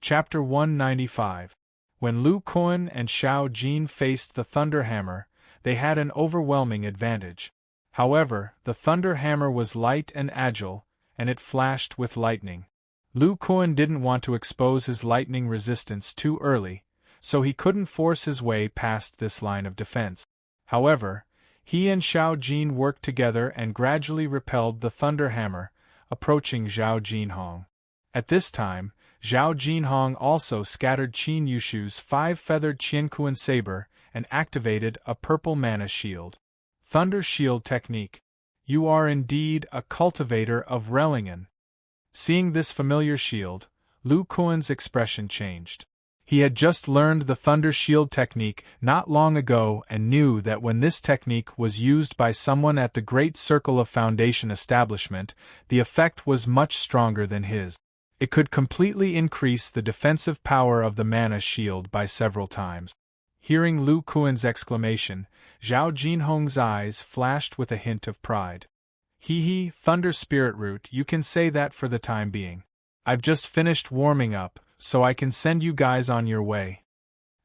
Chapter 195. When Lu Kuan and Xiao Jin faced the Thunder Hammer, they had an overwhelming advantage. However, the Thunder Hammer was light and agile, and it flashed with lightning. Lu Kuan didn't want to expose his lightning resistance too early, so he couldn't force his way past this line of defense. However, he and Xiao Jin worked together and gradually repelled the Thunder Hammer, approaching Zhao Jinhong. At this time, Zhao Jinhong also scattered Qin Yushu's 5-feathered Qiankuan saber and activated a purple mana shield. Thunder Shield Technique. You are indeed a cultivator of Relingen. Seeing this familiar shield, Lu Kuan's expression changed. He had just learned the Thunder Shield technique not long ago and knew that when this technique was used by someone at the Great Circle of Foundation establishment, the effect was much stronger than his. It could completely increase the defensive power of the mana shield by several times. Hearing Lu Kuan's exclamation, Zhao Jinhong's eyes flashed with a hint of pride. Hee, Thunder Spirit Root, you can say that for the time being. I've just finished warming up, so I can send you guys on your way.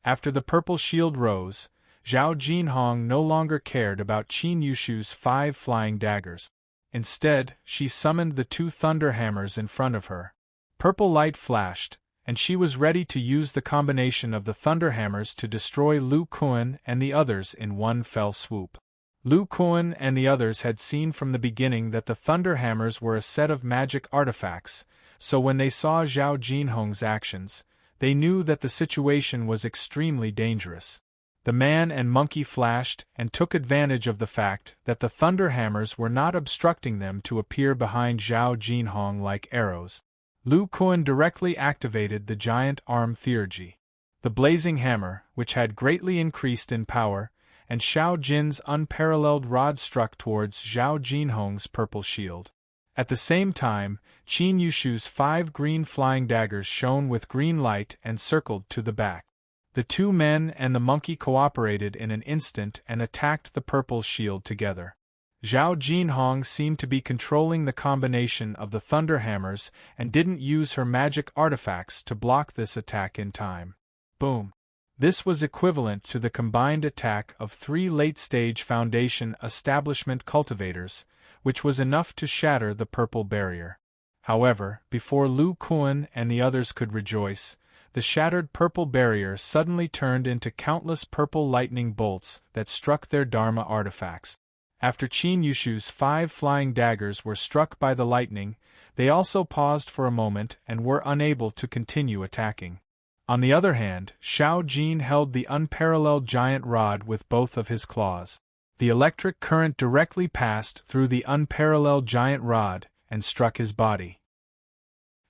After the purple shield rose, Zhao Jinhong no longer cared about Qin Yushu's 5 flying daggers. Instead, she summoned the 2 thunder hammers in front of her. Purple light flashed, and she was ready to use the combination of the thunder hammers to destroy Lu Kuan and the others in one fell swoop. Lu Kuan and the others had seen from the beginning that the thunder hammers were a set of magic artifacts, so when they saw Zhao Jinhong's actions, they knew that the situation was extremely dangerous. The man and monkey flashed and took advantage of the fact that the thunder hammers were not obstructing them to appear behind Zhao Jinhong like arrows. Lu Kuan directly activated the giant arm theurgy. The blazing hammer, which had greatly increased in power, and Xiao Jin's unparalleled rod struck towards Zhao Jinhong's purple shield. At the same time, Qin Yushu's 5 green flying daggers shone with green light and circled to the back. The 2 men and the monkey cooperated in an instant and attacked the purple shield together. Zhao Jinhong seemed to be controlling the combination of the thunder hammers and didn't use her magic artifacts to block this attack in time. Boom! This was equivalent to the combined attack of 3 late-stage Foundation establishment cultivators, which was enough to shatter the purple barrier. However, before Lu Kuan and the others could rejoice, the shattered purple barrier suddenly turned into countless purple lightning bolts that struck their Dharma artifacts. After Qin Yushu's 5 flying daggers were struck by the lightning, they also paused for a moment and were unable to continue attacking. On the other hand, Xiao Jin held the unparalleled giant rod with both of his claws. The electric current directly passed through the unparalleled giant rod and struck his body.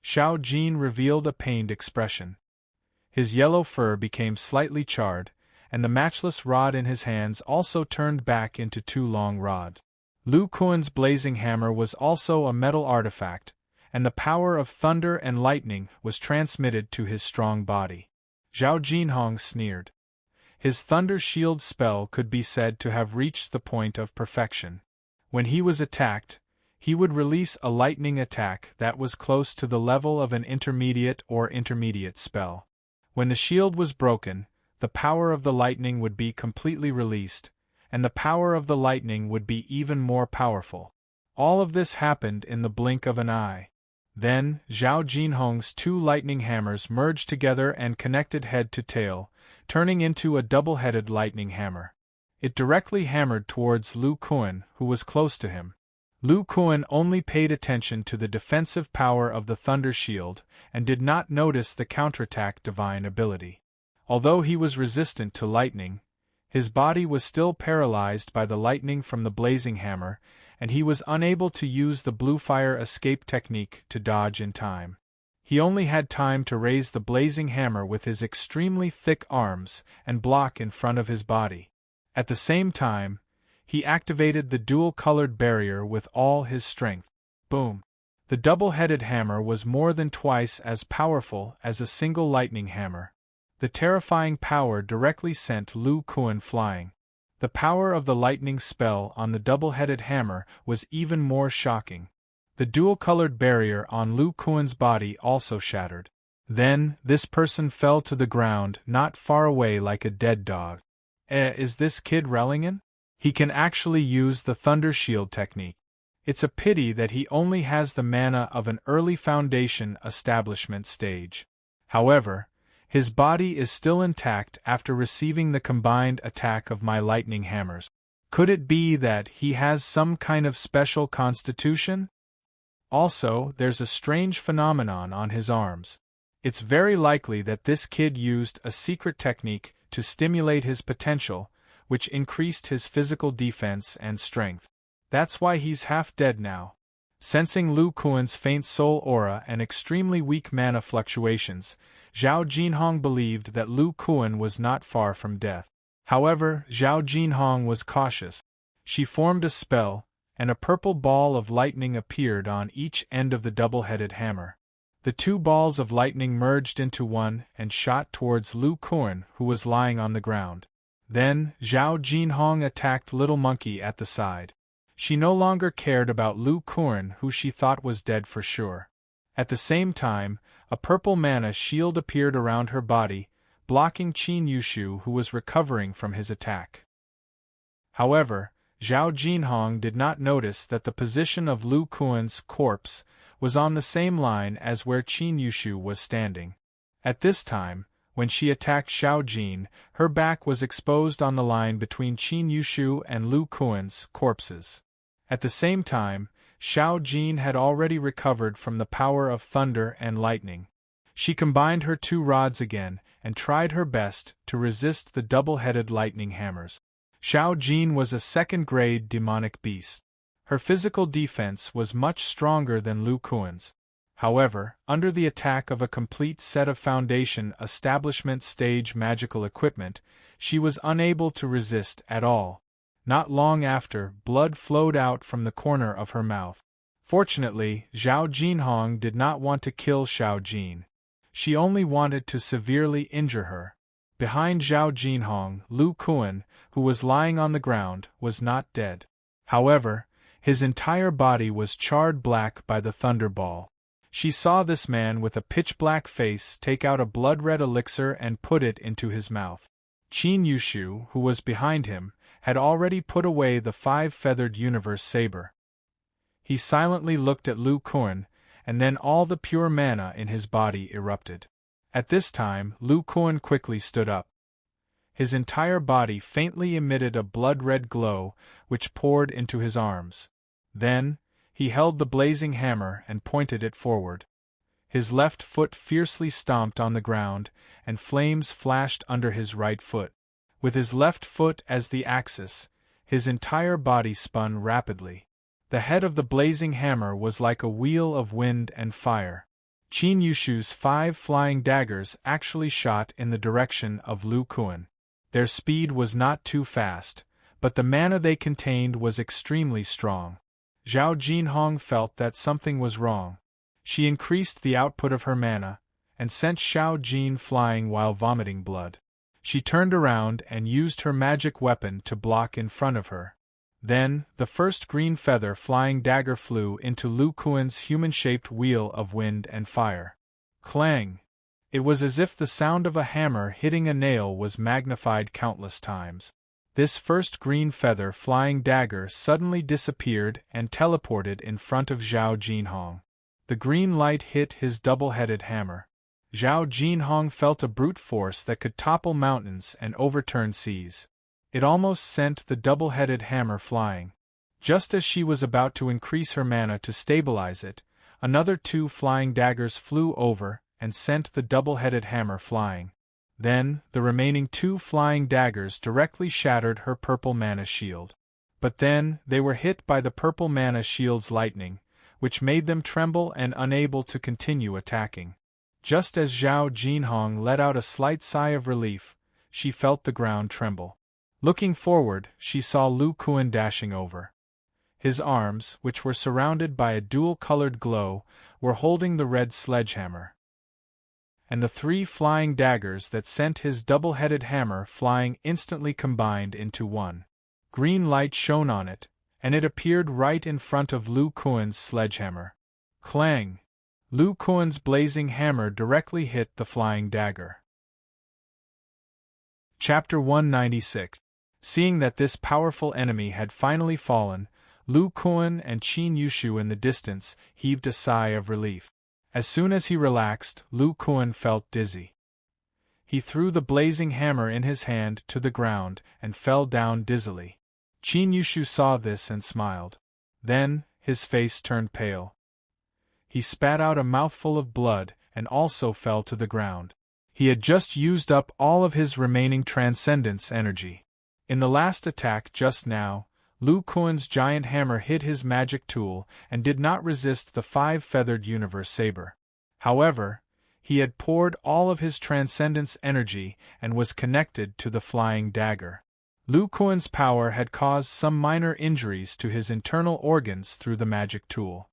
Xiao Jin revealed a pained expression. His yellow fur became slightly charred, and the matchless rod in his hands also turned back into 2 long rods. Lu Kuan's blazing hammer was also a metal artifact, and the power of thunder and lightning was transmitted to his strong body. Zhao Jinhong sneered. His Thunder Shield spell could be said to have reached the point of perfection. When he was attacked, he would release a lightning attack that was close to the level of an intermediate or intermediate spell. When the shield was broken, the power of the lightning would be completely released, and the power of the lightning would be even more powerful. All of this happened in the blink of an eye. Then, Zhao Jinhong's 2 lightning hammers merged together and connected head to tail, turning into a double-headed lightning hammer. It directly hammered towards Lu Kuan, who was close to him. Lu Kuan only paid attention to the defensive power of the Thunder Shield and did not notice the counterattack divine ability. Although he was resistant to lightning, his body was still paralyzed by the lightning from the blazing hammer, and he was unable to use the blue fire escape technique to dodge in time. He only had time to raise the blazing hammer with his extremely thick arms and block in front of his body. At the same time, he activated the dual-colored barrier with all his strength. Boom! The double-headed hammer was more than twice as powerful as a single lightning hammer. The terrifying power directly sent Lu Kuan flying. The power of the lightning spell on the double-headed hammer was even more shocking. The dual-colored barrier on Lu Kuan's body also shattered. Then, this person fell to the ground not far away like a dead dog. Is this kid Relingen? He can actually use the Thunder Shield technique. It's a pity that he only has the mana of an early Foundation establishment stage. However, his body is still intact after receiving the combined attack of my lightning hammers. Could it be that he has some kind of special constitution? Also, there's a strange phenomenon on his arms. It's very likely that this kid used a secret technique to stimulate his potential, which increased his physical defense and strength. That's why he's half dead now. Sensing Lu Kuan's faint soul aura and extremely weak mana fluctuations, Zhao Jinhong believed that Lu Kuan was not far from death. However, Zhao Jinhong was cautious. She formed a spell, and a purple ball of lightning appeared on each end of the double-headed hammer. The two balls of lightning merged into one and shot towards Lu Kuan, who was lying on the ground. Then, Zhao Jinhong attacked Little Monkey at the side. She no longer cared about Lu Kuan, who she thought was dead for sure. At the same time, a purple mana shield appeared around her body, blocking Qin Yushu, who was recovering from his attack. However, Zhao Jinhong did not notice that the position of Lu Kuan's corpse was on the same line as where Qin Yushu was standing. At this time, when she attacked Xiao Jin, her back was exposed on the line between Qin Yushu and Lu Kuan's corpses. At the same time, Xiao Jin had already recovered from the power of thunder and lightning. She combined her two rods again and tried her best to resist the double-headed lightning hammers. Xiao Jin was a second-grade demonic beast. Her physical defense was much stronger than Lu Kuan's. However, under the attack of a complete set of Foundation establishment stage magical equipment, she was unable to resist at all. Not long after, blood flowed out from the corner of her mouth. Fortunately, Zhao Jinhong did not want to kill Xiao Jin. She only wanted to severely injure her. Behind Zhao Jinhong, Lu Kuan, who was lying on the ground, was not dead. However, his entire body was charred black by the thunderball. She saw this man with a pitch-black face take out a blood-red elixir and put it into his mouth. Qin Yushu, who was behind him, had already put away the five-feathered universe saber. He silently looked at Lu Kuan, and then all the pure mana in his body erupted. At this time, Lu Kuan quickly stood up. His entire body faintly emitted a blood-red glow, which poured into his arms. Then, he held the blazing hammer and pointed it forward. His left foot fiercely stomped on the ground, and flames flashed under his right foot. With his left foot as the axis, his entire body spun rapidly. The head of the blazing hammer was like a wheel of wind and fire. Qin Yushu's 5 flying daggers actually shot in the direction of Lu Kuan. Their speed was not too fast, but the mana they contained was extremely strong. Zhao Jinhong felt that something was wrong. She increased the output of her mana, and sent Xiao Jin flying while vomiting blood. She turned around and used her magic weapon to block in front of her. Then, the first green feather flying dagger flew into Lu Kuan's human-shaped wheel of wind and fire. Clang! It was as if the sound of a hammer hitting a nail was magnified countless times. This first green feather flying dagger suddenly disappeared and teleported in front of Zhao Jinhong. The green light hit his double-headed hammer. Zhao Jinhong felt a brute force that could topple mountains and overturn seas. It almost sent the double-headed hammer flying. Just as she was about to increase her mana to stabilize it, another 2 flying daggers flew over and sent the double-headed hammer flying. Then, the remaining 2 flying daggers directly shattered her purple mana shield. But then, they were hit by the purple mana shield's lightning, which made them tremble and unable to continue attacking. Just as Zhao Jinhong let out a slight sigh of relief, she felt the ground tremble. Looking forward, she saw Lu Kuan dashing over. His arms, which were surrounded by a dual-colored glow, were holding the red sledgehammer. And the 3 flying daggers that sent his double-headed hammer flying instantly combined into one. Green light shone on it, and it appeared right in front of Lu Kuan's sledgehammer. Clang! Lu Kuan's blazing hammer directly hit the flying dagger. Chapter 196. Seeing that this powerful enemy had finally fallen, Lu Kuan and Qin Yushu in the distance heaved a sigh of relief. As soon as he relaxed, Lu Kuan felt dizzy. He threw the blazing hammer in his hand to the ground and fell down dizzily. Qin Yushu saw this and smiled. Then, his face turned pale. He spat out a mouthful of blood and also fell to the ground. He had just used up all of his remaining transcendence energy. In the last attack just now, Lu Kuan's giant hammer hit his magic tool and did not resist the five-feathered universe saber. However, he had poured all of his transcendence energy and was connected to the flying dagger. Lu Kuan's power had caused some minor injuries to his internal organs through the magic tool.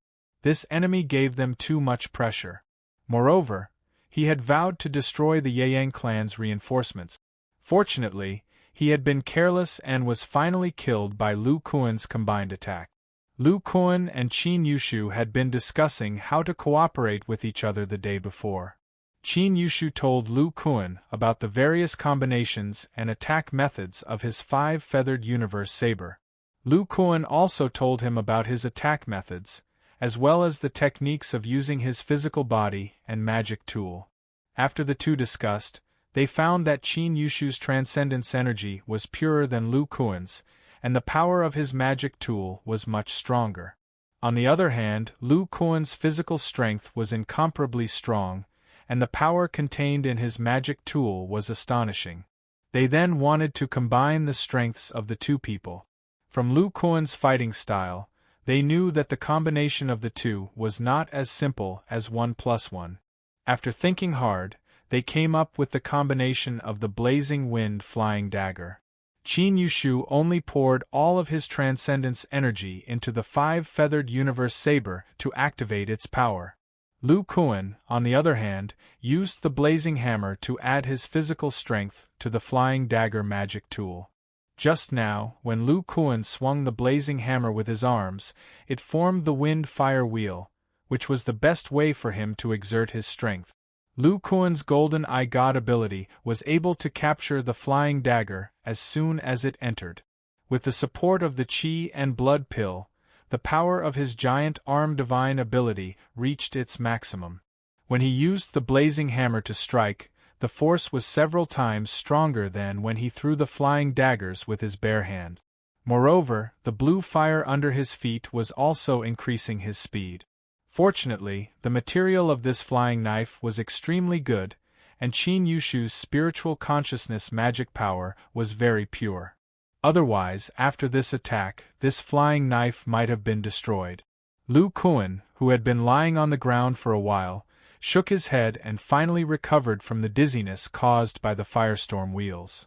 This enemy gave them too much pressure. Moreover, he had vowed to destroy the Yang clan's reinforcements. Fortunately, he had been careless and was finally killed by Lu Kuan's combined attack. Lu Kuan and Qin Yushu had been discussing how to cooperate with each other the day before. Qin Yushu told Lu Kuan about the various combinations and attack methods of his five-feathered universe saber. Lu Kuan also told him about his attack methods, as well as the techniques of using his physical body and magic tool. After the two discussed, they found that Qin Yushu's transcendence energy was purer than Lu Kuan's, and the power of his magic tool was much stronger. On the other hand, Lu Kuan's physical strength was incomparably strong, and the power contained in his magic tool was astonishing. They then wanted to combine the strengths of the two people. From Lu Kuan's fighting style, they knew that the combination of the two was not as simple as 1 + 1. After thinking hard, they came up with the combination of the blazing wind flying dagger. Qin Yushu only poured all of his transcendence energy into the five-feathered universe saber to activate its power. Lu Kuan, on the other hand, used the blazing hammer to add his physical strength to the flying dagger magic tool. Just now, when Lu Kuan swung the blazing hammer with his arms, it formed the wind-fire wheel, which was the best way for him to exert his strength. Lu Kuan's golden eye god ability was able to capture the flying dagger as soon as it entered. With the support of the Qi and blood pill, the power of his giant arm divine ability reached its maximum. When he used the blazing hammer to strike, the force was several times stronger than when he threw the flying daggers with his bare hand. Moreover, the blue fire under his feet was also increasing his speed. Fortunately, the material of this flying knife was extremely good, and Qin Yushu's spiritual consciousness magic power was very pure. Otherwise, after this attack, this flying knife might have been destroyed. Lu Kuan, who had been lying on the ground for a while, shook his head and finally recovered from the dizziness caused by the firestorm wheels.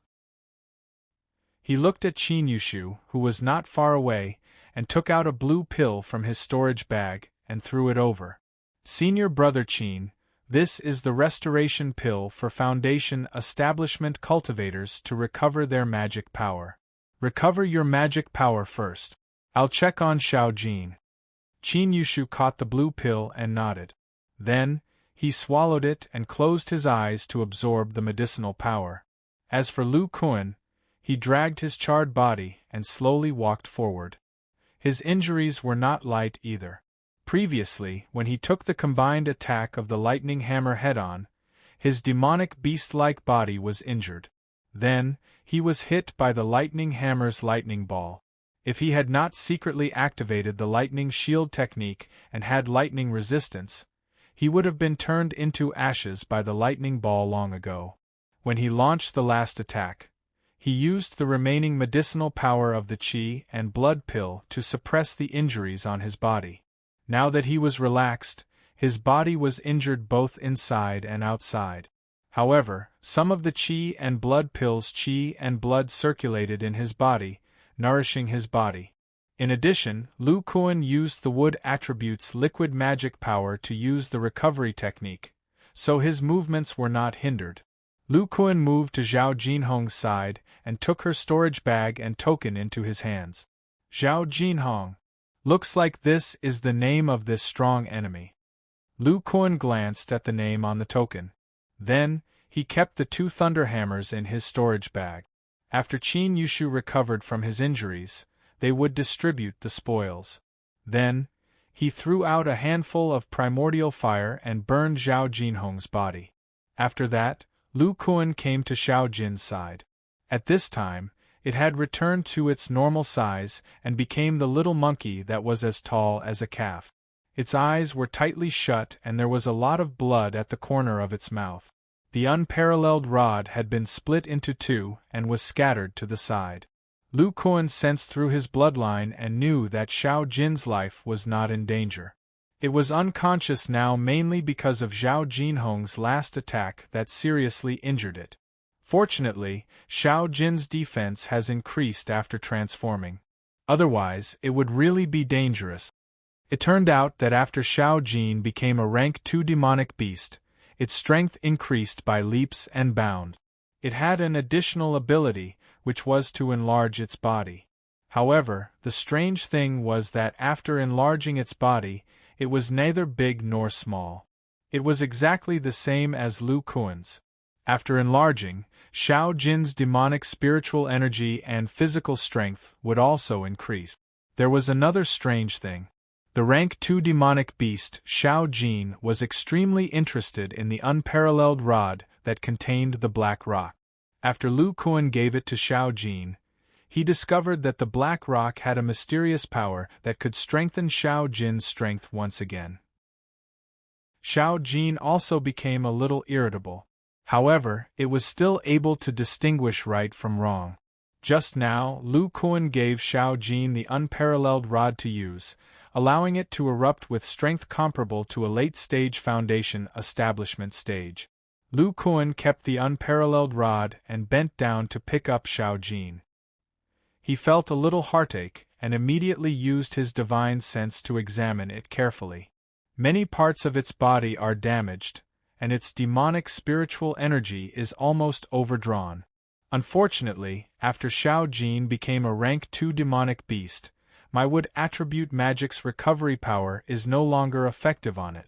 He looked at Qin Yushu, who was not far away, and took out a blue pill from his storage bag and threw it over. "Senior brother Qin, this is the restoration pill for Foundation Establishment cultivators to recover their magic power. Recover your magic power first. I'll check on Xiao Jin." Qin Yushu caught the blue pill and nodded. Then, he swallowed it and closed his eyes to absorb the medicinal power. As for Lu Kuan, he dragged his charred body and slowly walked forward. His injuries were not light either. Previously, when he took the combined attack of the lightning hammer head-on, his demonic beast-like body was injured. Then, he was hit by the lightning hammer's lightning ball. If he had not secretly activated the lightning shield technique and had lightning resistance, he would have been turned into ashes by the lightning ball long ago. When he launched the last attack, he used the remaining medicinal power of the Qi and blood pill to suppress the injuries on his body. Now that he was relaxed, his body was injured both inside and outside. However, some of the Qi and blood pill's Qi and blood circulated in his body, nourishing his body. In addition, Lu Kuan used the wood attribute's liquid magic power to use the recovery technique, so his movements were not hindered. Lu Kuan moved to Zhao Jinhong's side and took her storage bag and token into his hands. "Zhao Jinhong. Looks like this is the name of this strong enemy." Lu Kuan glanced at the name on the token. Then, he kept the 2 thunder hammers in his storage bag. After Qin Yushu recovered from his injuries, they would distribute the spoils. Then, he threw out a handful of primordial fire and burned Zhao Jinhong's body. After that, Lu Kuan came to Xiao Jin's side. At this time, it had returned to its normal size and became the little monkey that was as tall as a calf. Its eyes were tightly shut and there was a lot of blood at the corner of its mouth. The unparalleled rod had been split into 2 and was scattered to the side. Lu Kuan sensed through his bloodline and knew that Xiao Jin's life was not in danger. It was unconscious now mainly because of Zhao Jinhong's last attack that seriously injured it. Fortunately, Xiao Jin's defense has increased after transforming. Otherwise, it would really be dangerous. It turned out that after Xiao Jin became a rank 2 demonic beast, its strength increased by leaps and bounds. It had an additional ability, which was to enlarge its body. However, the strange thing was that after enlarging its body, it was neither big nor small. It was exactly the same as Lu Kuan's. After enlarging, Xiao Jin's demonic spiritual energy and physical strength would also increase. There was another strange thing. The rank 2 demonic beast, Xiao Jin, was extremely interested in the unparalleled rod that contained the black rock. After Lu Kuan gave it to Xiao Jin, he discovered that the black rock had a mysterious power that could strengthen Xiao Jin's strength once again. Xiao Jin also became a little irritable. However, it was still able to distinguish right from wrong. Just now, Lu Kuan gave Xiao Jin the unparalleled rod to use, allowing it to erupt with strength comparable to a late-stage foundation establishment stage. Lu Kuan kept the unparalleled rod and bent down to pick up Xiao Jin. He felt a little heartache and immediately used his divine sense to examine it carefully. Many parts of its body are damaged, and its demonic spiritual energy is almost overdrawn. Unfortunately, after Xiao Jin became a rank 2 demonic beast, my wood attribute magic's recovery power is no longer effective on it.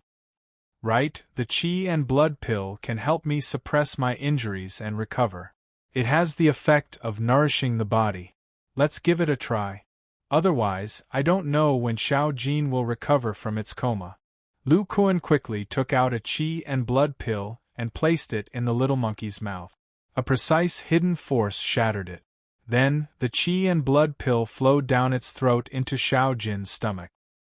Right, the Qi and blood pill can help me suppress my injuries and recover. It has the effect of nourishing the body. Let's give it a try. Otherwise, I don't know when Xiao Jin will recover from its coma. Lu Kuan quickly took out a Qi and blood pill and placed it in the little monkey's mouth. A precise hidden force shattered it. Then, the Qi and blood pill flowed down its throat into Xiao Jin's stomach.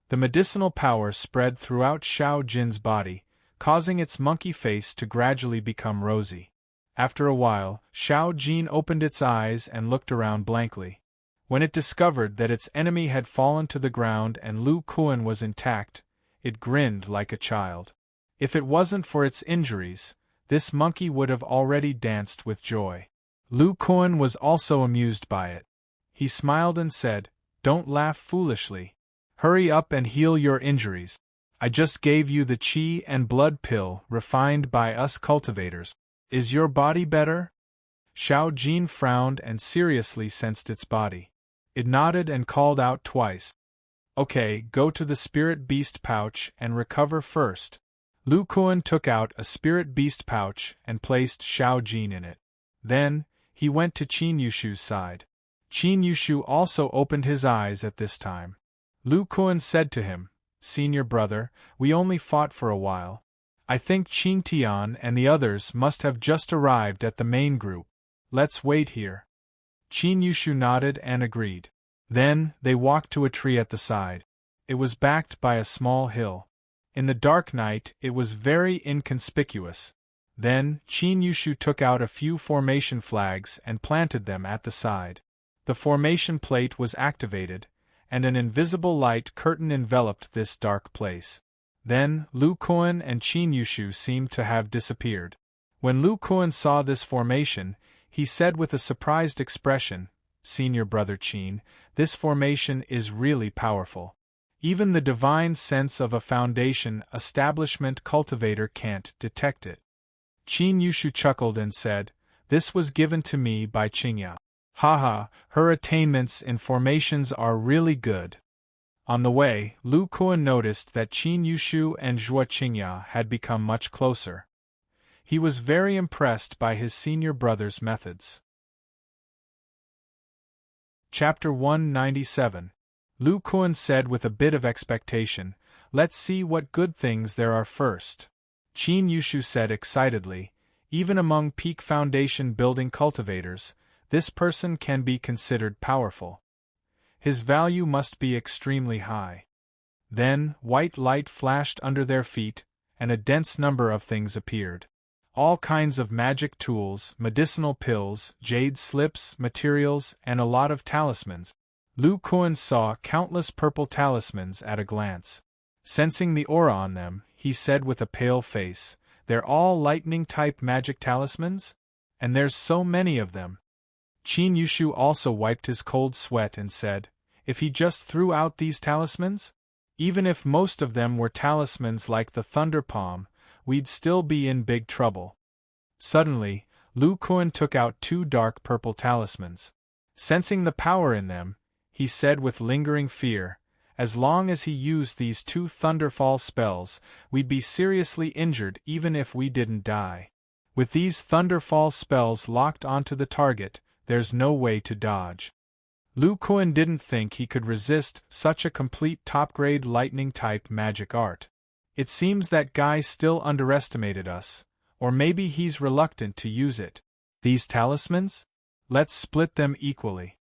The medicinal power spread throughout Xiao Jin's body, causing its monkey face to gradually become rosy. After a while, Xiao Jin opened its eyes and looked around blankly. When it discovered that its enemy had fallen to the ground and Lu Kuan was intact, it grinned like a child. If it wasn't for its injuries, this monkey would have already danced with joy. Lu Kuan was also amused by it. He smiled and said, "Don't laugh foolishly. Hurry up and heal your injuries. I just gave you the Qi and blood pill refined by us cultivators. Is your body better?" Xiao Jin frowned and seriously sensed its body. It nodded and called out twice. "Okay, go to the spirit beast pouch and recover first." Lu Kuan took out a spirit beast pouch and placed Xiao Jin in it. Then, he went to Qin Yushu's side. Qin Yushu also opened his eyes at this time. Lu Kuan said to him, "Senior brother, we only fought for a while. I think Qin Tian and the others must have just arrived at the main group. Let's wait here." Qin Yushu nodded and agreed. Then, they walked to a tree at the side. It was backed by a small hill. In the dark night, it was very inconspicuous. Then, Qin Yushu took out a few formation flags and planted them at the side. The formation plate was activated, and an invisible light curtain enveloped this dark place. Then, Lu Kuan and Qin Yushu seemed to have disappeared. When Lu Kuan saw this formation, he said with a surprised expression, "Senior brother Qin, this formation is really powerful. Even the divine sense of a foundation establishment cultivator can't detect it." Qin Yushu chuckled and said, "This was given to me by Qingya. Haha, her attainments in formations are really good." On the way, Lu Kuan noticed that Qin Yushu and Zhuo Qingya had become much closer. He was very impressed by his senior brother's methods. Chapter 197. Lu Kuan said with a bit of expectation, "Let's see what good things there are first." Qin Yushu said excitedly, "Even among peak foundation building cultivators, this person can be considered powerful. His value must be extremely high." Then, white light flashed under their feet, and a dense number of things appeared. All kinds of magic tools, medicinal pills, jade slips, materials, and a lot of talismans. Lu Kuan saw countless purple talismans at a glance. Sensing the aura on them, he said with a pale face, "They're all lightning-type magic talismans? And there's so many of them." Qin Yushu also wiped his cold sweat and said, "If he just threw out these talismans? Even if most of them were talismans like the Thunder Palm, we'd still be in big trouble." Suddenly, Lu Kuan took out 2 dark purple talismans. Sensing the power in them, he said with lingering fear, "As long as he used these 2 Thunderfall spells, we'd be seriously injured even if we didn't die. With these Thunderfall spells locked onto the target, there's no way to dodge." Lu Kuan didn't think he could resist such a complete top-grade lightning-type magic art. "It seems that guy still underestimated us, or maybe he's reluctant to use it. These talismans? Let's split them equally.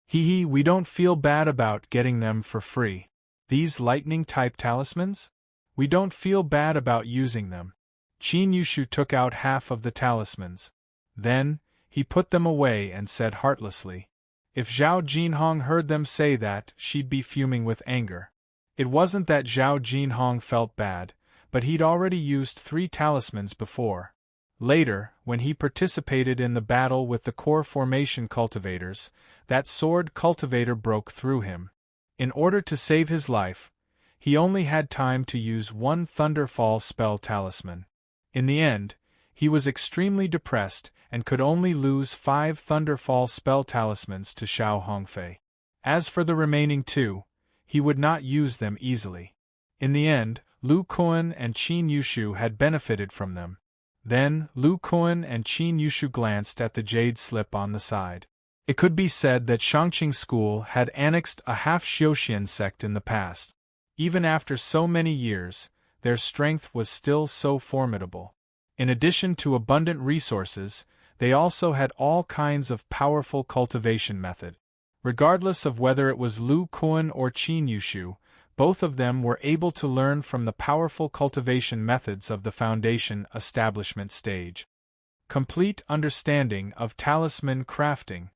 Hee, we don't feel bad about getting them for free. These lightning-type talismans? We don't feel bad about using them." Qin Yushu took out half of the talismans. Then, he put them away and said heartlessly, "If Zhao Jinhong heard them say that, she'd be fuming with anger." It wasn't that Zhao Jinhong felt bad, but he'd already used 3 talismans before. Later, when he participated in the battle with the core formation cultivators, that sword cultivator broke through him. In order to save his life, he only had time to use 1 Thunderfall spell talisman. In the end, he was extremely depressed and could only lose 5 Thunderfall spell talismans to Xiao Hongfei. As for the remaining 2, he would not use them easily. In the end, Lu Kuan and Qin Yushu had benefited from them. Then, Lu Kuan and Qin Yushu glanced at the jade slip on the side. It could be said that Shangqing School had annexed a half-Xiuxian sect in the past. Even after so many years, their strength was still so formidable. In addition to abundant resources, they also had all kinds of powerful cultivation method. Regardless of whether it was Lu Kuan or Qin Yushu, both of them were able to learn from the powerful cultivation methods of the Foundation establishment stage. Complete understanding of talisman crafting.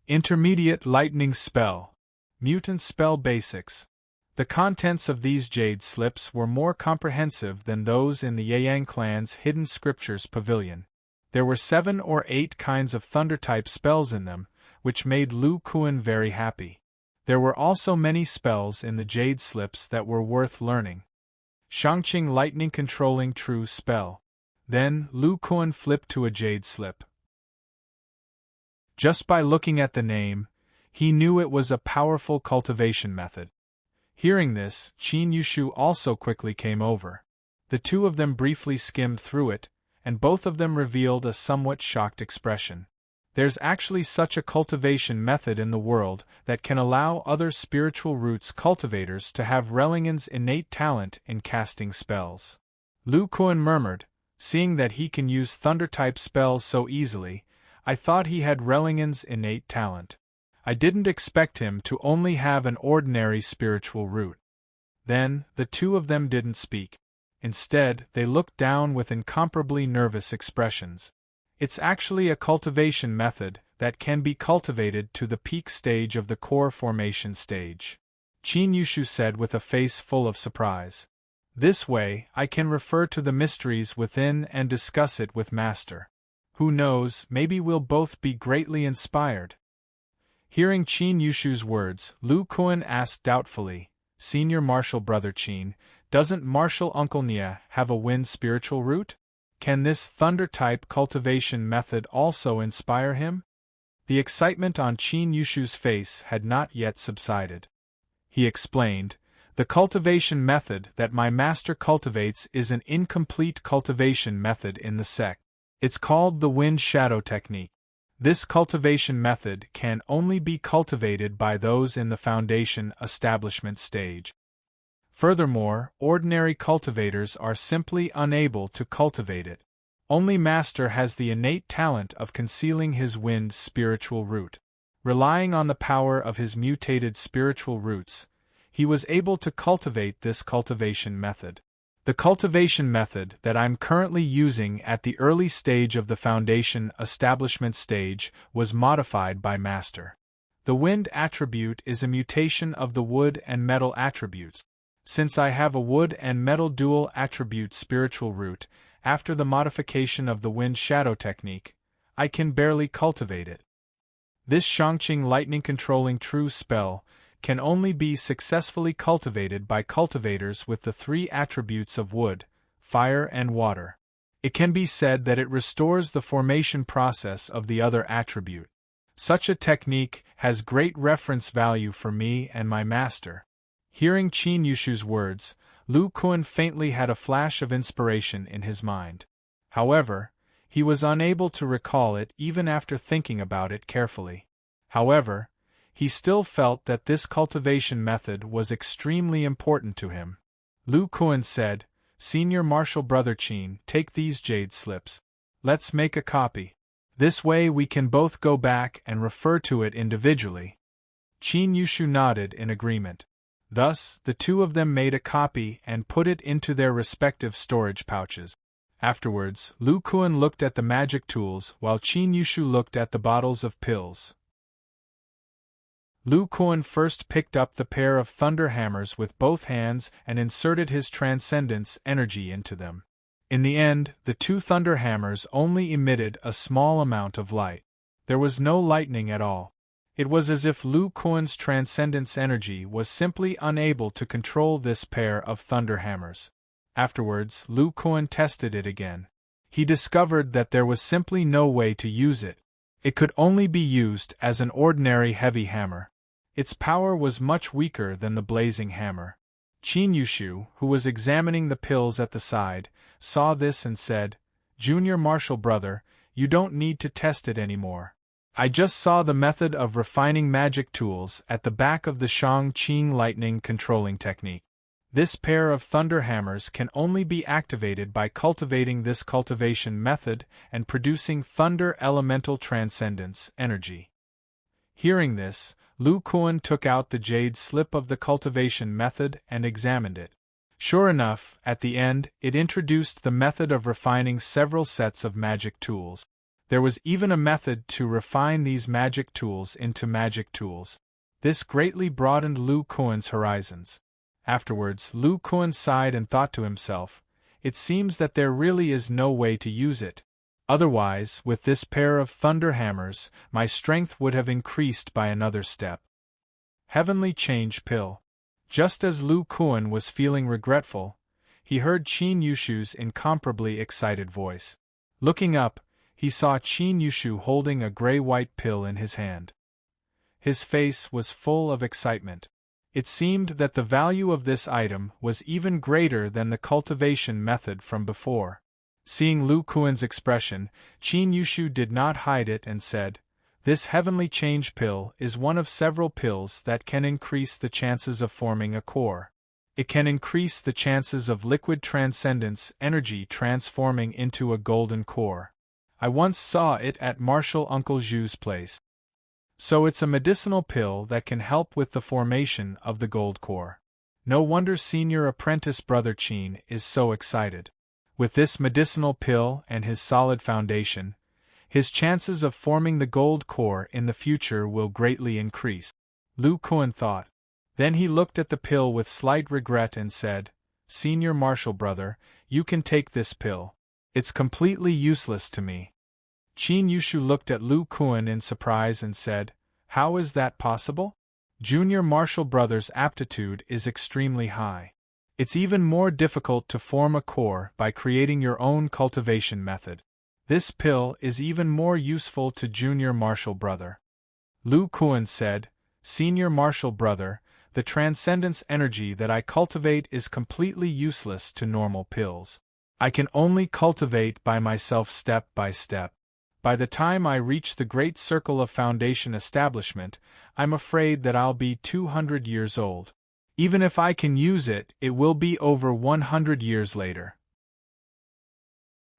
Intermediate lightning spell. Mutant spell basics. The contents of these jade slips were more comprehensive than those in the Yang clan's hidden scriptures pavilion. There were 7 or 8 kinds of thunder-type spells in them, which made Lu Kuan very happy. There were also many spells in the jade slips that were worth learning. Shangqing Lightning Controlling True Spell. Then, Lu Kuan flipped to a jade slip. Just by looking at the name, he knew it was a powerful cultivation method. Hearing this, Qin Yushu also quickly came over. The 2 of them briefly skimmed through it, and both of them revealed a somewhat shocked expression. There's actually such a cultivation method in the world that can allow other spiritual roots cultivators to have Rellingan's innate talent in casting spells. Lu Kuan murmured, "Seeing that he can use thunder-type spells so easily, I thought he had Rellingan's innate talent. I didn't expect him to only have an ordinary spiritual root." Then, the 2 of them didn't speak. Instead, they looked down with incomparably nervous expressions. It's actually a cultivation method that can be cultivated to the peak stage of the core formation stage. Qin Yushu said with a face full of surprise. "This way, I can refer to the mysteries within and discuss it with Master. Who knows, maybe we'll both be greatly inspired." Hearing Qin Yushu's words, Lu Kuan asked doubtfully, "Senior Martial Brother Qin, doesn't Martial Uncle Nia have a wind spiritual root? Can this thunder-type cultivation method also inspire him?" The excitement on Qin Yushu's face had not yet subsided. he explained. The cultivation method that my master cultivates is an incomplete cultivation method in the sect. It's called the wind shadow technique. This cultivation method can only be cultivated by those in the foundation establishment stage. Furthermore, ordinary cultivators are simply unable to cultivate it. Only Master has the innate talent of concealing his wind spiritual root. Relying on the power of his mutated spiritual roots, he was able to cultivate this cultivation method. The cultivation method that I'm currently using at the early stage of the foundation establishment stage was modified by Master. The wind attribute is a mutation of the wood and metal attributes. Since I have a wood and metal dual attribute spiritual root, after the modification of the wind shadow technique, I can barely cultivate it. This Shangqing lightning controlling true spell can only be successfully cultivated by cultivators with the three attributes of wood, fire and water. It can be said that it restores the formation process of the other attribute. Such a technique has great reference value for me and my master. Hearing Qin Yushu's words, Lu Kuan faintly had a flash of inspiration in his mind. However, he was unable to recall it even after thinking about it carefully. However, he still felt that this cultivation method was extremely important to him. Lu Kuan said, "Senior Marshal Brother Qin, take these jade slips. Let's make a copy. This way we can both go back and refer to it individually." Qin Yushu nodded in agreement. Thus, the two of them made a copy and put it into their respective storage pouches. Afterwards, Lu Kuan looked at the magic tools while Qin Yushu looked at the bottles of pills. Lu Kuan first picked up the pair of thunder hammers with both hands and inserted his transcendence energy into them. In the end, the two thunder hammers only emitted a small amount of light. There was no lightning at all. It was as if Lu Kuan's transcendence energy was simply unable to control this pair of thunder hammers. Afterwards, Lu Kuan tested it again. He discovered that there was simply no way to use it. It could only be used as an ordinary heavy hammer. Its power was much weaker than the blazing hammer. Qin Yushu, who was examining the pills at the side, saw this and said, "Junior Marshal Brother, you don't need to test it anymore. I just saw the method of refining magic tools at the back of the Shang-Qing lightning controlling technique. This pair of thunder hammers can only be activated by cultivating this cultivation method and producing thunder elemental transcendence energy." Hearing this, Lu Kuan took out the jade slip of the cultivation method and examined it. Sure enough, at the end, it introduced the method of refining several sets of magic tools. There was even a method to refine these magic tools into magic tools. This greatly broadened Lu Kuan's horizons. Afterwards, Lu Kuan sighed and thought to himself, "It seems that there really is no way to use it. Otherwise, with this pair of thunder hammers, my strength would have increased by another step." Heavenly Change Pill. Just as Lu Kuan was feeling regretful, he heard Qin Yushu's incomparably excited voice. Looking up, he saw Qin Yushu holding a gray-white pill in his hand. His face was full of excitement. It seemed that the value of this item was even greater than the cultivation method from before. Seeing Lu Kuan's expression, Qin Yushu did not hide it and said, "This heavenly change pill is one of several pills that can increase the chances of forming a core. It can increase the chances of liquid transcendence energy transforming into a golden core. I once saw it at Marshal Uncle Zhu's place. So it's a medicinal pill that can help with the formation of the gold core. No wonder Senior Apprentice Brother Qin is so excited. With this medicinal pill and his solid foundation, his chances of forming the gold core in the future will greatly increase," Lu Kuan thought. Then he looked at the pill with slight regret and said, "Senior Marshal Brother, you can take this pill. It's completely useless to me." Qin Yushu looked at Lu Kuan in surprise and said, "How is that possible? Junior Marshal Brother's aptitude is extremely high. It's even more difficult to form a core by creating your own cultivation method. This pill is even more useful to Junior Marshal Brother." Lu Kuan said, "Senior Marshal Brother, The transcendence energy that I cultivate is completely useless to normal pills. I can only cultivate by myself step by step. By the time I reach the great circle of foundation establishment, I'm afraid that I'll be 200 years old. Even if I can use it, it will be over 100 years later.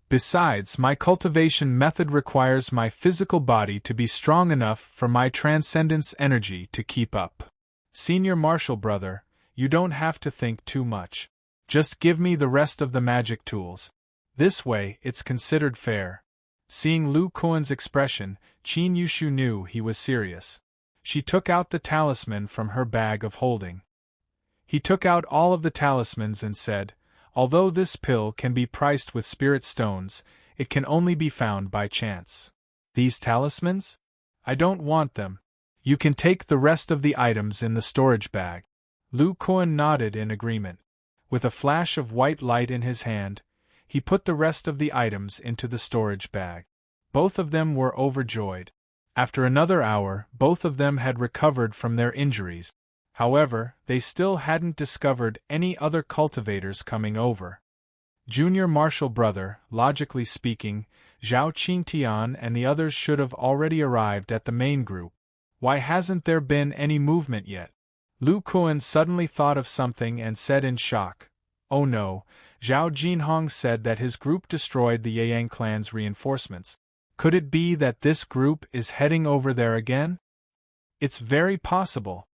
Besides, my cultivation method requires my physical body to be strong enough for my transcendence energy to keep up. Senior Marshal Brother, you don't have to think too much. Just give me the rest of the magic tools. This way, it's considered fair. Seeing Lu Kuan's expression, Qin Yushu knew he was serious. She took out the talisman from her bag of holding. He took out all of the talismans and said, "Although this pill can be priced with spirit stones, it can only be found by chance." "These talismans? I don't want them. You can take the rest of the items in the storage bag." Lu Kuan nodded in agreement. With a flash of white light in his hand, he put the rest of the items into the storage bag. Both of them were overjoyed. After another hour, both of them had recovered from their injuries. However, they still hadn't discovered any other cultivators coming over. Junior Marshal Brother, logically speaking, Zhao Qingtian and the others should have already arrived at the main group. Why hasn't there been any movement yet? Lu Kuan suddenly thought of something and said in shock, "Oh no, Zhao Jinhong said that his group destroyed the Yang clan's reinforcements. Could it be that this group is heading over there again? It's very possible."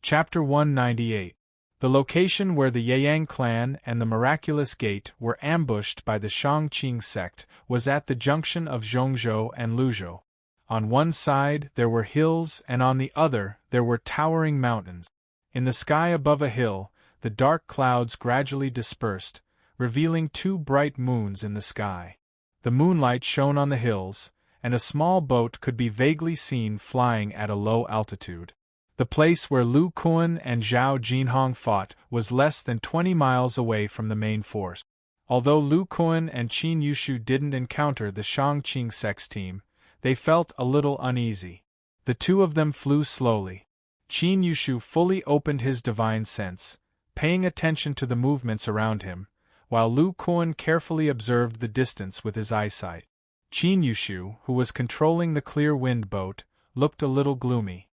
Chapter 198. The location where the Yang clan and the Miraculous Gate were ambushed by the Shangqing sect was at the junction of Zhongzhou and Luzhou. On one side there were hills and on the other there were towering mountains. In the sky above a hill, the dark clouds gradually dispersed, revealing two bright moons in the sky. The moonlight shone on the hills, and a small boat could be vaguely seen flying at a low altitude. The place where Lu Kuan and Zhao Jinhong fought was less than 20 miles away from the main force. Although Lu Kuan and Qin Yushu didn't encounter the Shangqing sect's team, they felt a little uneasy. The two of them flew slowly. Qin Yushu fully opened his divine sense, paying attention to the movements around him, while Lu Kuan carefully observed the distance with his eyesight. Qin Yushu, who was controlling the clear wind boat, looked a little gloomy.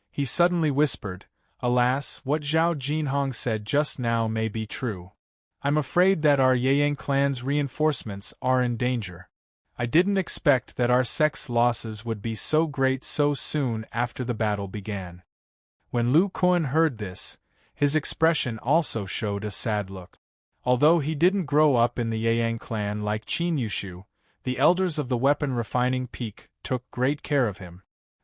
He suddenly whispered, "Alas, what Zhao Jinhong said just now may be true. I'm afraid that our Yang clan's reinforcements are in danger. I didn't expect that our sect's losses would be so great so soon after the battle began." When Lu Kuan heard this, his expression also showed a sad look. Although he didn't grow up in the Yang clan like Qin Yushu, the elders of the weapon refining peak took great care of him.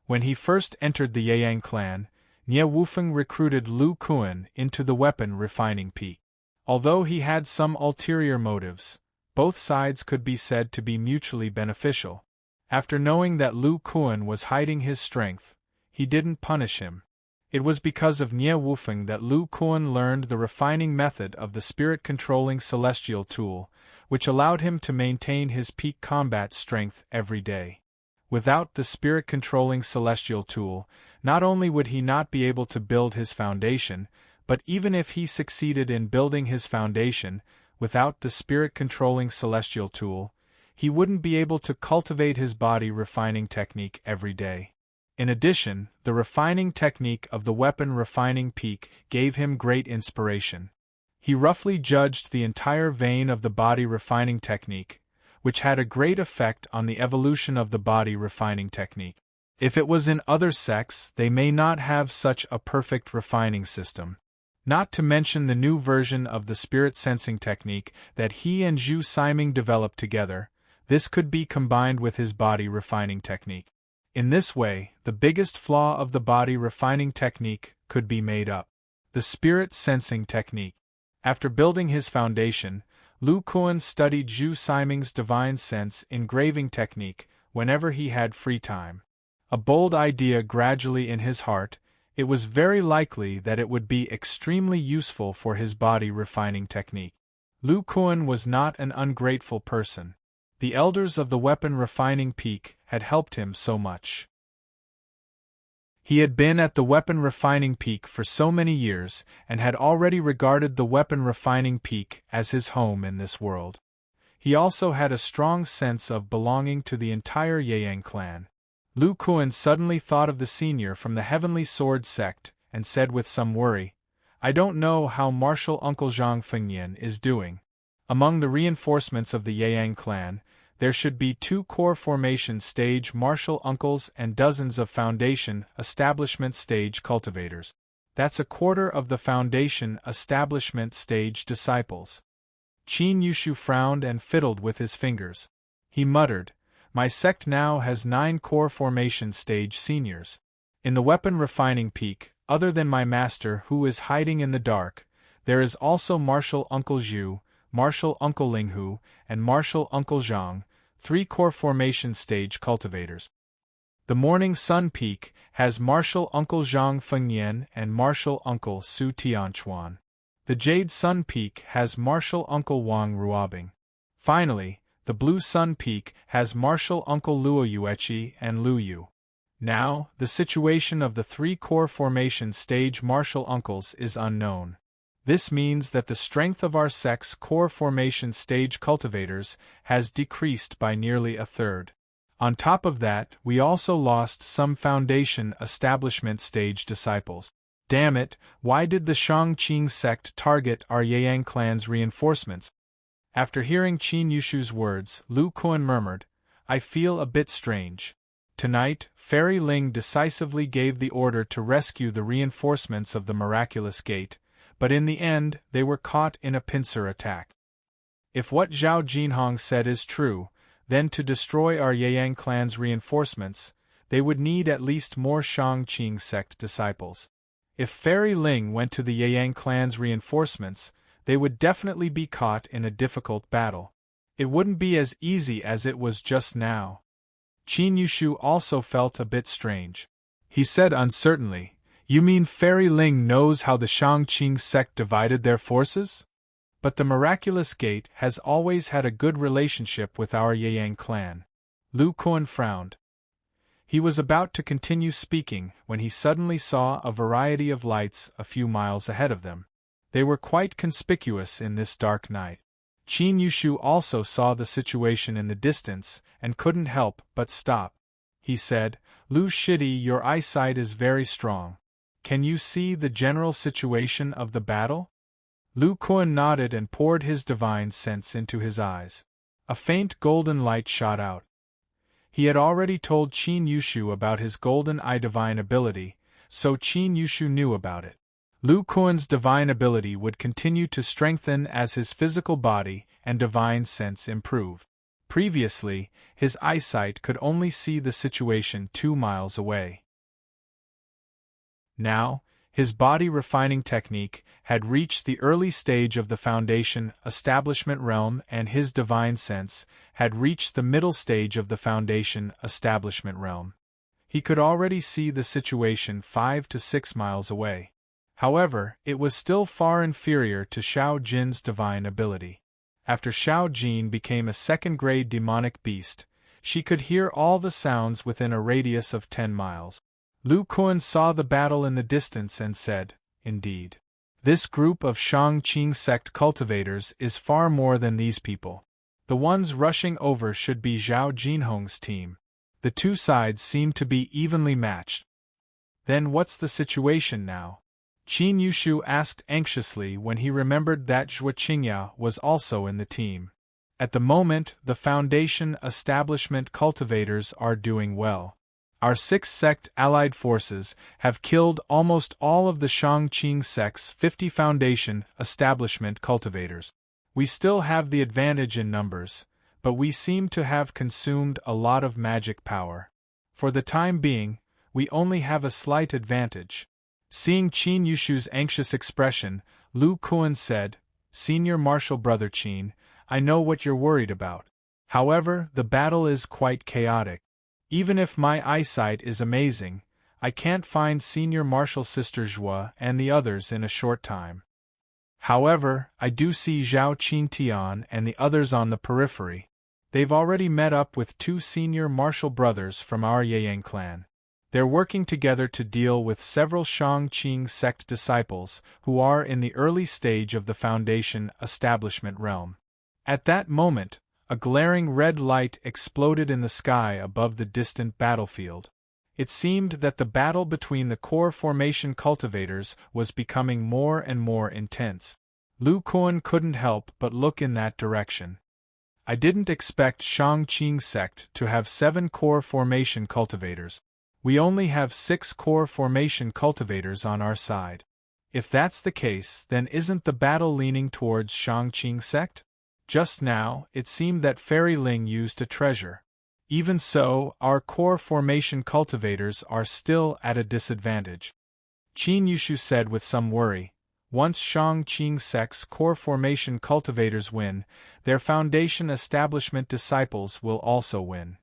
When he first entered the Yang clan, Nie Wufeng recruited Lu Kuan into the weapon refining peak. Although he had some ulterior motives, both sides could be said to be mutually beneficial. After knowing that Lu Kuan was hiding his strength, he didn't punish him. It was because of Nie Wufeng that Lu Kuan learned the refining method of the spirit-controlling celestial tool, which allowed him to maintain his peak combat strength every day. Without the spirit-controlling celestial tool, not only would he not be able to build his foundation, but even if he succeeded in building his foundation, without the spirit-controlling celestial tool, he wouldn't be able to cultivate his body refining technique every day. In addition, the refining technique of the weapon refining peak gave him great inspiration. He roughly judged the entire vein of the body refining technique, which had a great effect on the evolution of the body refining technique. If it was in other sects, they may not have such a perfect refining system. Not to mention the new version of the spirit sensing technique that he and Zhu Siming developed together, this could be combined with his body refining technique. In this way, the biggest flaw of the body refining technique could be made up: the spirit sensing technique. After building his foundation, Lu Kuan studied Zhu Siming's divine sense engraving technique whenever he had free time. A bold idea gradually in his heart, it was very likely that it would be extremely useful for his body refining technique. Lu Kuan was not an ungrateful person. The elders of the weapon refining peak had helped him so much. He had been at the weapon refining peak for so many years and had already regarded the weapon refining peak as his home in this world. He also had a strong sense of belonging to the entire Yang clan. Lu Kuan suddenly thought of the senior from the Heavenly Sword sect and said with some worry, "I don't know how Martial Uncle Zhang Fengyan is doing." Among the reinforcements of the Yang clan, there should be 2 core formation stage martial uncles and dozens of foundation establishment stage cultivators. That's a quarter of the foundation establishment stage disciples. Qin Yushu frowned and fiddled with his fingers. He muttered, "My sect now has 9 core formation stage seniors. In the weapon refining peak, other than my master who is hiding in the dark, there is also Martial Uncle Zhu, Martial Uncle Linghu, and Martial Uncle Zhang, 3 core formation stage cultivators. The Morning Sun Peak has Martial Uncle Zhang Fengyan and Martial Uncle Su Tianchuan. The Jade Sun Peak has Martial Uncle Wang Ruobing. Finally, the Blue Sun Peak has Martial Uncle Luo Yuechi and Lu Yu. Now, the situation of the 3 core formation stage martial uncles is unknown. This means that the strength of our sect's core formation stage cultivators has decreased by nearly a third. On top of that, we also lost some foundation establishment stage disciples. Damn it, why did the Shangqing sect target our Yang clan's reinforcements?" After hearing Qin Yushu's words, Lu Kuan murmured, "I feel a bit strange. Tonight, Fairy Ling decisively gave the order to rescue the reinforcements of the miraculous gate, but in the end they were caught in a pincer attack. If what Zhao Jinhong said is true, then to destroy our Yang clan's reinforcements, they would need at least more Shangqing sect disciples. If Fairy Ling went to the Yang clan's reinforcements, they would definitely be caught in a difficult battle. It wouldn't be as easy as it was just now." Qin Yushu also felt a bit strange. He said uncertainly, "You mean Fairy Ling knows how the Shangqing sect divided their forces? But the Miraculous Gate has always had a good relationship with our Yang clan." Lu Kuan frowned. He was about to continue speaking when he suddenly saw a variety of lights a few miles ahead of them. They were quite conspicuous in this dark night. Qin Yushu also saw the situation in the distance and couldn't help but stop. He said, "Lu Shidi, your eyesight is very strong. Can you see the general situation of the battle?" Lu Kuan nodded and poured his divine sense into his eyes. A faint golden light shot out. He had already told Qin Yushu about his golden eye divine ability, so Qin Yushu knew about it. Lu Kuan's divine ability would continue to strengthen as his physical body and divine sense improve. Previously, his eyesight could only see the situation 2 miles away. Now, his body refining technique had reached the early stage of the foundation establishment realm, and his divine sense had reached the middle stage of the foundation establishment realm. He could already see the situation 5 to 6 miles away. However, it was still far inferior to Xiao Jin's divine ability. After Xiao Jin became a second-grade demonic beast, she could hear all the sounds within a radius of 10 miles. Lu Kuan saw the battle in the distance and said, "Indeed. This group of Shangqing sect cultivators is far more than these people. The ones rushing over should be Zhao Jinhong's team. The 2 sides seem to be evenly matched." "Then what's the situation now?" Qin Yushu asked anxiously when he remembered that Zhou Qingya was also in the team. "At the moment, the Foundation establishment cultivators are doing well. Our 6 sect allied forces have killed almost all of the Shangqing sect's 50 Foundation establishment cultivators. We still have the advantage in numbers, but we seem to have consumed a lot of magic power. For the time being, we only have a slight advantage." Seeing Qin Yushu's anxious expression, Lu Kuan said, "Senior Martial Brother Qin, I know what you're worried about. However, the battle is quite chaotic. Even if my eyesight is amazing, I can't find Senior Martial Sister Zhua and the others in a short time. However, I do see Zhao Qingtian and the others on the periphery. They've already met up with 2 senior martial brothers from our Yang clan. They're working together to deal with several Shang-Qing sect disciples who are in the early stage of the Foundation establishment realm. At that moment, a glaring red light exploded in the sky above the distant battlefield. It seemed that the battle between the core formation cultivators was becoming more and more intense. Lu Kuan couldn't help but look in that direction. I didn't expect Shang-Qing sect to have 7 core formation cultivators. We only have 6 core formation cultivators on our side. If that's the case, then isn't the battle leaning towards Shang-Qing sect? Just now, it seemed that Fairy Ling used a treasure. Even so, our core formation cultivators are still at a disadvantage. Qin Yushu said with some worry. Once Shang-Qing sect's core formation cultivators win, their Foundation establishment disciples will also win.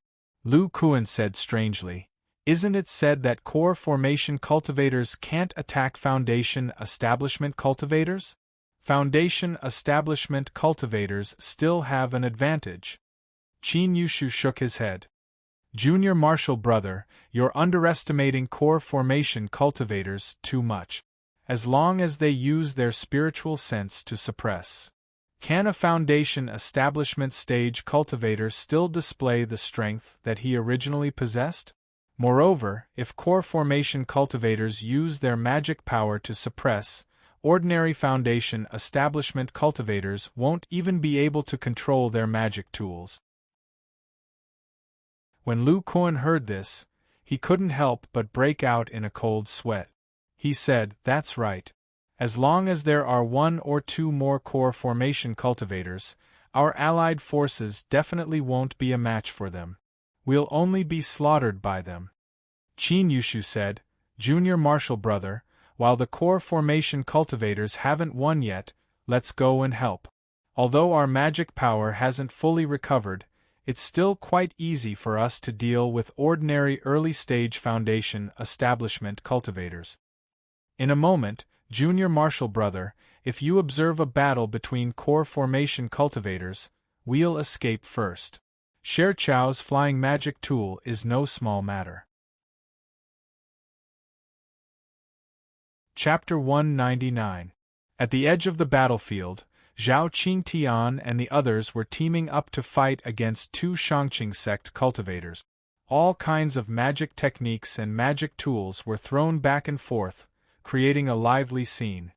Lu Kuan said strangely. Isn't it said that core formation cultivators can't attack Foundation establishment cultivators? Foundation establishment cultivators still have an advantage. Qin Yushu shook his head. Junior Marshal brother, you're underestimating core formation cultivators too much. As long as they use their spiritual sense to suppress. Can a Foundation establishment stage cultivator still display the strength that he originally possessed? Moreover, if core formation cultivators use their magic power to suppress, ordinary Foundation establishment cultivators won't even be able to control their magic tools. When Lu Kuan heard this, he couldn't help but break out in a cold sweat. He said, "That's right. As long as there are 1 or 2 more core formation cultivators, our allied forces definitely won't be a match for them. We'll only be slaughtered by them." Qin Yushu said, "Junior Marshal brother, while the core formation cultivators haven't won yet, let's go and help. Although our magic power hasn't fully recovered, it's still quite easy for us to deal with ordinary early-stage Foundation establishment cultivators. In a moment, Junior Marshal brother, if you observe a battle between core formation cultivators, we'll escape first. Sher Chao's flying magic tool is no small matter." Chapter 199. At the edge of the battlefield, Zhao Qingtian and the others were teaming up to fight against 2 Shangqing sect cultivators. All kinds of magic techniques and magic tools were thrown back and forth, creating a lively scene.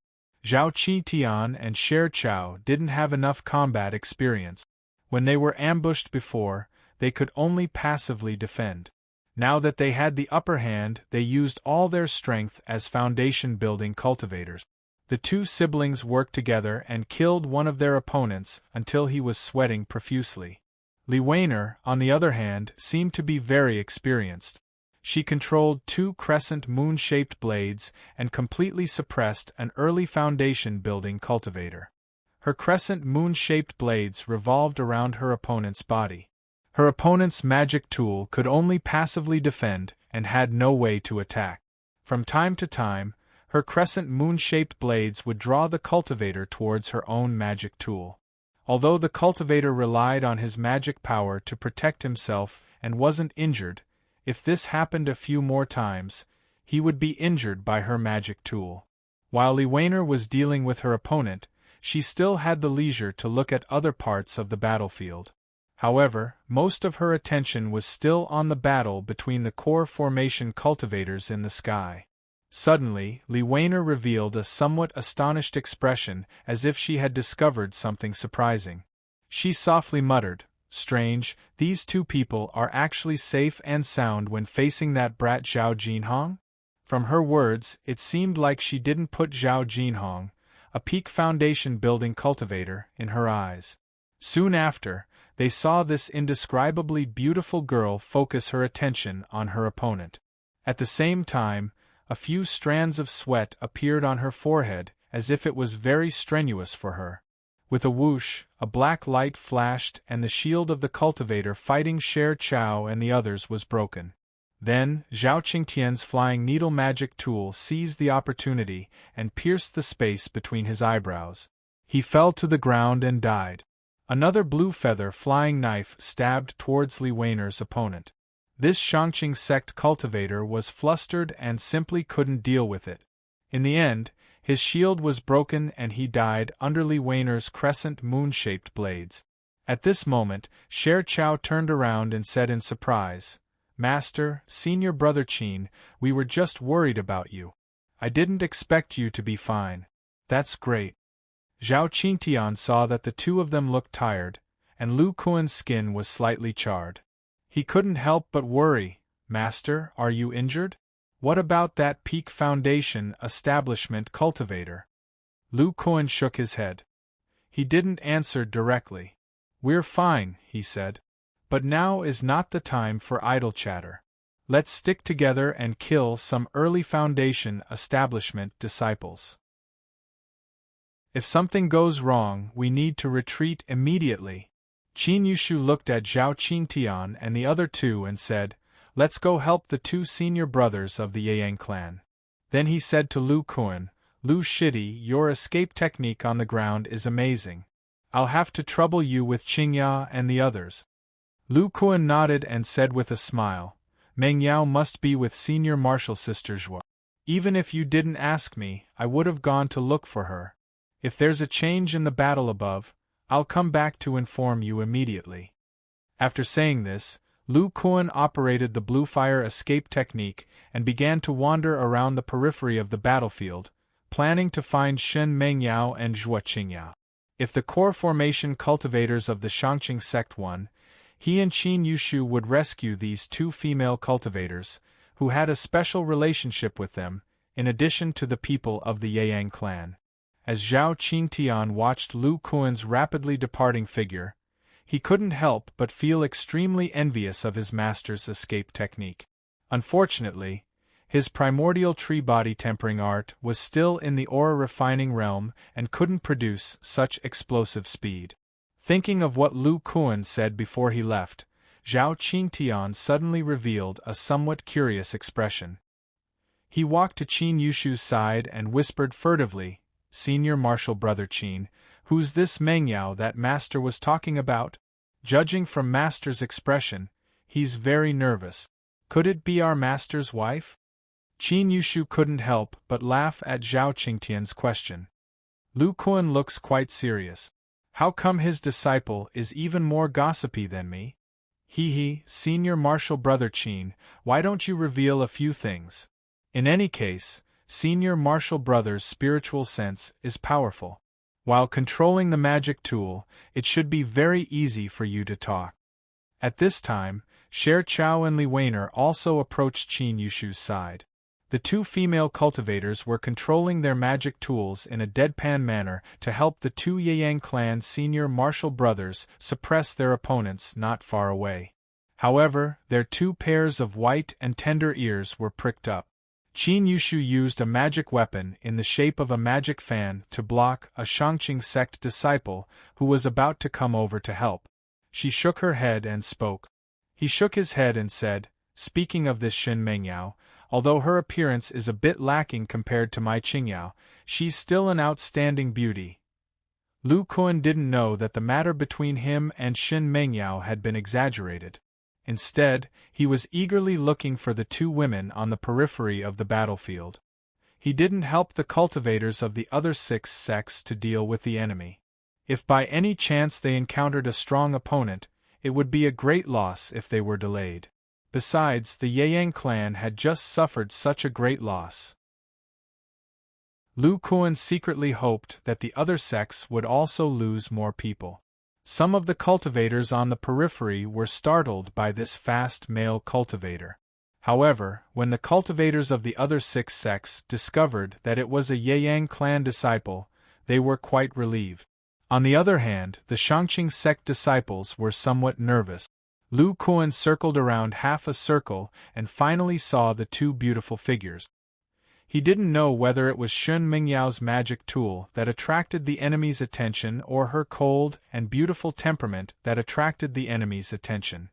Zhao Qingtian and Sher Chao didn't have enough combat experience. When they were ambushed before, they could only passively defend. Now that they had the upper hand, they used all their strength as foundation-building cultivators. The 2 siblings worked together and killed one of their opponents until he was sweating profusely. Li Weiner, on the other hand, seemed to be very experienced. She controlled 2 crescent moon-shaped blades and completely suppressed an early foundation-building cultivator. Her crescent moon-shaped blades revolved around her opponent's body. Her opponent's magic tool could only passively defend and had no way to attack. From time to time, her crescent moon-shaped blades would draw the cultivator towards her own magic tool. Although the cultivator relied on his magic power to protect himself and wasn't injured, if this happened a few more times, he would be injured by her magic tool. While Li Weiner was dealing with her opponent, she still had the leisure to look at other parts of the battlefield. However, most of her attention was still on the battle between the core formation cultivators in the sky. Suddenly, Li Weiner revealed a somewhat astonished expression as if she had discovered something surprising. She softly muttered, "Strange, these 2 people are actually safe and sound when facing that brat Zhao Jinhong?" From her words, it seemed like she didn't put Zhao Jinhong, a peak foundation-building cultivator, in her eyes. Soon after, they saw this indescribably beautiful girl focus her attention on her opponent. At the same time, a few strands of sweat appeared on her forehead, as if it was very strenuous for her. With a whoosh, a black light flashed and the shield of the cultivator fighting Sher Chao and the others was broken. Then, Zhao Qingtian's flying needle magic tool seized the opportunity and pierced the space between his eyebrows. He fell to the ground and died. Another blue feather flying knife stabbed towards Li Weiner's opponent. This Shangqing sect cultivator was flustered and simply couldn't deal with it. In the end, his shield was broken and he died under Li Weiner's crescent moon-shaped blades. At this moment, Sher Chow turned around and said in surprise, "Master, senior brother Qin, we were just worried about you. I didn't expect you to be fine." "That's great." Zhao Qingtian saw that the two of them looked tired, and Lu Kuan's skin was slightly charred. He couldn't help but worry. "Master, are you injured? What about that Peak Foundation establishment cultivator?" Lu Kuan shook his head. He didn't answer directly. "We're fine," he said. "But now is not the time for idle chatter. Let's stick together and kill some early Foundation establishment disciples. If something goes wrong, we need to retreat immediately." Qin Yushu looked at Zhao Qingtian and the other two and said, "Let's go help the two senior brothers of the Yang clan." Then he said to Lu Kuan, "Lu Shidi, your escape technique on the ground is amazing. I'll have to trouble you with Qingya and the others." Lu Kuan nodded and said with a smile, "Meng Yao must be with senior martial sister Zhua. Even if you didn't ask me, I would have gone to look for her. If there's a change in the battle above, I'll come back to inform you immediately." After saying this, Lu Kuan operated the Blue Fire escape technique and began to wander around the periphery of the battlefield, planning to find Shen Mengyao and Zhua Qingya. If the core formation cultivators of the Shangqing sect won, he and Qin Yushu would rescue these two female cultivators, who had a special relationship with them, in addition to the people of the Yang clan. As Zhao Qingtian watched Lu Kuan's rapidly departing figure, he couldn't help but feel extremely envious of his master's escape technique. Unfortunately, his primordial tree body tempering art was still in the aura refining realm and couldn't produce such explosive speed. Thinking of what Lu Kuan said before he left, Zhao Qingtian suddenly revealed a somewhat curious expression. He walked to Qin Yushu's side and whispered furtively, "Senior martial brother Qin, who's this Mengyao that Master was talking about? Judging from Master's expression, he's very nervous. Could it be our Master's wife?" Qin Yushu couldn't help but laugh at Zhao Qingtian's question. Lu Kuan looks quite serious. How come his disciple is even more gossipy than me? He, senior martial brother Qin, why don't you reveal a few things? In any case, senior martial brother's spiritual sense is powerful. While controlling the magic tool, it should be very easy for you to talk. At this time, Sher Chow and Li Weiner also approached Qin Yushu's side. The two female cultivators were controlling their magic tools in a deadpan manner to help the two Yang clan senior martial brothers suppress their opponents not far away. However, their two pairs of white and tender ears were pricked up. Qin Yushu used a magic weapon in the shape of a magic fan to block a Shangqing sect disciple who was about to come over to help. She shook her head and spoke. He shook his head and said, "Speaking of this Shen Mengyao, although her appearance is a bit lacking compared to my Qingyao, she's still an outstanding beauty." Lu Kuan didn't know that the matter between him and Shen Mengyao had been exaggerated. Instead, he was eagerly looking for the two women on the periphery of the battlefield. He didn't help the cultivators of the other 6 sects to deal with the enemy. If by any chance they encountered a strong opponent, it would be a great loss if they were delayed. Besides, the Yang clan had just suffered such a great loss. Lu Kuan secretly hoped that the other sects would also lose more people. Some of the cultivators on the periphery were startled by this fast male cultivator. However, when the cultivators of the other 6 sects discovered that it was a Yang clan disciple, they were quite relieved. On the other hand, the Shangqing sect disciples were somewhat nervous. Lu Kuan circled around half a circle and finally saw the two beautiful figures. He didn't know whether it was Shen Mingyao's magic tool that attracted the enemy's attention or her cold and beautiful temperament that attracted the enemy's attention.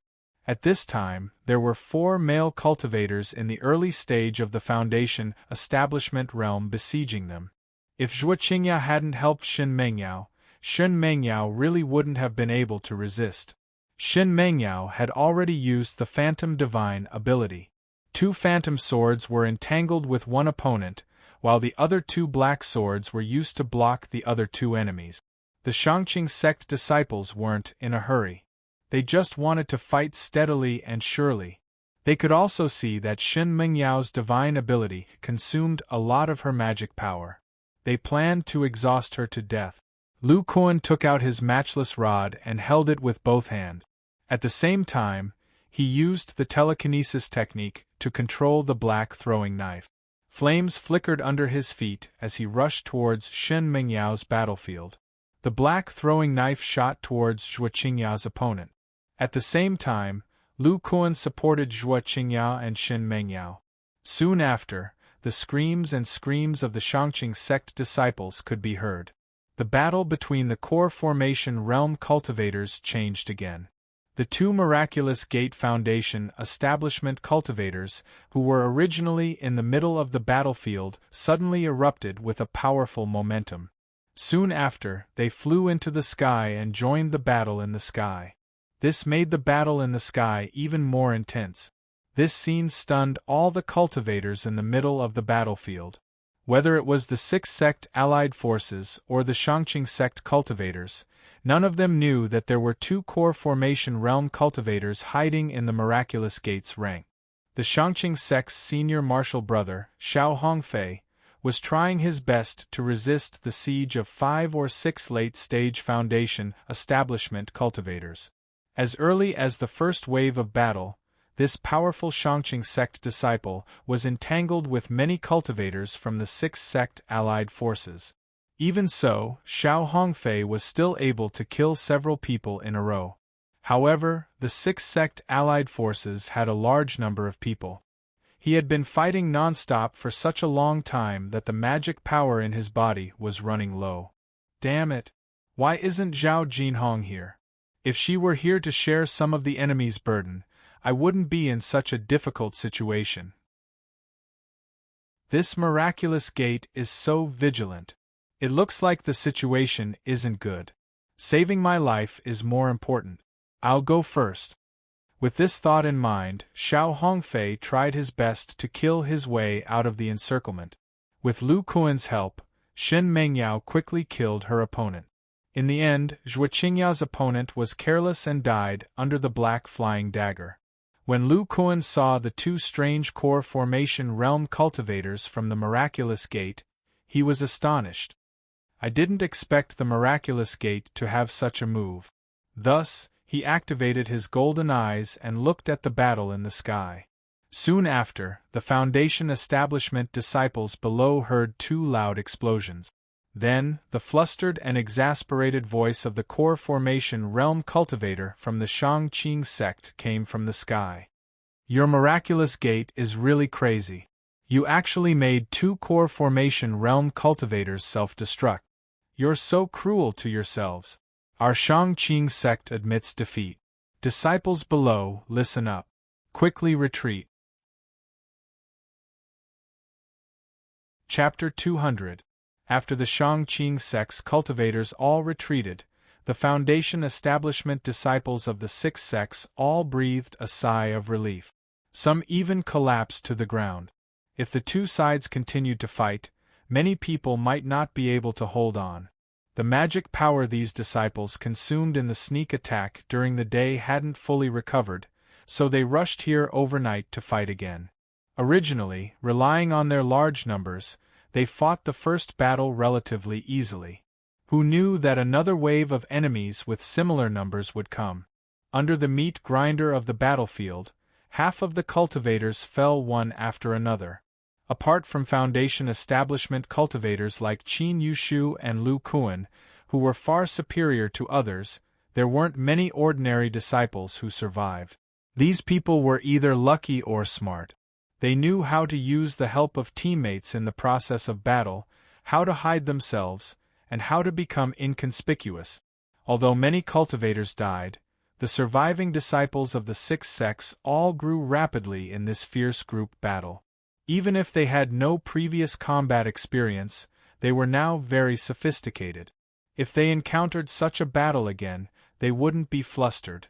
At this time, there were 4 male cultivators in the early stage of the Foundation establishment realm besieging them. If Zhua Qingya hadn't helped Shen Mengyao really wouldn't have been able to resist. Shin Mengyao had already used the Phantom Divine ability. 2 phantom swords were entangled with one opponent, while the other 2 black swords were used to block the other 2 enemies. The Shangqing sect disciples weren't in a hurry. They just wanted to fight steadily and surely. They could also see that Shin Mengyao's divine ability consumed a lot of her magic power. They planned to exhaust her to death. Lu Kuan took out his matchless rod and held it with both hands. At the same time, he used the telekinesis technique to control the black throwing knife. Flames flickered under his feet as he rushed towards Shin Mengyao's battlefield. The black throwing knife shot towards Zhuo Qingyao's opponent. At the same time, Lu Kuan supported Zhuo Qingyao and Shin Mengyao. Soon after, the screams and screams of the Shangqing sect disciples could be heard. The battle between the core formation realm cultivators changed again. The 2 Miraculous Gate Foundation establishment cultivators, who were originally in the middle of the battlefield, suddenly erupted with a powerful momentum. Soon after, they flew into the sky and joined the battle in the sky. This made the battle in the sky even more intense. This scene stunned all the cultivators in the middle of the battlefield. Whether it was the 6 sect allied forces or the Shangqing sect cultivators, none of them knew that there were 2 core formation realm cultivators hiding in the Miraculous Gate's rank. The Shangqing sect's senior martial brother, Xiao Hongfei, was trying his best to resist the siege of 5 or 6 late-stage Foundation establishment cultivators. As early as the first wave of battle, this powerful Shangqing sect disciple was entangled with many cultivators from the 6 sect allied forces. Even so, Xiao Hongfei was still able to kill several people in a row. However, the 6 sect allied forces had a large number of people. He had been fighting non-stop for such a long time that the magic power in his body was running low. Damn it! Why isn't Zhao Jinhong here? If she were here to share some of the enemy's burden, I wouldn't be in such a difficult situation. This Miraculous Gate is so vigilant. It looks like the situation isn't good. Saving my life is more important. I'll go first. With this thought in mind, Xiao Hongfei tried his best to kill his way out of the encirclement. With Lu Kuan's help, Shin Mengyao quickly killed her opponent. In the end, Zhuo Qingyao's opponent was careless and died under the black flying dagger. When Lu Kuan saw the 2 strange core formation realm cultivators from the Miraculous Gate, he was astonished. I didn't expect the Miraculous Gate to have such a move. Thus, he activated his golden eyes and looked at the battle in the sky. Soon after, the Foundation establishment disciples below heard 2 loud explosions. Then, the flustered and exasperated voice of the core formation realm cultivator from the Shangqing sect came from the sky. Your Miraculous Gate is really crazy. You actually made 2 core formation realm cultivators self-destruct. You're so cruel to yourselves. Our Shangqing sect admits defeat. Disciples below, listen up. Quickly retreat. Chapter 200. After the Shangqing sect's cultivators all retreated, the Foundation establishment disciples of the 6 sects all breathed a sigh of relief. Some even collapsed to the ground. If the 2 sides continued to fight, many people might not be able to hold on. The magic power these disciples consumed in the sneak attack during the day hadn't fully recovered, so they rushed here overnight to fight again. Originally, relying on their large numbers, they fought the first battle relatively easily. Who knew that another wave of enemies with similar numbers would come? Under the meat grinder of the battlefield, half of the cultivators fell one after another. Apart from Foundation establishment cultivators like Qin Yushu and Lu Kuan, who were far superior to others, there weren't many ordinary disciples who survived. These people were either lucky or smart. They knew how to use the help of teammates in the process of battle, how to hide themselves, and how to become inconspicuous. Although many cultivators died, the surviving disciples of the 6 sects all grew rapidly in this fierce group battle. Even if they had no previous combat experience, they were now very sophisticated. If they encountered such a battle again, they wouldn't be flustered.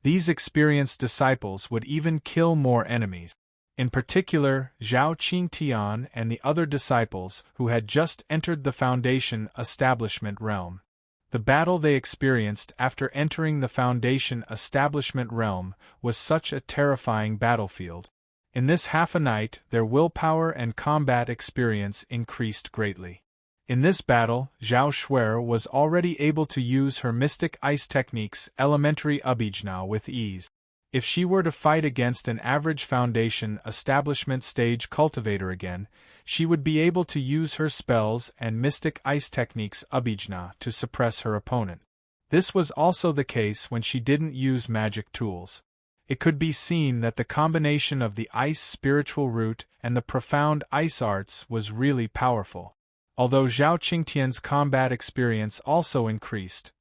These experienced disciples would even kill more enemies. In particular, Zhao Qingtian and the other disciples who had just entered the Foundation Establishment realm. The battle they experienced after entering the Foundation Establishment realm was such a terrifying battlefield. In this half a night, their willpower and combat experience increased greatly. In this battle, Zhao Shuer was already able to use her mystic ice techniques elementary Abhijna with ease. If she were to fight against an average Foundation Establishment stage cultivator again, she would be able to use her spells and mystic ice techniques Abhijna to suppress her opponent. This was also the case when she didn't use magic tools. It could be seen that the combination of the ice spiritual root and the profound ice arts was really powerful. Although Zhao Qingtian's combat experience also increased,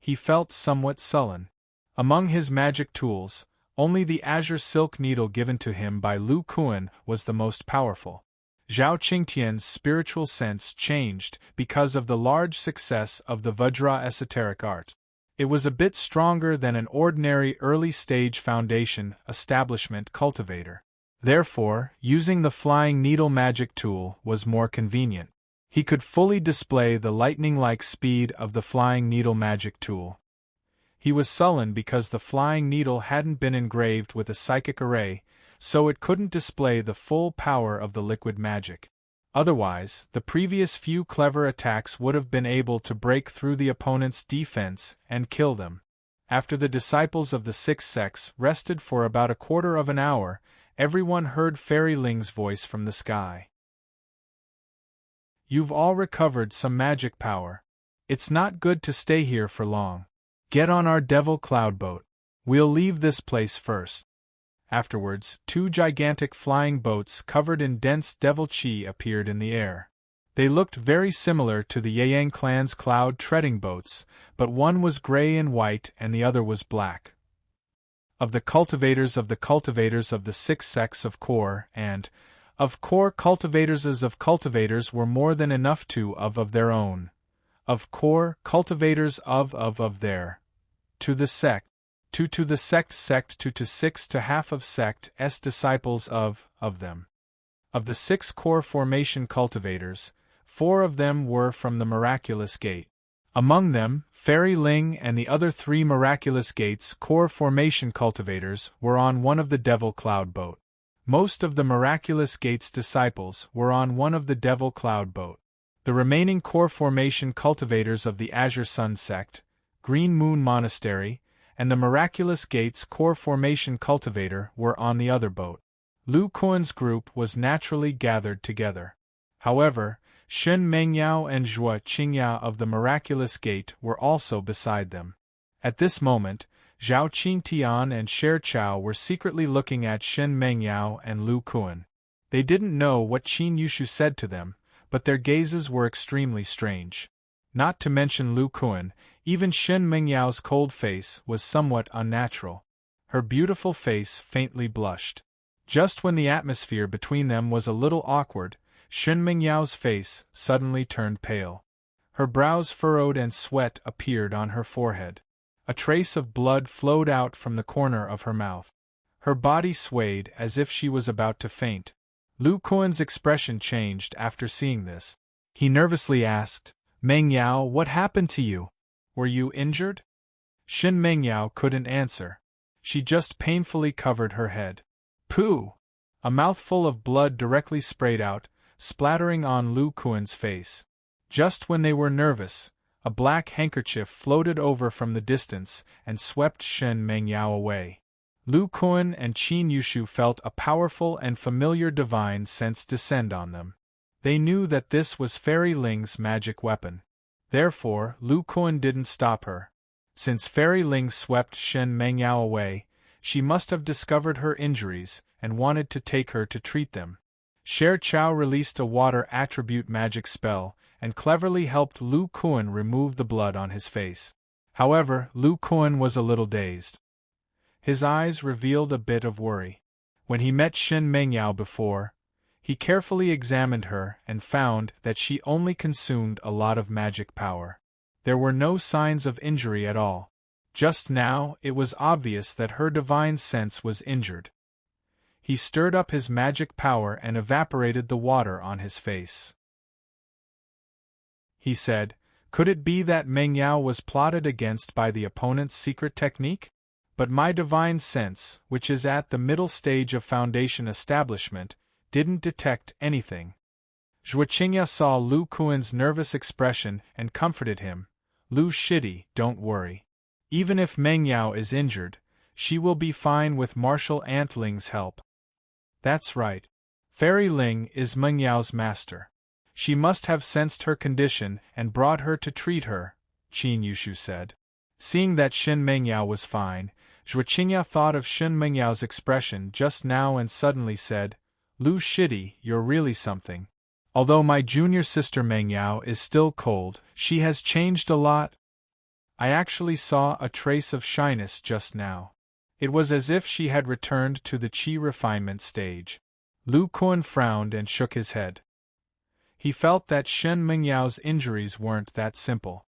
he felt somewhat sullen. Among his magic tools, only the azure silk needle given to him by Lu Kuan was the most powerful. Zhao Qingtian's spiritual sense changed because of the large success of the Vajra esoteric art. It was a bit stronger than an ordinary early-stage Foundation Establishment cultivator. Therefore, using the flying needle magic tool was more convenient. He could fully display the lightning-like speed of the flying needle magic tool. He was sullen because the flying needle hadn't been engraved with a psychic array, so it couldn't display the full power of the liquid magic. Otherwise, the previous few clever attacks would have been able to break through the opponent's defense and kill them. After the disciples of the sixth sex rested for about a quarter of an hour, everyone heard Fairy Ling's voice from the sky. "You've all recovered some magic power. It's not good to stay here for long. Get on our devil cloud boat. We'll leave this place first." Afterwards, two gigantic flying boats covered in dense devil chi appeared in the air. They looked very similar to the Yang clan's cloud-treading boats, but one was gray and white and the other was black. Of the cultivators of the sixth sex of core and of core cultivators of cultivators were more than enough of their own. Of core cultivators of their. To the sect. To the sect to six to half of sect s disciples of them. Of the 6 core formation cultivators, 4 of them were from the miraculous gate. Among them, Fairy Ling and the other 3 miraculous gates core formation cultivators were on one of the devil cloud boat. Most of the miraculous gates disciples were on one of the devil cloud boat. The remaining core formation cultivators of the Azure Sun sect, Green Moon Monastery, and the Miraculous Gates core formation cultivator were on the other boat. Lu Kuan's group was naturally gathered together. However, Shen Mengyao and Zhua Qingyao of the Miraculous Gate were also beside them. At this moment, Zhao Qingtian and Sher Chao were secretly looking at Shen Mengyao and Lu Kuan. They didn't know what Qin Yushu said to them, but their gazes were extremely strange. Not to mention Lu Kuan, even Shen Mengyao's cold face was somewhat unnatural. Her beautiful face faintly blushed. Just when the atmosphere between them was a little awkward, Shen Mengyao's face suddenly turned pale. Her brows furrowed and sweat appeared on her forehead. A trace of blood flowed out from the corner of her mouth. Her body swayed as if she was about to faint. Lu Kuan's expression changed after seeing this. He nervously asked, "Mengyao, what happened to you? Were you injured?" Shen Mengyao couldn't answer. She just painfully covered her head. Pooh! A mouthful of blood directly sprayed out, splattering on Lu Kuan's face. Just when they were nervous, a black handkerchief floated over from the distance and swept Shen Mengyao away. Lu Kuan and Qin Yushu felt a powerful and familiar divine sense descend on them. They knew that this was Fairy Ling's magic weapon. Therefore, Lu Kuan didn't stop her. Since Fairy Ling swept Shen Mengyao away, she must have discovered her injuries and wanted to take her to treat them. Sher Chao released a water attribute magic spell and cleverly helped Lu Kuan remove the blood on his face. However, Lu Kuan was a little dazed. His eyes revealed a bit of worry. When he met Shen Mengyao before, he carefully examined her and found that she only consumed a lot of magic power. There were no signs of injury at all. Just now, it was obvious that her divine sense was injured. He stirred up his magic power and evaporated the water on his face. He said, "Could it be that Meng Yao was plotted against by the opponent's secret technique? But my divine sense, which is at the middle stage of foundation establishment, didn't detect anything." Zhuo Qingya saw Lu Kuan's nervous expression and comforted him. "Lu Shidi, don't worry. Even if Meng Yao is injured, she will be fine with Martial Ant Ling's help." "That's right. Fairy Ling is Meng Yao's master. She must have sensed her condition and brought her to treat her," Qin Yushu said. Seeing that Shen Mengyao was fine, Zhuo Qingya thought of Shen Mengyao's expression just now and suddenly said, "Lu Shidi, you're really something. Although my junior sister Mengyao is still cold, she has changed a lot. I actually saw a trace of shyness just now. It was as if she had returned to the qi refinement stage." Lu Kuan frowned and shook his head. He felt that Shen Mengyao's injuries weren't that simple.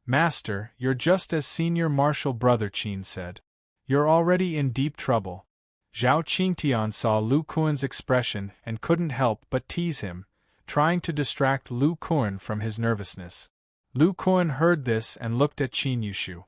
"Master, you're just as senior martial brother," Qin said. "You're already in deep trouble." Zhao Qingtian saw Lu Kuan's expression and couldn't help but tease him, trying to distract Lu Kuan from his nervousness. Lu Kuan heard this and looked at Qin Yushu.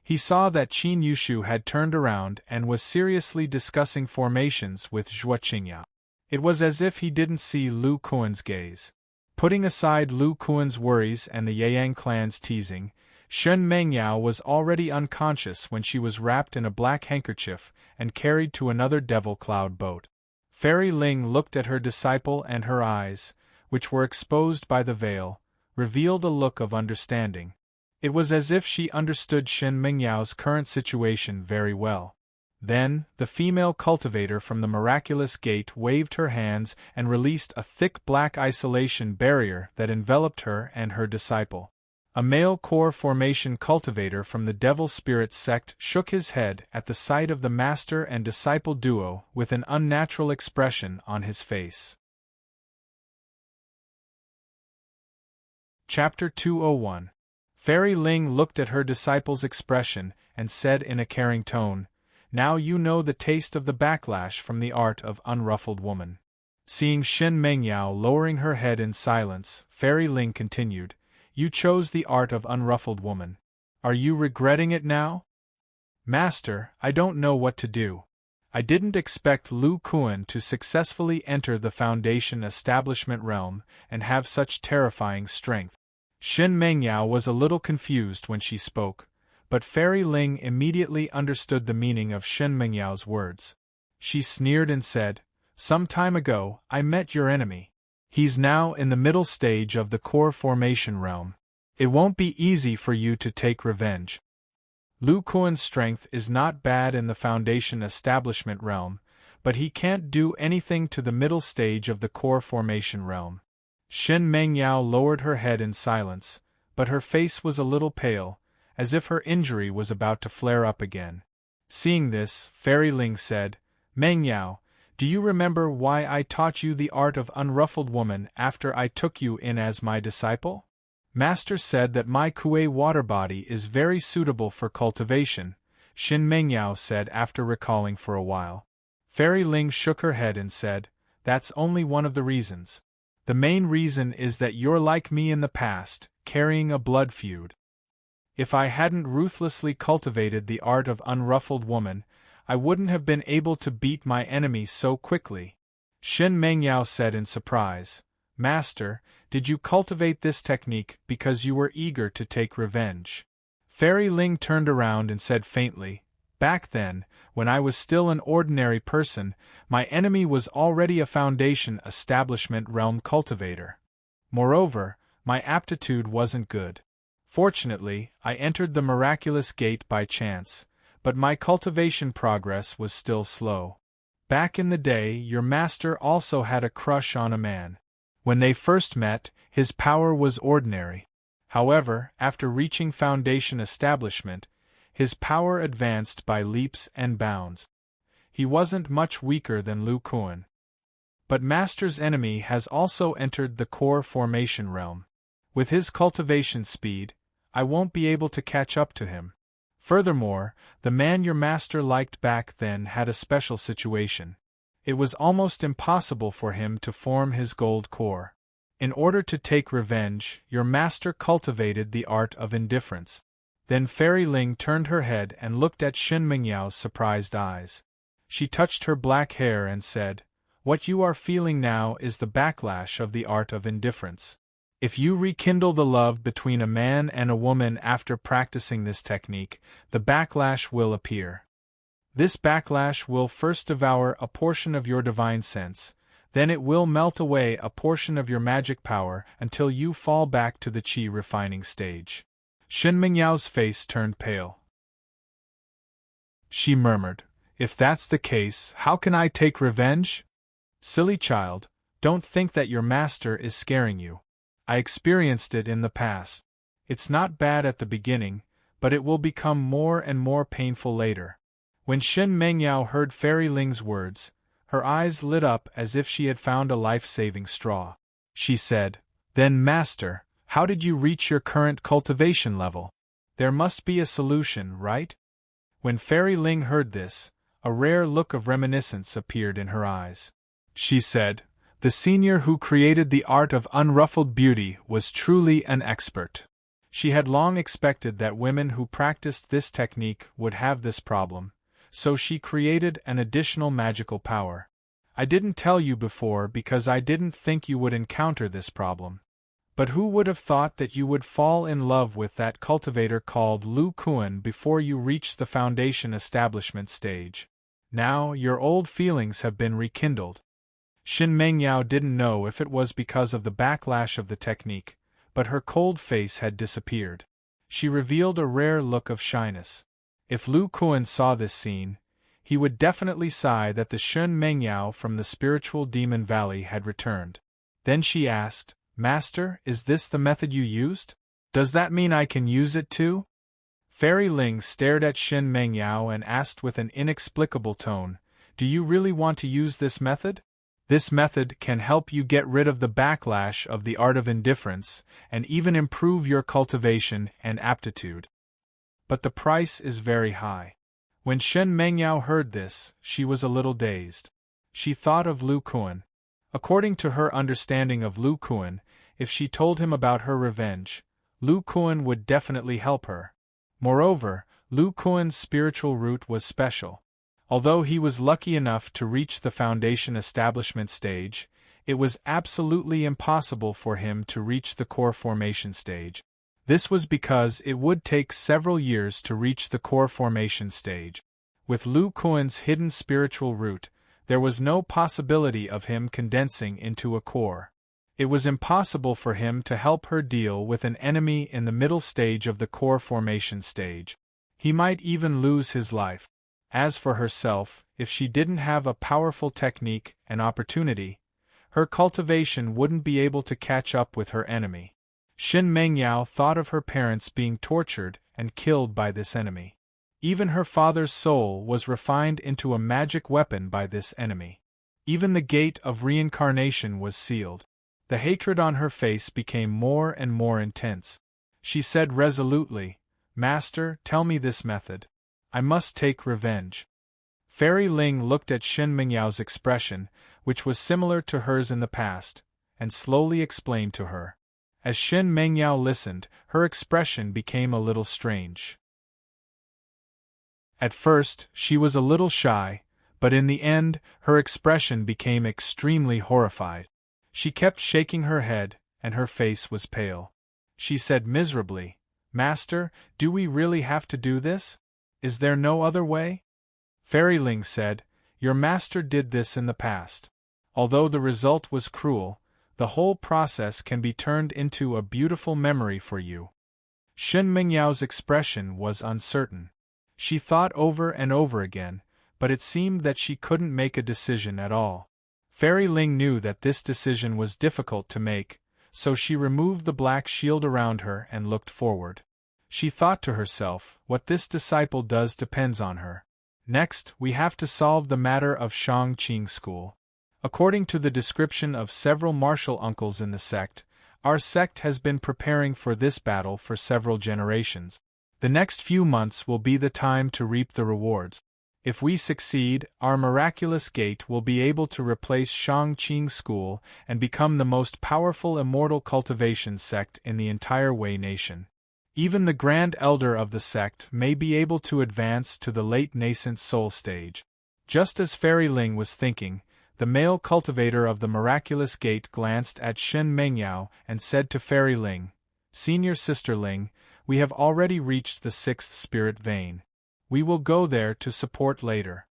He saw that Qin Yushu had turned around and was seriously discussing formations with Zhuo Qingya. It was as if he didn't see Lu Kuan's gaze. Putting aside Lu Kuan's worries and the Yang clan's teasing, Shen Mengyao was already unconscious when she was wrapped in a black handkerchief and carried to another devil cloud boat. Fairy Ling looked at her disciple and her eyes, which were exposed by the veil, revealed a look of understanding. It was as if she understood Shen Mengyao's current situation very well. Then, the female cultivator from the miraculous gate waved her hands and released a thick black isolation barrier that enveloped her and her disciple. A male core formation cultivator from the Devil Spirit sect shook his head at the sight of the master and disciple duo with an unnatural expression on his face. Chapter 201. Fairy Ling looked at her disciple's expression and said in a caring tone, "Now you know the taste of the backlash from the art of unruffled woman." Seeing Shen Mengyao lowering her head in silence, Fairy Ling continued, "You chose the art of unruffled woman. Are you regretting it now?" "Master, I don't know what to do. I didn't expect Lu Kuan to successfully enter the Foundation establishment realm and have such terrifying strength." Shen Mengyao was a little confused when she spoke, but Fairy Ling immediately understood the meaning of Shen Mengyao's words. She sneered and said, "Some time ago, I met your enemy. He's now in the middle stage of the core formation realm. It won't be easy for you to take revenge. Lu Kuan's strength is not bad in the Foundation establishment realm, but he can't do anything to the middle stage of the core formation realm." Shen Mengyao lowered her head in silence, but her face was a little pale, as if her injury was about to flare up again. Seeing this, Fairy Ling said, "Mengyao, do you remember why I taught you the art of unruffled woman after I took you in as my disciple? Master said that my Kuei water body is very suitable for cultivation," Shen Mengyao said after recalling for a while. Fairy Ling shook her head and said, "That's only one of the reasons. The main reason is that you're like me in the past, carrying a blood feud. If I hadn't ruthlessly cultivated the art of unruffled woman, I wouldn't have been able to beat my enemy so quickly." Shen Mengyao said in surprise, "Master, did you cultivate this technique because you were eager to take revenge?" Fairy Ling turned around and said faintly, "Back then, when I was still an ordinary person, my enemy was already a Foundation establishment realm cultivator. Moreover, my aptitude wasn't good. Fortunately, I entered the miraculous gate by chance, but my cultivation progress was still slow. Back in the day, your master also had a crush on a man. When they first met, his power was ordinary. However, after reaching Foundation establishment, his power advanced by leaps and bounds. He wasn't much weaker than Lu Kuan. But Master's enemy has also entered the core formation realm. With his cultivation speed, I won't be able to catch up to him." Furthermore, the man your master liked back then had a special situation. It was almost impossible for him to form his gold core. In order to take revenge, your master cultivated the art of indifference. Then Fairy Ling turned her head and looked at Shen Mingyao's surprised eyes. She touched her black hair and said, "What you are feeling now is the backlash of the art of indifference. If you rekindle the love between a man and a woman after practicing this technique, the backlash will appear. This backlash will first devour a portion of your divine sense, then it will melt away a portion of your magic power until you fall back to the qi refining stage." Shen Mingyao's face turned pale. She murmured, "If that's the case, how can I take revenge?" "Silly child, don't think that your master is scaring you. I experienced it in the past. It's not bad at the beginning, but it will become more and more painful later." When Shen Mengyao heard Fairy Ling's words, her eyes lit up as if she had found a life-saving straw. She said, "Then, Master, how did you reach your current cultivation level? There must be a solution, right?" When Fairy Ling heard this, a rare look of reminiscence appeared in her eyes. She said, "The senior who created the art of unruffled beauty was truly an expert." She had long expected that women who practiced this technique would have this problem, so she created an additional magical power. "I didn't tell you before because I didn't think you would encounter this problem. But who would have thought that you would fall in love with that cultivator called Lu Kuan before you reached the foundation establishment stage? Now your old feelings have been rekindled." Shen Mengyao didn't know if it was because of the backlash of the technique, but her cold face had disappeared. She revealed a rare look of shyness. If Lu Kuan saw this scene, he would definitely sigh that the Shen Mengyao from the spiritual demon valley had returned. Then she asked, "Master, is this the method you used? Does that mean I can use it too?" Fairy Ling stared at Shen Mengyao and asked with an inexplicable tone, "Do you really want to use this method? This method can help you get rid of the backlash of the art of indifference, and even improve your cultivation and aptitude. But the price is very high." When Shen Mengyao heard this, she was a little dazed. She thought of Lu Kuan. According to her understanding of Lu Kuan, if she told him about her revenge, Lu Kuan would definitely help her. Moreover, Lu Kuan's spiritual root was special. Although he was lucky enough to reach the foundation establishment stage, it was absolutely impossible for him to reach the core formation stage. This was because it would take several years to reach the core formation stage. With Lu Kuan's hidden spiritual root, there was no possibility of him condensing into a core. It was impossible for him to help her deal with an enemy in the middle stage of the core formation stage. He might even lose his life. As for herself, if she didn't have a powerful technique and opportunity, her cultivation wouldn't be able to catch up with her enemy. Shen Mengyao thought of her parents being tortured and killed by this enemy. Even her father's soul was refined into a magic weapon by this enemy. Even the gate of reincarnation was sealed. The hatred on her face became more and more intense. She said resolutely, "Master, tell me this method. I must take revenge." Fairy Ling looked at Shen Mingyao's expression, which was similar to hers in the past, and slowly explained to her. As Shen Mengyao listened, her expression became a little strange. At first, she was a little shy, but in the end, her expression became extremely horrified. She kept shaking her head, and her face was pale. She said miserably, "Master, do we really have to do this? Is there no other way?" Fairy Ling said, "Your master did this in the past. Although the result was cruel, the whole process can be turned into a beautiful memory for you." Shen Mingyao's expression was uncertain. She thought over and over again, but it seemed that she couldn't make a decision at all. Fairy Ling knew that this decision was difficult to make, so she removed the black shield around her and looked forward. She thought to herself, what this disciple does depends on her. Next, we have to solve the matter of Shangqing School. According to the description of several martial uncles in the sect, our sect has been preparing for this battle for several generations. The next few months will be the time to reap the rewards. If we succeed, our miraculous gate will be able to replace Shang-Qing School and become the most powerful immortal cultivation sect in the entire Wei nation. Even the Grand Elder of the sect may be able to advance to the late nascent soul stage. Just as Fairy Ling was thinking, the male cultivator of the miraculous gate glanced at Shen Mengyao and said to Fairy Ling, "Senior Sister Ling, we have already reached the 6th spirit vein. We will go there to support later."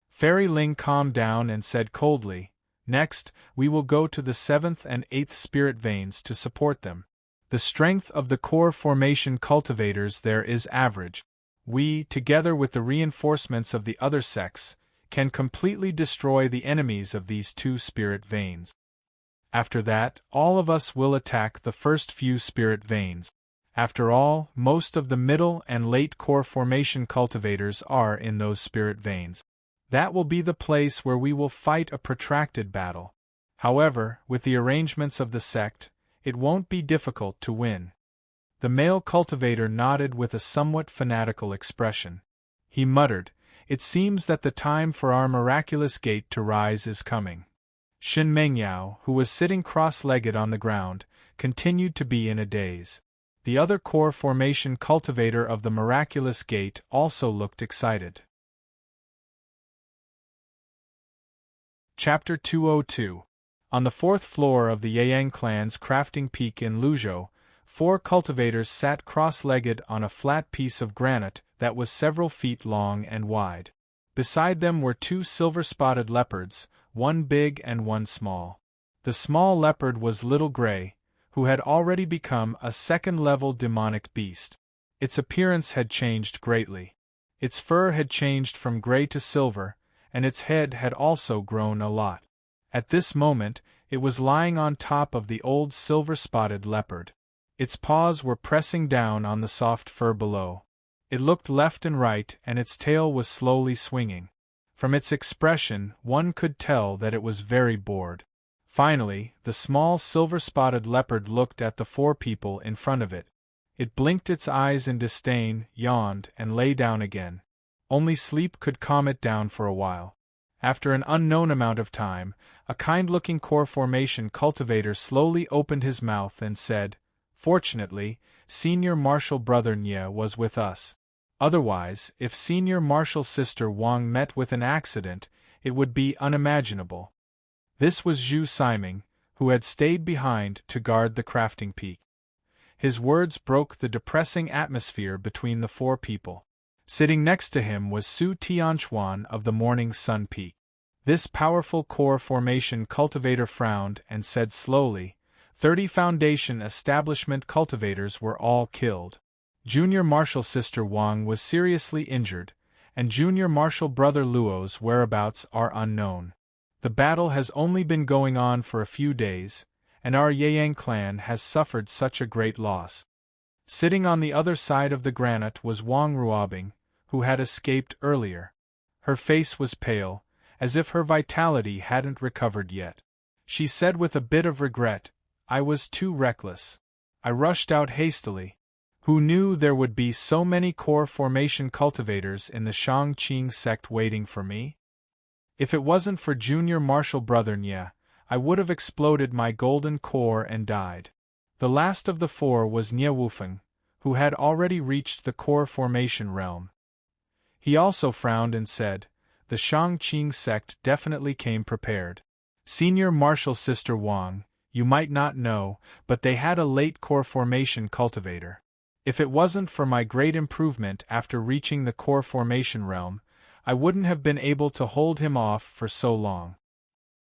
Fairy Ling calmed down and said coldly, "Next, we will go to the 7th and 8th spirit veins to support them. The strength of the core formation cultivators there is average. We, together with the reinforcements of the other sects, can completely destroy the enemies of these 2 spirit veins. After that, all of us will attack the first few spirit veins. After all, most of the middle and late core formation cultivators are in those spirit veins. That will be the place where we will fight a protracted battle. However, with the arrangements of the sect, it won't be difficult to win." The male cultivator nodded with a somewhat fanatical expression. He muttered, "It seems that the time for our miraculous gate to rise is coming." Shen Mengyao, who was sitting cross-legged on the ground, continued to be in a daze. The other core formation cultivator of the miraculous gate also looked excited. Chapter 202. On the 4th floor of the Yang clan's crafting peak in Luzhou, 4 cultivators sat cross-legged on a flat piece of granite that was several feet long and wide. Beside them were 2 silver-spotted leopards, one big and one small. The small leopard was Little Gray, who had already become a 2nd-level demonic beast. Its appearance had changed greatly. Its fur had changed from gray to silver, and its head had also grown a lot. At this moment, it was lying on top of the old silver-spotted leopard. Its paws were pressing down on the soft fur below. It looked left and right, and its tail was slowly swinging. From its expression, one could tell that it was very bored. Finally, the small silver-spotted leopard looked at the 4 people in front of it. It blinked its eyes in disdain, yawned, and lay down again. Only sleep could calm it down for a while. After an unknown amount of time, a kind-looking core formation cultivator slowly opened his mouth and said, "Fortunately, Senior Martial Brother Nye was with us. Otherwise, if Senior Martial Sister Wang met with an accident, it would be unimaginable." This was Zhu Siming, who had stayed behind to guard the crafting peak. His words broke the depressing atmosphere between the 4 people. Sitting next to him was Su Tianchuan of the Morning Sun Peak. This powerful core formation cultivator frowned and said slowly, 30 Foundation establishment cultivators were all killed. Junior Martial Sister Wang was seriously injured, and Junior Martial Brother Luo's whereabouts are unknown. The battle has only been going on for a few days, and our Yang clan has suffered such a great loss. Sitting on the other side of the granite was Wang Ruobing, who had escaped earlier. Her face was pale, as if her vitality hadn't recovered yet. She said with a bit of regret, "I was too reckless. I rushed out hastily. Who knew there would be so many core formation cultivators in the Shang-Qing sect waiting for me? If it wasn't for Junior Martial Brother Nye, I would have exploded my golden core and died." The last of the 4 was Nye Wufeng, who had already reached the core formation realm. He also frowned and said, "The Shang-Qing sect definitely came prepared. Senior Martial Sister Wang, you might not know, but they had a late core formation cultivator. If it wasn't for my great improvement after reaching the core formation realm, I wouldn't have been able to hold him off for so long."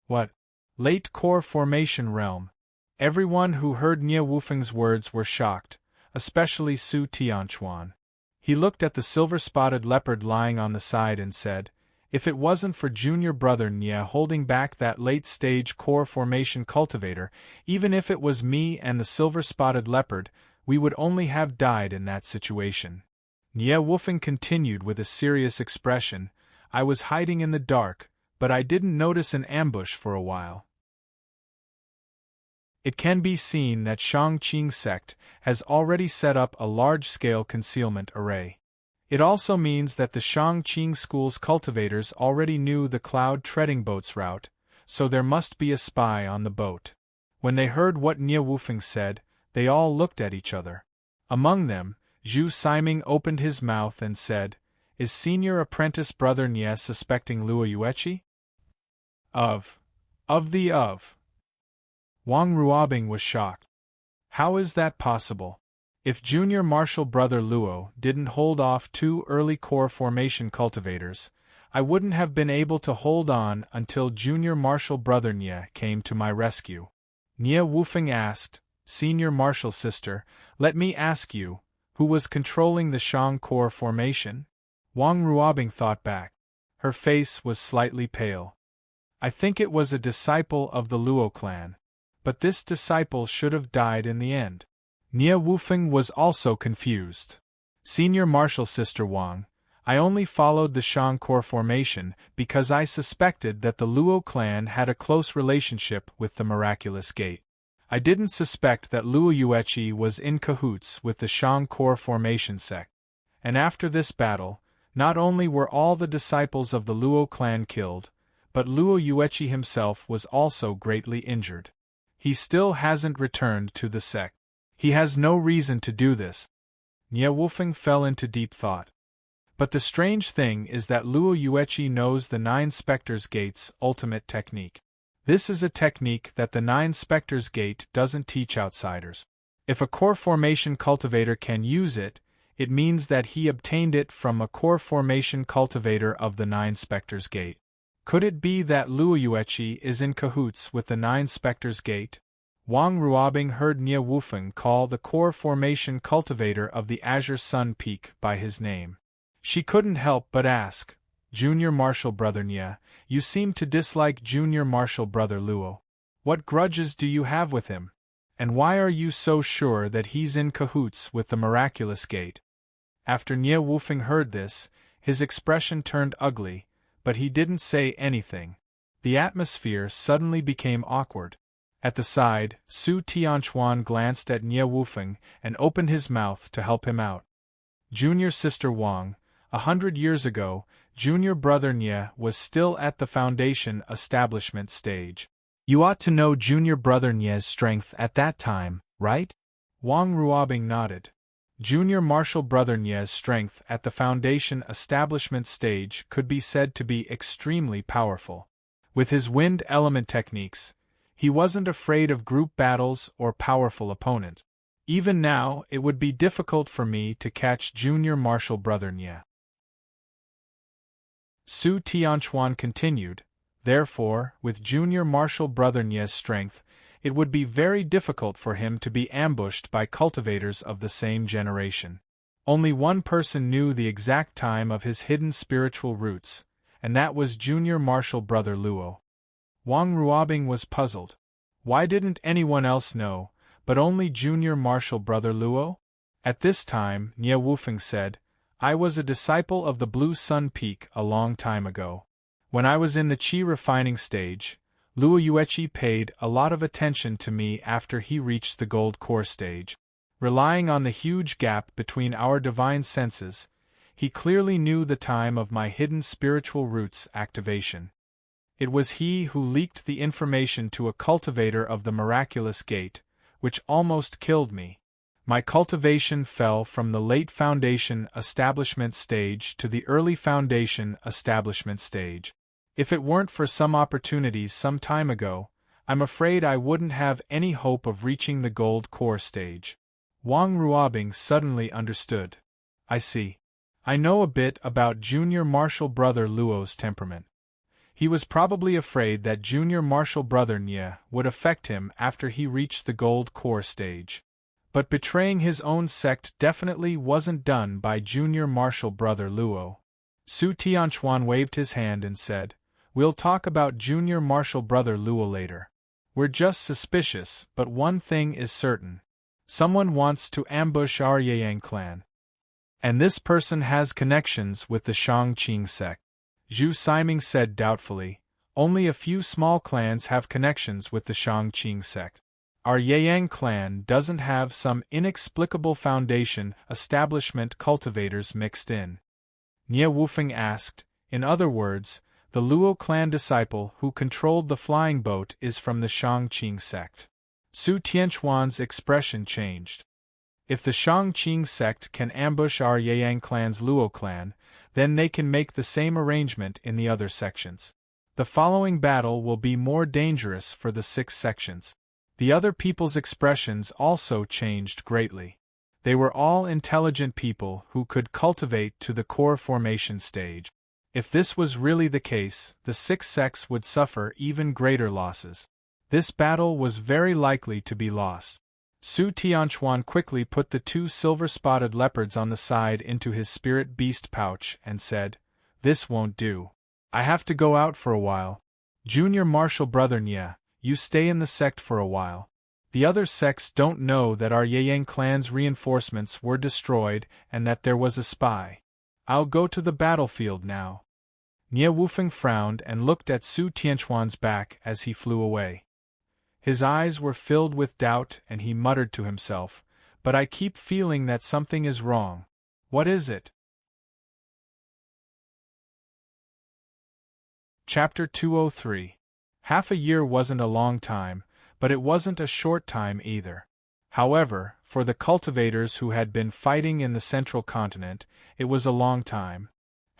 "What? Late core formation realm?" Everyone who heard Nye Wufeng's words were shocked, especially Su Tianchuan. He looked at the silver-spotted leopard lying on the side and said, "If it wasn't for Junior Brother Nye holding back that late-stage core formation cultivator, even if it was me and the silver-spotted leopard, we would only have died in that situation." Nye Wufeng continued with a serious expression, "I was hiding in the dark, but I didn't notice an ambush for a while. It can be seen that Shang-Qing sect has already set up a large-scale concealment array. It also means that the Shang-Qing school's cultivators already knew the cloud treading boat's route, so there must be a spy on the boat. When they heard what Nie Wufeng said, they all looked at each other. Among them, Zhu Siming opened his mouth and said, "Is senior apprentice brother Nie suspecting Luo Yueqi?" Of. Wang Ruobing was shocked. How is that possible? If junior martial brother Luo didn't hold off 2 early core formation cultivators, I wouldn't have been able to hold on until junior martial brother Nie came to my rescue. Nie Wufeng asked, "Senior martial sister, let me ask you, who was controlling the Shang core formation?" Wang Ruobing thought back. Her face was slightly pale. "I think it was a disciple of the Luo clan. But this disciple should have died in the end." Nie Wufeng was also confused. "Senior martial sister Wang, I only followed the Shang core formation because I suspected that the Luo clan had a close relationship with the Miraculous Gate. I didn't suspect that Luo Yueqi was in cahoots with the Shang core formation sect. And after this battle, not only were all the disciples of the Luo clan killed, but Luo Yueqi himself was also greatly injured. He still hasn't returned to the sect. He has no reason to do this." Nie Wufeng fell into deep thought. But the strange thing is that Luo Yueqi knows the 9 Spectres Gate's ultimate technique. This is a technique that the 9 Spectres Gate doesn't teach outsiders. If a core formation cultivator can use it, it means that he obtained it from a core formation cultivator of the 9 Spectres Gate. Could it be that Luo Yueqi is in cahoots with the 9 Spectres Gate? Wang Ruobing heard Nie Wufeng call the core formation cultivator of the Azure Sun Peak by his name. She couldn't help but ask, "Junior martial brother Nie, you seem to dislike junior martial brother Luo. What grudges do you have with him? And why are you so sure that he's in cahoots with the Miraculous Gate?" After Nie Wufeng heard this, his expression turned ugly, but he didn't say anything. The atmosphere suddenly became awkward. At the side, Su Tianchuan glanced at Nie Wufeng and opened his mouth to help him out. "Junior sister Wang, 100 years ago, junior brother Nie was still at the foundation establishment stage. You ought to know junior brother Nie's strength at that time, right?" Wang Ruobing nodded. Junior martial brother Nie's strength at the foundation establishment stage could be said to be extremely powerful. With his wind element techniques, he wasn't afraid of group battles or powerful opponents. Even now, it would be difficult for me to catch junior martial brother Nie. Su Tianchuan continued, "Therefore, with junior martial brother Nie's strength, it would be very difficult for him to be ambushed by cultivators of the same generation. Only one person knew the exact time of his hidden spiritual roots, and that was junior martial brother Luo." Wang Ruobing was puzzled. Why didn't anyone else know, but only junior martial brother Luo? At this time, Nie Wufeng said, "I was a disciple of the Blue Sun Peak a long time ago. When I was in the Qi refining stage, Luo Yueqi paid a lot of attention to me after he reached the gold core stage. Relying on the huge gap between our divine senses, he clearly knew the time of my hidden spiritual roots activation. It was he who leaked the information to a cultivator of the Miraculous Gate, which almost killed me. My cultivation fell from the late foundation establishment stage to the early foundation establishment stage. If it weren't for some opportunities some time ago, I'm afraid I wouldn't have any hope of reaching the gold core stage." Wang Ruobing suddenly understood. "I see. I know a bit about junior martial brother Luo's temperament. He was probably afraid that junior martial brother Nie would affect him after he reached the gold core stage. But betraying his own sect definitely wasn't done by junior martial brother Luo." Su Tianchuan waved his hand and said, "We'll talk about junior martial brother Luo later. We're just suspicious, but one thing is certain. Someone wants to ambush our Yang clan. And this person has connections with the Shang-Qing sect." Zhu Siming said doubtfully, "Only a few small clans have connections with the Shang-Qing sect. our Yang clan doesn't have some inexplicable foundation establishment cultivators mixed in? Nie Wufeng asked. In other words, the Luo clan disciple who controlled the flying boat is from the Shangqing sect. Su Tianchuan's expression changed. If the Shangqing sect can ambush our Yang clan's Luo clan, then they can make the same arrangement in the other sections. The following battle will be more dangerous for the 6 sections. The other people's expressions also changed greatly. They were all intelligent people who could cultivate to the core formation stage. If this was really the case, the 6 sects would suffer even greater losses. This battle was very likely to be lost. Su Tianchuan quickly put the 2 silver-spotted leopards on the side into his spirit beast pouch and said, "This won't do. I have to go out for a while. Junior Marshal Brother Nye, you stay in the sect for a while. The other sects don't know that our Yang clan's reinforcements were destroyed and that there was a spy. I'll go to the battlefield now." Nie Wufeng frowned and looked at Su Tianchuan's back as he flew away. His eyes were filled with doubt and he muttered to himself, "But I keep feeling that something is wrong. What is it?" Chapter 203. Half a year wasn't a long time, but it wasn't a short time either. However, for the cultivators who had been fighting in the central continent, it was a long time.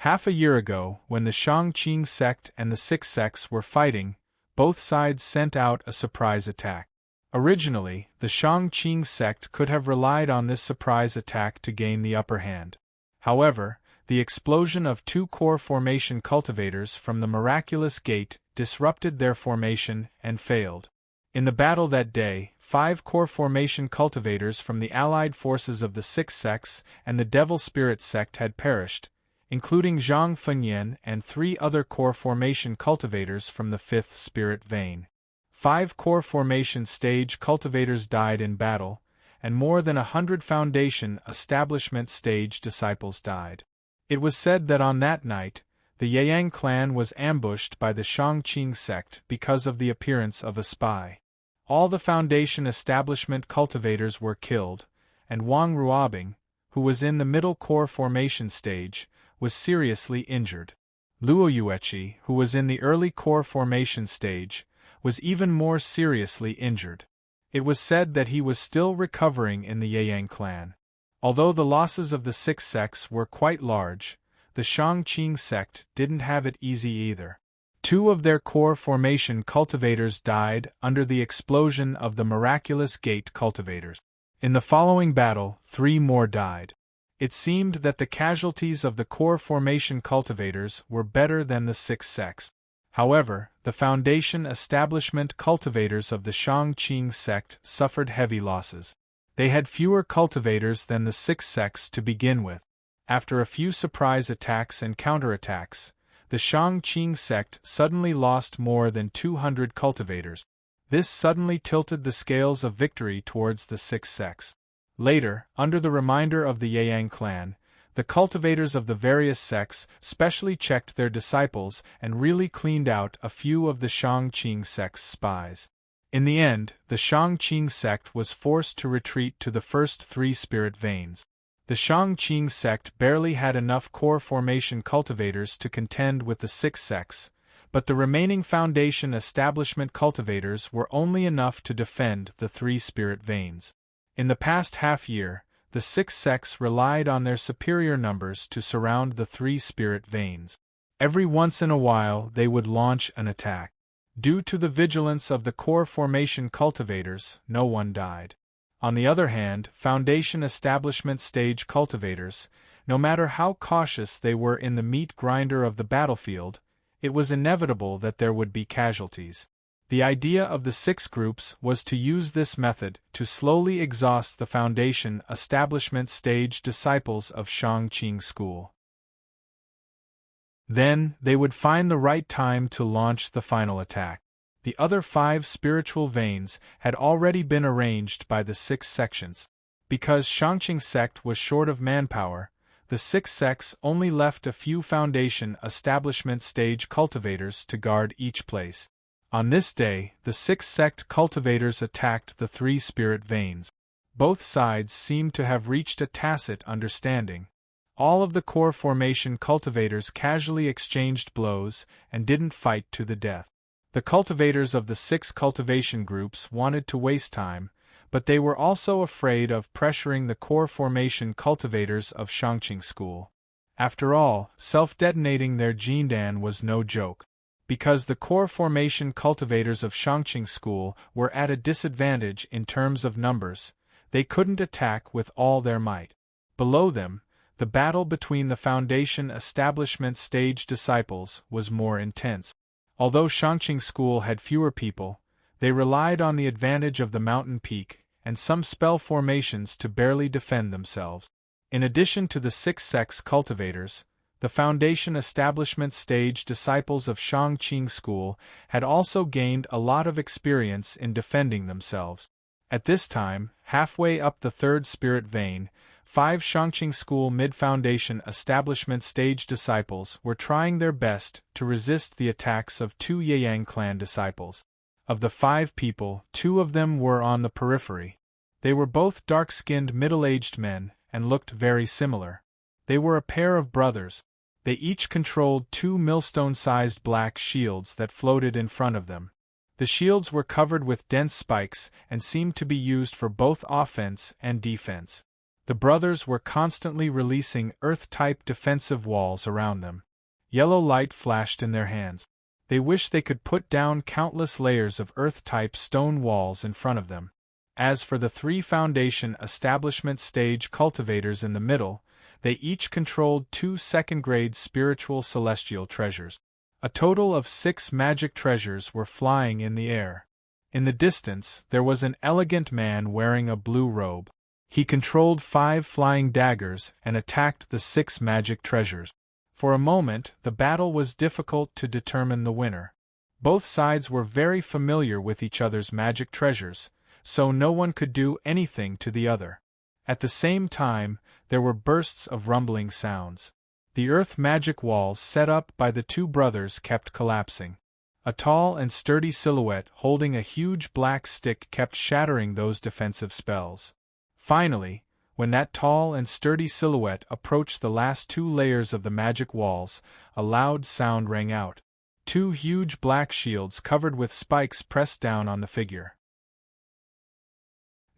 Half a year ago, when the Shangqing sect and the 6 sects were fighting, both sides sent out a surprise attack. Originally, the Shangqing sect could have relied on this surprise attack to gain the upper hand. However, the explosion of 2 core formation cultivators from the miraculous gate disrupted their formation and failed. In the battle that day, 5 core formation cultivators from the allied forces of the 6 sects and the Devil Spirit sect had perished, including Zhang Fengyan and 3 other core formation cultivators from the 5th spirit vein. 5 core formation stage cultivators died in battle, and more than 100 foundation establishment stage disciples died. It was said that on that night, the Yang clan was ambushed by the Shangqing sect because of the appearance of a spy. All the foundation establishment cultivators were killed, and Wang Ruobing, who was in the middle core formation stage, was seriously injured. Luo Yueqi, who was in the early core formation stage, was even more seriously injured. It was said that he was still recovering in the Yang clan. Although the losses of the 6 sects were quite large, the Shangqing sect didn't have it easy either. 2 of their core formation cultivators died under the explosion of the miraculous gate cultivators. In the following battle, 3 more died. It seemed that the casualties of the core formation cultivators were better than the 6 sects. However, the foundation establishment cultivators of the Shangqing sect suffered heavy losses. They had fewer cultivators than the 6 sects to begin with. After a few surprise attacks and counterattacks, the Shangqing sect suddenly lost more than 200 cultivators. This suddenly tilted the scales of victory towards the 6 sects. Later, under the reminder of the Yang clan, the cultivators of the various sects specially checked their disciples and really cleaned out a few of the Shangqing sect's spies. In the end, the Shangqing sect was forced to retreat to the first 3 spirit veins. The Shangqing sect barely had enough core formation cultivators to contend with the 6 sects, but the remaining foundation establishment cultivators were only enough to defend the 3 spirit veins. In the past half-year, the 6 sects relied on their superior numbers to surround the 3 spirit veins. Every once in a while they would launch an attack. Due to the vigilance of the core formation cultivators, no one died. On the other hand, foundation establishment stage cultivators, no matter how cautious they were in the meat grinder of the battlefield, it was inevitable that there would be casualties. The idea of the 6 groups was to use this method to slowly exhaust the foundation establishment stage disciples of Shangqing school. Then, they would find the right time to launch the final attack. The other 5 spiritual veins had already been arranged by the 6 sections. Because Shangqing sect was short of manpower, the 6 sects only left a few foundation establishment stage cultivators to guard each place. On this day, the 6-sect cultivators attacked the 3 spirit veins. Both sides seemed to have reached a tacit understanding. All of the core formation cultivators casually exchanged blows and didn't fight to the death. The cultivators of the 6 cultivation groups wanted to waste time, but they were also afraid of pressuring the core formation cultivators of Shangqing School. After all, self-detonating their Jindan was no joke. Because the core formation cultivators of Shangqing School were at a disadvantage in terms of numbers, they couldn't attack with all their might. Below them, the battle between the Foundation Establishment Stage disciples was more intense. Although Shangqing School had fewer people, they relied on the advantage of the mountain peak and some spell formations to barely defend themselves. In addition to the 6-sects cultivators, the Foundation Establishment Stage disciples of Shangqing School had also gained a lot of experience in defending themselves. At this time, halfway up the 3rd spirit vein, 5 Shangqing School Mid-Foundation Establishment Stage disciples were trying their best to resist the attacks of 2 Yeyang clan disciples. Of the 5 people, 2 of them were on the periphery. They were both dark-skinned middle-aged men and looked very similar. They were a pair of brothers. They each controlled 2 millstone-sized black shields that floated in front of them. The shields were covered with dense spikes and seemed to be used for both offense and defense. The brothers were constantly releasing earth-type defensive walls around them. Yellow light flashed in their hands. They wished they could put down countless layers of earth-type stone walls in front of them. As for the 3 Foundation Establishment Stage cultivators in the middle, they each controlled 2 2nd-grade spiritual celestial treasures. A total of 6 magic treasures were flying in the air. In the distance, there was an elegant man wearing a blue robe. He controlled 5 flying daggers and attacked the 6 magic treasures. For a moment, the battle was difficult to determine the winner. Both sides were very familiar with each other's magic treasures, so no one could do anything to the other. At the same time, there were bursts of rumbling sounds. The earth magic walls set up by the 2 brothers kept collapsing. A tall and sturdy silhouette holding a huge black stick kept shattering those defensive spells. Finally, when that tall and sturdy silhouette approached the last 2 layers of the magic walls, a loud sound rang out. 2 huge black shields covered with spikes pressed down on the figure.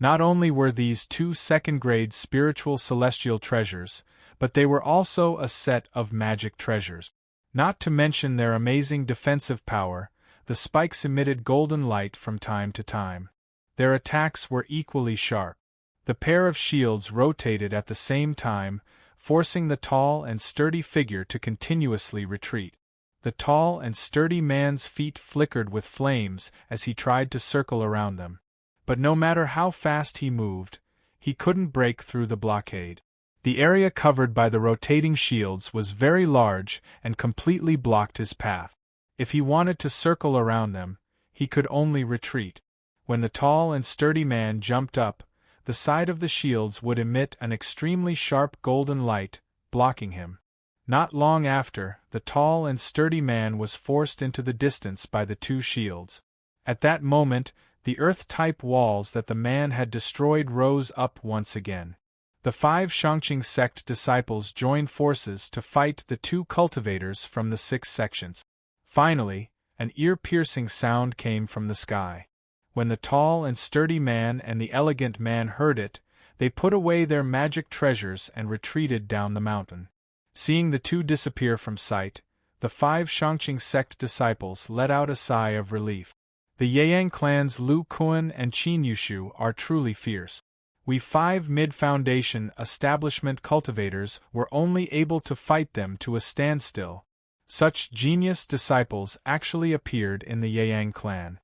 Not only were these 2 2nd-grade spiritual celestial treasures, but they were also a set of magic treasures. Not to mention their amazing defensive power, the spikes emitted golden light from time to time. Their attacks were equally sharp. The pair of shields rotated at the same time, forcing the tall and sturdy figure to continuously retreat. The tall and sturdy man's feet flickered with flames as he tried to circle around them. But no matter how fast he moved, he couldn't break through the blockade. The area covered by the rotating shields was very large and completely blocked his path. If he wanted to circle around them, he could only retreat. When the tall and sturdy man jumped up, the side of the shields would emit an extremely sharp golden light, blocking him. Not long after, the tall and sturdy man was forced into the distance by the 2 shields. At that moment, the earth-type walls that the man had destroyed rose up once again. The 5 Shangqing sect disciples joined forces to fight the 2 cultivators from the 6 sections. Finally, an ear-piercing sound came from the sky. When the tall and sturdy man and the elegant man heard it, they put away their magic treasures and retreated down the mountain. Seeing the 2 disappear from sight, the 5 Shangqing sect disciples let out a sigh of relief. The Yeyang clans Lu Kuan and Qin Yushu are truly fierce. We 5 mid-foundation establishment cultivators were only able to fight them to a standstill. Such genius disciples actually appeared in the Yeyang clan.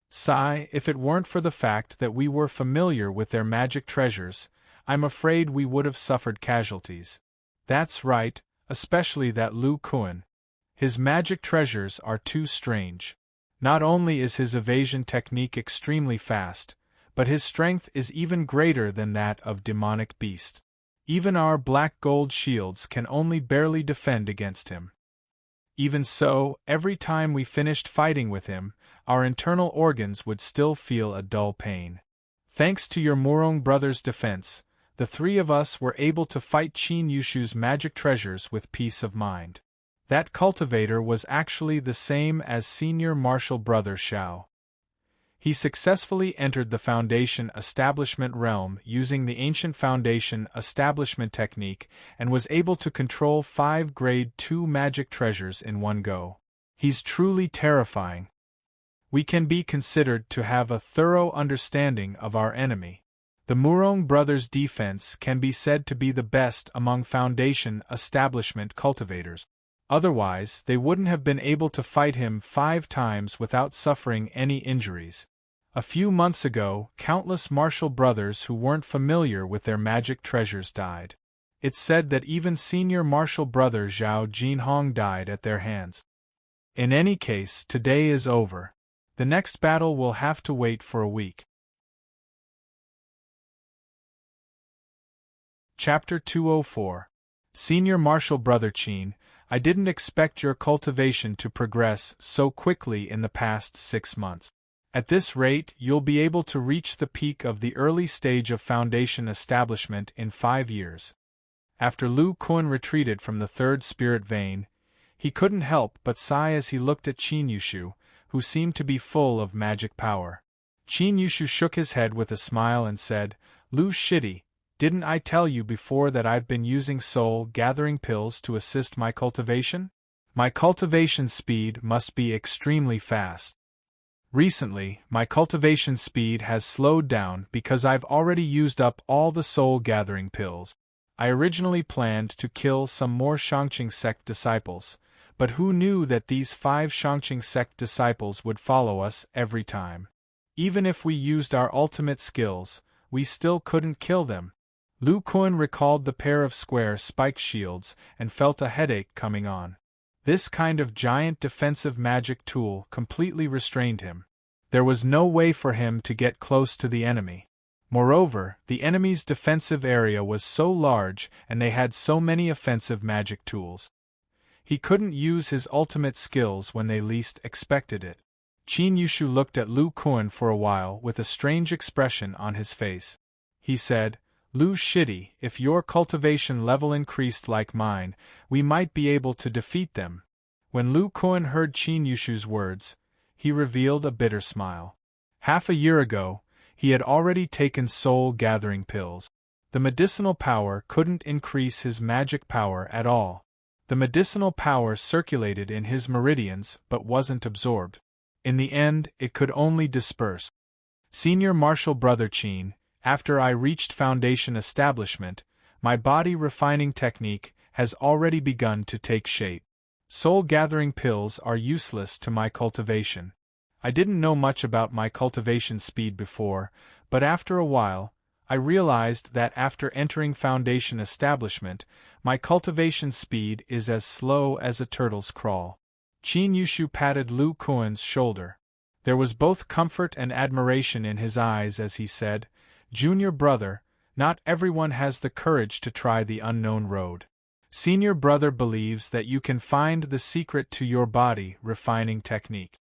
Sigh, if it weren't for the fact that we were familiar with their magic treasures, I'm afraid we would have suffered casualties. That's right, especially that Lu Kuan. His magic treasures are too strange. Not only is his evasion technique extremely fast, but his strength is even greater than that of demonic beast. Even our black gold shields can only barely defend against him. Even so, every time we finished fighting with him, our internal organs would still feel a dull pain. Thanks to your Murong brothers' defense, the three of us were able to fight Qin Yushu's magic treasures with peace of mind. That cultivator was actually the same as senior martial brother Xiao. He successfully entered the Foundation Establishment realm using the ancient Foundation Establishment technique and was able to control 5 Grade 2 magic treasures in one go. He's truly terrifying. We can be considered to have a thorough understanding of our enemy. The Murong brothers' defense can be said to be the best among Foundation Establishment cultivators. Otherwise, they wouldn't have been able to fight him 5 times without suffering any injuries. A few months ago, countless martial brothers who weren't familiar with their magic treasures died. It's said that even senior martial brother Zhao Jinhong died at their hands. In any case, today is over. The next battle will have to wait for a week. Chapter 204. Senior Martial Brother Qin, I didn't expect your cultivation to progress so quickly in the past 6 months. At this rate, you'll be able to reach the peak of the early stage of Foundation establishment in 5 years. After Lu Kun retreated from the third spirit vein, he couldn't help but sigh as he looked at Qin Yushu, who seemed to be full of magic power. Qin Yushu shook his head with a smile and said, Lu Shidi, didn't I tell you before that I've been using soul-gathering pills to assist my cultivation? My cultivation speed must be extremely fast. Recently, my cultivation speed has slowed down because I've already used up all the soul-gathering pills. I originally planned to kill some more Shangqing sect disciples, but who knew that these 5 Shangqing sect disciples would follow us every time? Even if we used our ultimate skills, we still couldn't kill them. Lu Kun recalled the pair of square spiked shields and felt a headache coming on. This kind of giant defensive magic tool completely restrained him. There was no way for him to get close to the enemy. Moreover, the enemy's defensive area was so large and they had so many offensive magic tools. He couldn't use his ultimate skills when they least expected it. Qin Yushu looked at Lu Kun for a while with a strange expression on his face. He said, Lu Shidi, if your cultivation level increased like mine, we might be able to defeat them. When Lu Kun heard Qin Yushu's words, he revealed a bitter smile. Half a year ago, he had already taken soul-gathering pills. The medicinal power couldn't increase his magic power at all. The medicinal power circulated in his meridians but wasn't absorbed. In the end, it could only disperse. Senior Martial Brother Qin, after I reached Foundation establishment, my body refining technique has already begun to take shape. Soul-gathering pills are useless to my cultivation. I didn't know much about my cultivation speed before, but after a while, I realized that after entering Foundation establishment, my cultivation speed is as slow as a turtle's crawl. Qin Yushu patted Lu Kun's shoulder. There was both comfort and admiration in his eyes as he said, Junior brother, not everyone has the courage to try the unknown road. Senior brother believes that you can find the secret to your body refining technique.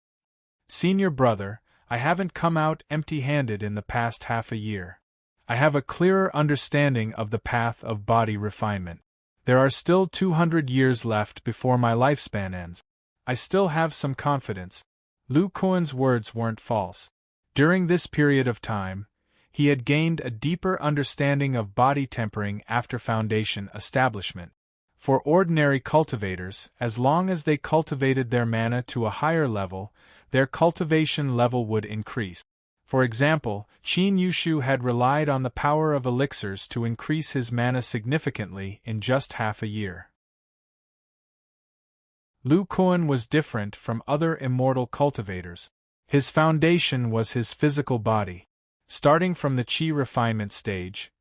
Senior brother, I haven't come out empty-handed in the past half a year. I have a clearer understanding of the path of body refinement. There are still 200 years left before my lifespan ends. I still have some confidence. Lu Kun's words weren't false. During this period of time, he had gained a deeper understanding of body tempering after Foundation establishment. For ordinary cultivators, as long as they cultivated their mana to a higher level, their cultivation level would increase. For example, Qin Yushu had relied on the power of elixirs to increase his mana significantly in just half a year. Lu Kun was different from other immortal cultivators. His foundation was his physical body. Starting from the qi refinement stage,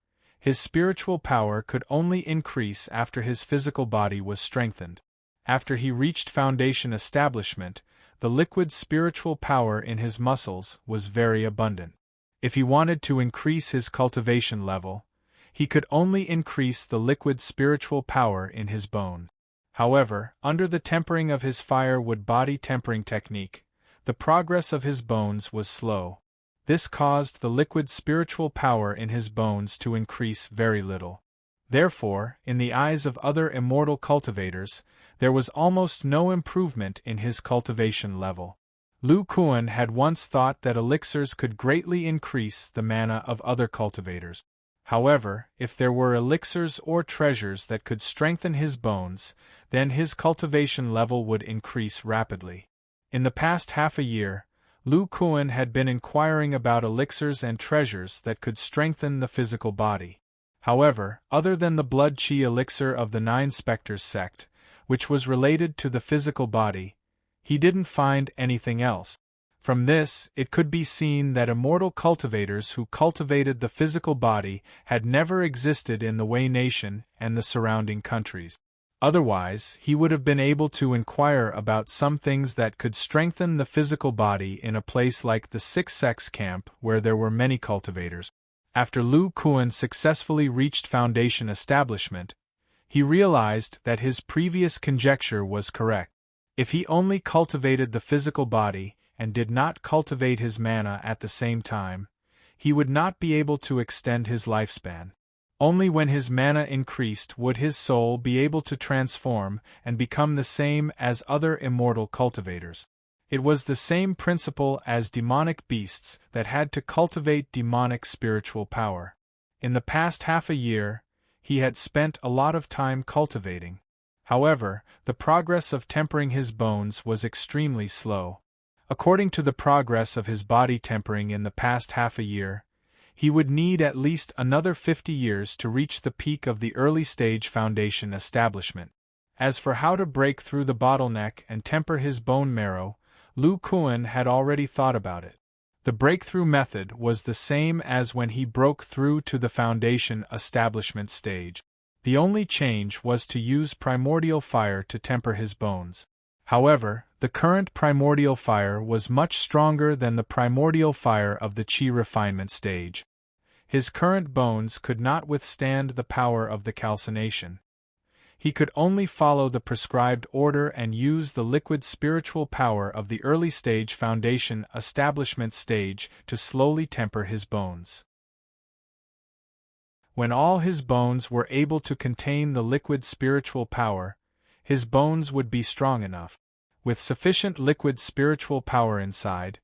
his spiritual power could only increase after his physical body was strengthened. After he reached Foundation establishment, the liquid spiritual power in his muscles was very abundant. If he wanted to increase his cultivation level, he could only increase the liquid spiritual power in his bone. However, under the tempering of his firewood body tempering technique, the progress of his bones was slow. This caused the liquid spiritual power in his bones to increase very little. Therefore, in the eyes of other immortal cultivators, there was almost no improvement in his cultivation level. Lu Kuan had once thought that elixirs could greatly increase the mana of other cultivators. However, if there were elixirs or treasures that could strengthen his bones, then his cultivation level would increase rapidly. In the past half a year, Lu Kuan had been inquiring about elixirs and treasures that could strengthen the physical body. However, other than the blood chi elixir of the Nine Spectres sect, which was related to the physical body, he didn't find anything else. From this, it could be seen that immortal cultivators who cultivated the physical body had never existed in the Wei Nation and the surrounding countries. Otherwise, he would have been able to inquire about some things that could strengthen the physical body in a place like the Six Sects camp where there were many cultivators. After Lu Kuan successfully reached Foundation establishment, he realized that his previous conjecture was correct. If he only cultivated the physical body, and did not cultivate his mana at the same time, he would not be able to extend his lifespan. Only when his mana increased would his soul be able to transform and become the same as other immortal cultivators. It was the same principle as demonic beasts that had to cultivate demonic spiritual power. In the past half a year, he had spent a lot of time cultivating. However, the progress of tempering his bones was extremely slow. According to the progress of his body tempering in the past half a year, he would need at least another 50 years to reach the peak of the early stage Foundation establishment. As for how to break through the bottleneck and temper his bone marrow, Lu Kuan had already thought about it. The breakthrough method was the same as when he broke through to the Foundation establishment stage. The only change was to use primordial fire to temper his bones. However, the current primordial fire was much stronger than the primordial fire of the Qi refinement stage. His current bones could not withstand the power of the calcination. He could only follow the prescribed order and use the liquid spiritual power of the early stage Foundation establishment stage to slowly temper his bones. When all his bones were able to contain the liquid spiritual power, his bones would be strong enough. With sufficient liquid spiritual power inside,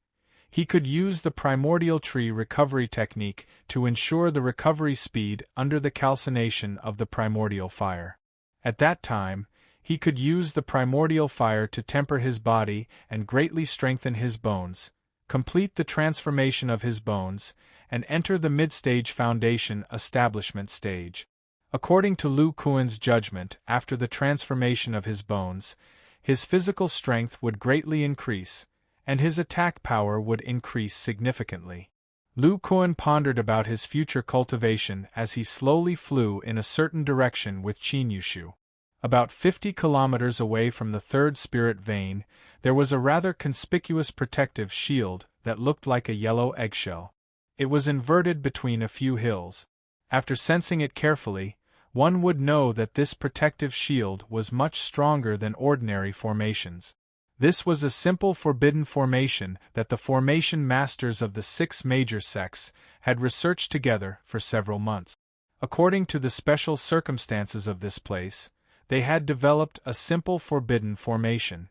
he could use the primordial tree recovery technique to ensure the recovery speed under the calcination of the primordial fire. At that time, he could use the primordial fire to temper his body and greatly strengthen his bones, complete the transformation of his bones, and enter the mid-stage Foundation establishment stage. According to Lu Kuan's judgment, after the transformation of his bones, his physical strength would greatly increase, and his attack power would increase significantly. Lu Kuan pondered about his future cultivation as he slowly flew in a certain direction with Qin Yushu. About 50 kilometers away from the third spirit vein, there was a rather conspicuous protective shield that looked like a yellow eggshell. It was inverted between a few hills. After sensing it carefully, one would know that this protective shield was much stronger than ordinary formations. This was a simple forbidden formation that the formation masters of the 6 major sects had researched together for several months. According to the special circumstances of this place, they had developed a simple forbidden formation.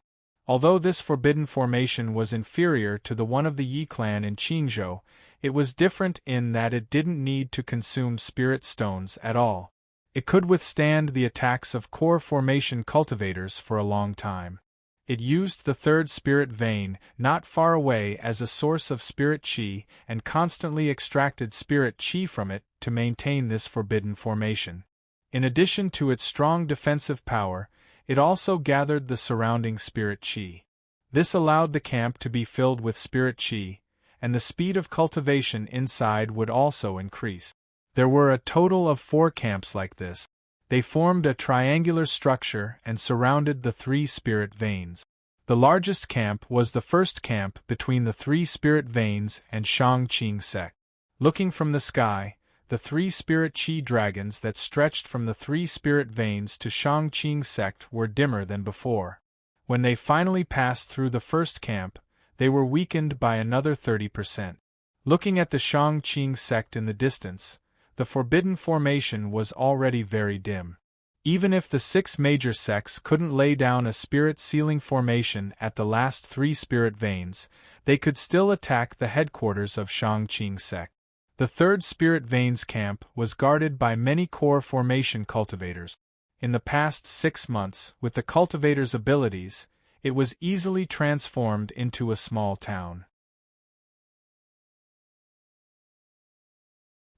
Although this forbidden formation was inferior to the one of the Yi clan in Qingzhou, it was different in that it didn't need to consume spirit stones at all. It could withstand the attacks of core formation cultivators for a long time. It used the third spirit vein not far away as a source of spirit qi and constantly extracted spirit qi from it to maintain this forbidden formation. In addition to its strong defensive power, it also gathered the surrounding spirit qi. This allowed the camp to be filled with spirit qi, and the speed of cultivation inside would also increase. There were a total of 4 camps like this. They formed a triangular structure and surrounded the 3 spirit veins. The largest camp was the first camp between the 3 spirit veins and Shangqing sect. Looking from the sky, the 3 spirit qi dragons that stretched from the 3 spirit veins to Shangqing sect were dimmer than before. When they finally passed through the first camp, they were weakened by another 30%. Looking at the Shang-Qing sect in the distance, the forbidden formation was already very dim. Even if the 6 major sects couldn't lay down a spirit-sealing formation at the last 3 spirit veins, they could still attack the headquarters of Shang-Qing sect. The 3rd spirit veins camp was guarded by many core formation cultivators. In the past 6 months, with the cultivators' abilities, it was easily transformed into a small town.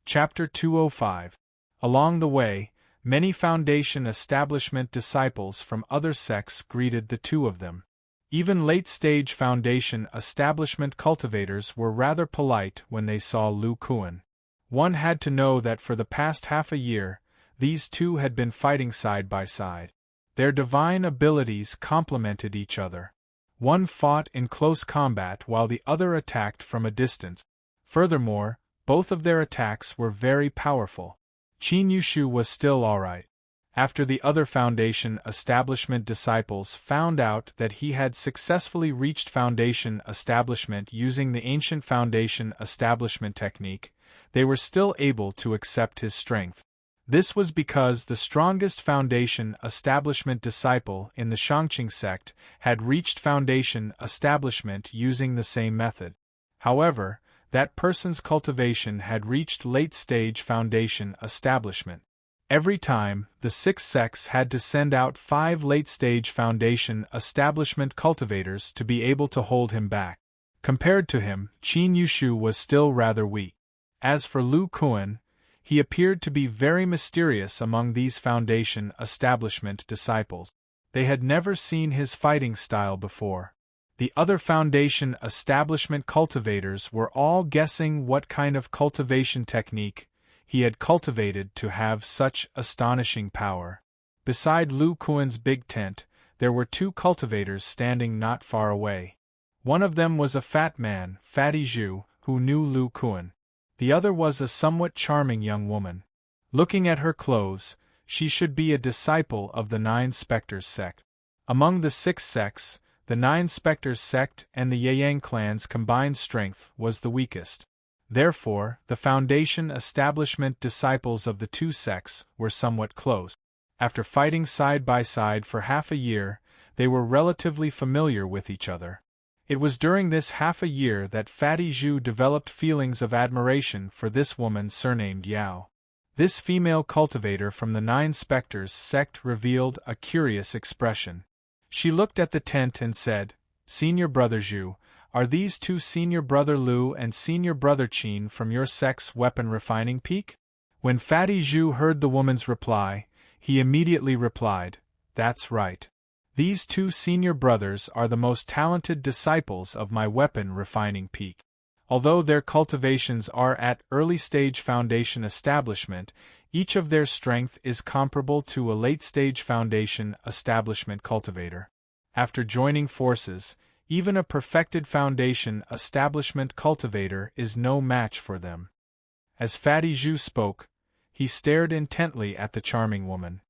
Chapter 205. Along the way, many Foundation establishment disciples from other sects greeted the two of them. Even late-stage Foundation establishment cultivators were rather polite when they saw Lu Kuan. One had to know that for the past half a year, these two had been fighting side by side. Their divine abilities complemented each other. One fought in close combat while the other attacked from a distance. Furthermore, both of their attacks were very powerful. Qin Yushu was still alright. After the other Foundation establishment disciples found out that he had successfully reached Foundation establishment using the ancient Foundation establishment technique, they were still able to accept his strength. This was because the strongest Foundation establishment disciple in the Shangqing sect had reached Foundation establishment using the same method. However, that person's cultivation had reached late-stage Foundation establishment. Every time, the 6 sects had to send out 5 late-stage Foundation establishment cultivators to be able to hold him back. Compared to him, Qin Yushu was still rather weak. As for Lu Kuan, he appeared to be very mysterious among these Foundation establishment disciples. They had never seen his fighting style before. The other Foundation establishment cultivators were all guessing what kind of cultivation technique he had cultivated to have such astonishing power. Beside Lu Kuan's big tent, there were 2 cultivators standing not far away. One of them was a fat man, Fatty Zhu, who knew Lu Kuan. The other was a somewhat charming young woman. Looking at her clothes, she should be a disciple of the 9 Spectres sect. Among the 6 sects, the 9 Spectres sect and the Yeyang clan's combined strength was the weakest. Therefore, the Foundation establishment disciples of the 2 sects were somewhat close. After fighting side by side for half a year, they were relatively familiar with each other. It was during this half a year that Fatty Zhu developed feelings of admiration for this woman surnamed Yao. This female cultivator from the 9 Spectres sect revealed a curious expression. She looked at the tent and said, "Senior Brother Zhu, are these 2 Senior Brother Lu and Senior Brother Qin from your sect's weapon refining peak?" When Fatty Zhu heard the woman's reply, he immediately replied, "That's right. These 2 senior brothers are the most talented disciples of my weapon refining peak. Although their cultivations are at early-stage Foundation establishment, each of their strength is comparable to a late-stage Foundation establishment cultivator. After joining forces, even a perfected Foundation establishment cultivator is no match for them." As Fatty Zhu spoke, he stared intently at the charming woman.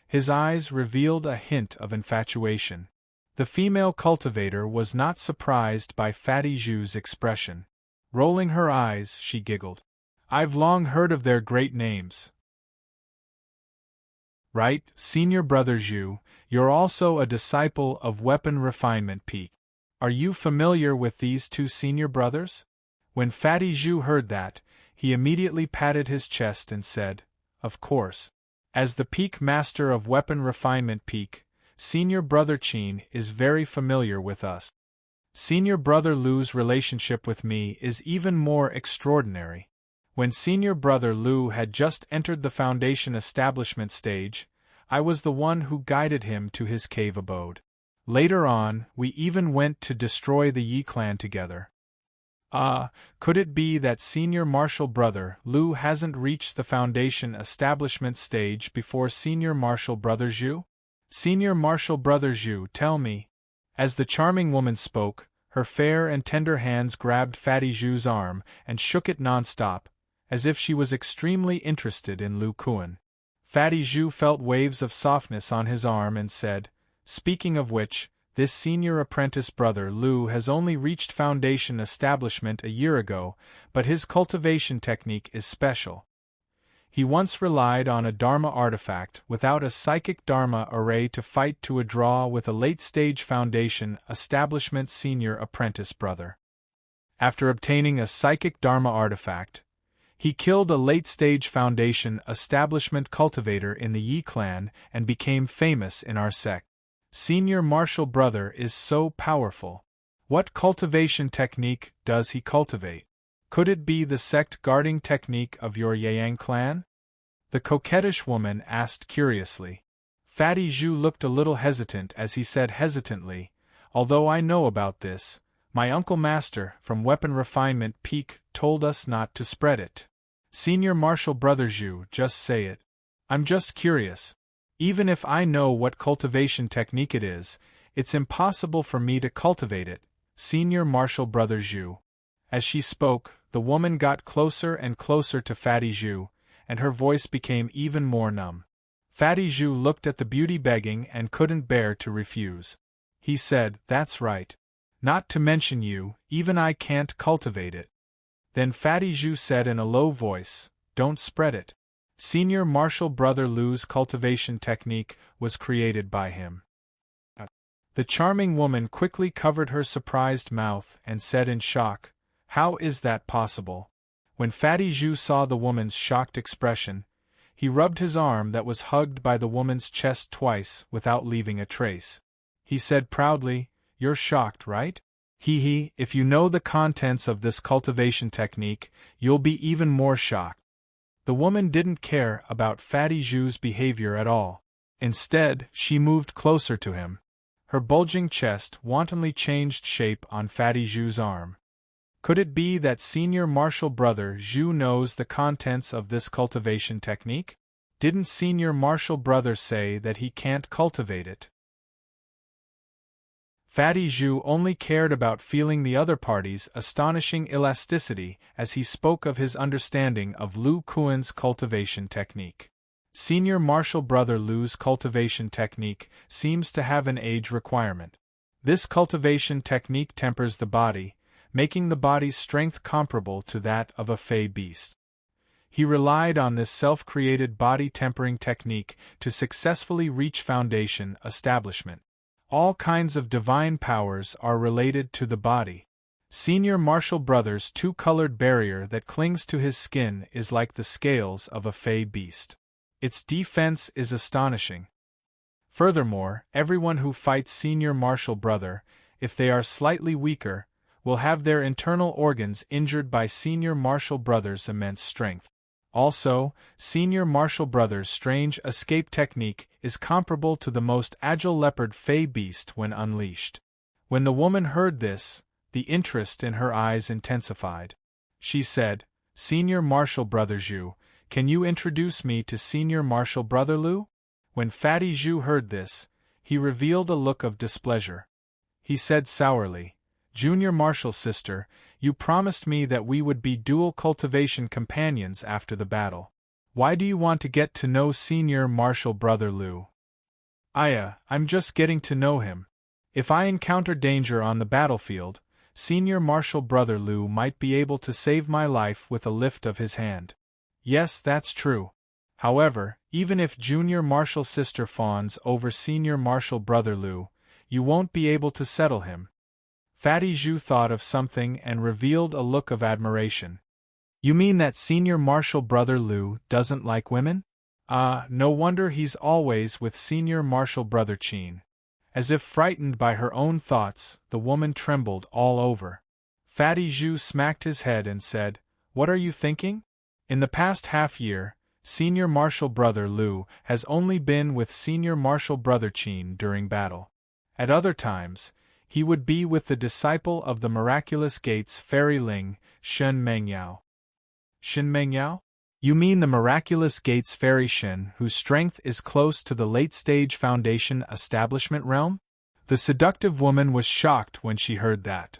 His eyes revealed a hint of infatuation. The female cultivator was not surprised by Fatty Zhu's expression. Rolling her eyes, she giggled. "I've long heard of their great names." "Right, Senior Brother Zhu, you're also a disciple of Weapon Refinement Peak. Are you familiar with these 2 senior brothers?" When Fatty Zhu heard that, he immediately patted his chest and said, "Of course. As the Peak Master of Weapon Refinement Peak, Senior Brother Qin is very familiar with us. Senior Brother Lu's relationship with me is even more extraordinary. When Senior Brother Lu had just entered the Foundation establishment stage, I was the one who guided him to his cave abode. Later on, we even went to destroy the Yi clan together. Could it be that Senior Martial Brother Lu hasn't reached the Foundation establishment stage before Senior Martial Brother Zhu? Senior Martial Brother Zhu, tell me." As the charming woman spoke, her fair and tender hands grabbed Fatty Zhu's arm and shook it non-stop, as if she was extremely interested in Lu Kuan. Fatty Zhu felt waves of softness on his arm and said, "Speaking of which, this senior apprentice brother Lu has only reached foundation establishment a year ago, but his cultivation technique is special. He once relied on a Dharma artifact without a psychic Dharma array to fight to a draw with a late-stage foundation establishment senior apprentice brother. After obtaining a psychic Dharma artifact, he killed a late-stage foundation establishment cultivator in the Yi clan and became famous in our sect. Senior martial brother is so powerful. What cultivation technique does he cultivate? Could it be the sect guarding technique of your Yang clan? The coquettish woman asked curiously. Fatty Zhu looked a little hesitant as he said hesitantly, although I know about this, my uncle master from Weapon Refinement Peak told us not to spread it. Senior martial brother Zhu, just say it. I'm just curious. Even if I know what cultivation technique it is, it's impossible for me to cultivate it, senior martial brother Zhu. As she spoke, the woman got closer and closer to Fatty Zhu, and her voice became even more numb. Fatty Zhu looked at the beauty begging and couldn't bear to refuse. He said, "That's right. Not to mention you, even I can't cultivate it." Then Fatty Zhu said in a low voice, "Don't spread it." Senior martial brother Lu's cultivation technique was created by him. The charming woman quickly covered her surprised mouth and said in shock, "How is that possible?" When Fatty Zhu saw the woman's shocked expression, he rubbed his arm that was hugged by the woman's chest twice without leaving a trace. He said proudly, "You're shocked, right? Hee, if you know the contents of this cultivation technique, you'll be even more shocked." The woman didn't care about Fatty Zhu's behavior at all. Instead, she moved closer to him. Her bulging chest wantonly changed shape on Fatty Zhu's arm. Could it be that senior martial brother Zhu knows the contents of this cultivation technique? Didn't senior martial brother say that he can't cultivate it? Fatty Zhu only cared about feeling the other party's astonishing elasticity as he spoke of his understanding of Lu Kuan's cultivation technique. Senior martial brother Lu's cultivation technique seems to have an age requirement. This cultivation technique tempers the body, making the body's strength comparable to that of a fey beast. He relied on this self-created body tempering technique to successfully reach foundation establishment. All kinds of divine powers are related to the body. Senior martial brother's two-colored barrier that clings to his skin is like the scales of a fey beast. Its defense is astonishing. Furthermore, everyone who fights senior martial brother, if they are slightly weaker, will have their internal organs injured by senior martial brother's immense strength. Also, senior martial brother's strange escape technique is comparable to the most agile leopard fey beast when unleashed. When the woman heard this, the interest in her eyes intensified. She said, "Senior martial brother Zhu, can you introduce me to senior martial brother Lu?" When Fatty Zhu heard this, he revealed a look of displeasure. He said sourly, "Junior martial sister, you promised me that we would be dual cultivation companions after the battle. Why do you want to get to know senior martial brother Lu?" I'm just getting to know him. If I encounter danger on the battlefield, senior martial brother Lu might be able to save my life with a lift of his hand." Yes, that's true. However, even if junior martial sister fawns over senior martial brother Lu, you won't be able to settle him. Fatty Zhu thought of something and revealed a look of admiration. "You mean that senior martial brother Lu doesn't like women?" No wonder he's always with senior martial brother Qin. As if frightened by her own thoughts, the woman trembled all over. Fatty Zhu smacked his head and said, "What are you thinking? In the past half-year, senior martial brother Lu has only been with senior martial brother Qin during battle. At other times, he would be with the disciple of the miraculous gates Fairy Ling, Shen Mengyao." Shen Mengyao? You mean the miraculous gates Fairy Shen, whose strength is close to the late-stage foundation establishment realm? The seductive woman was shocked when she heard that.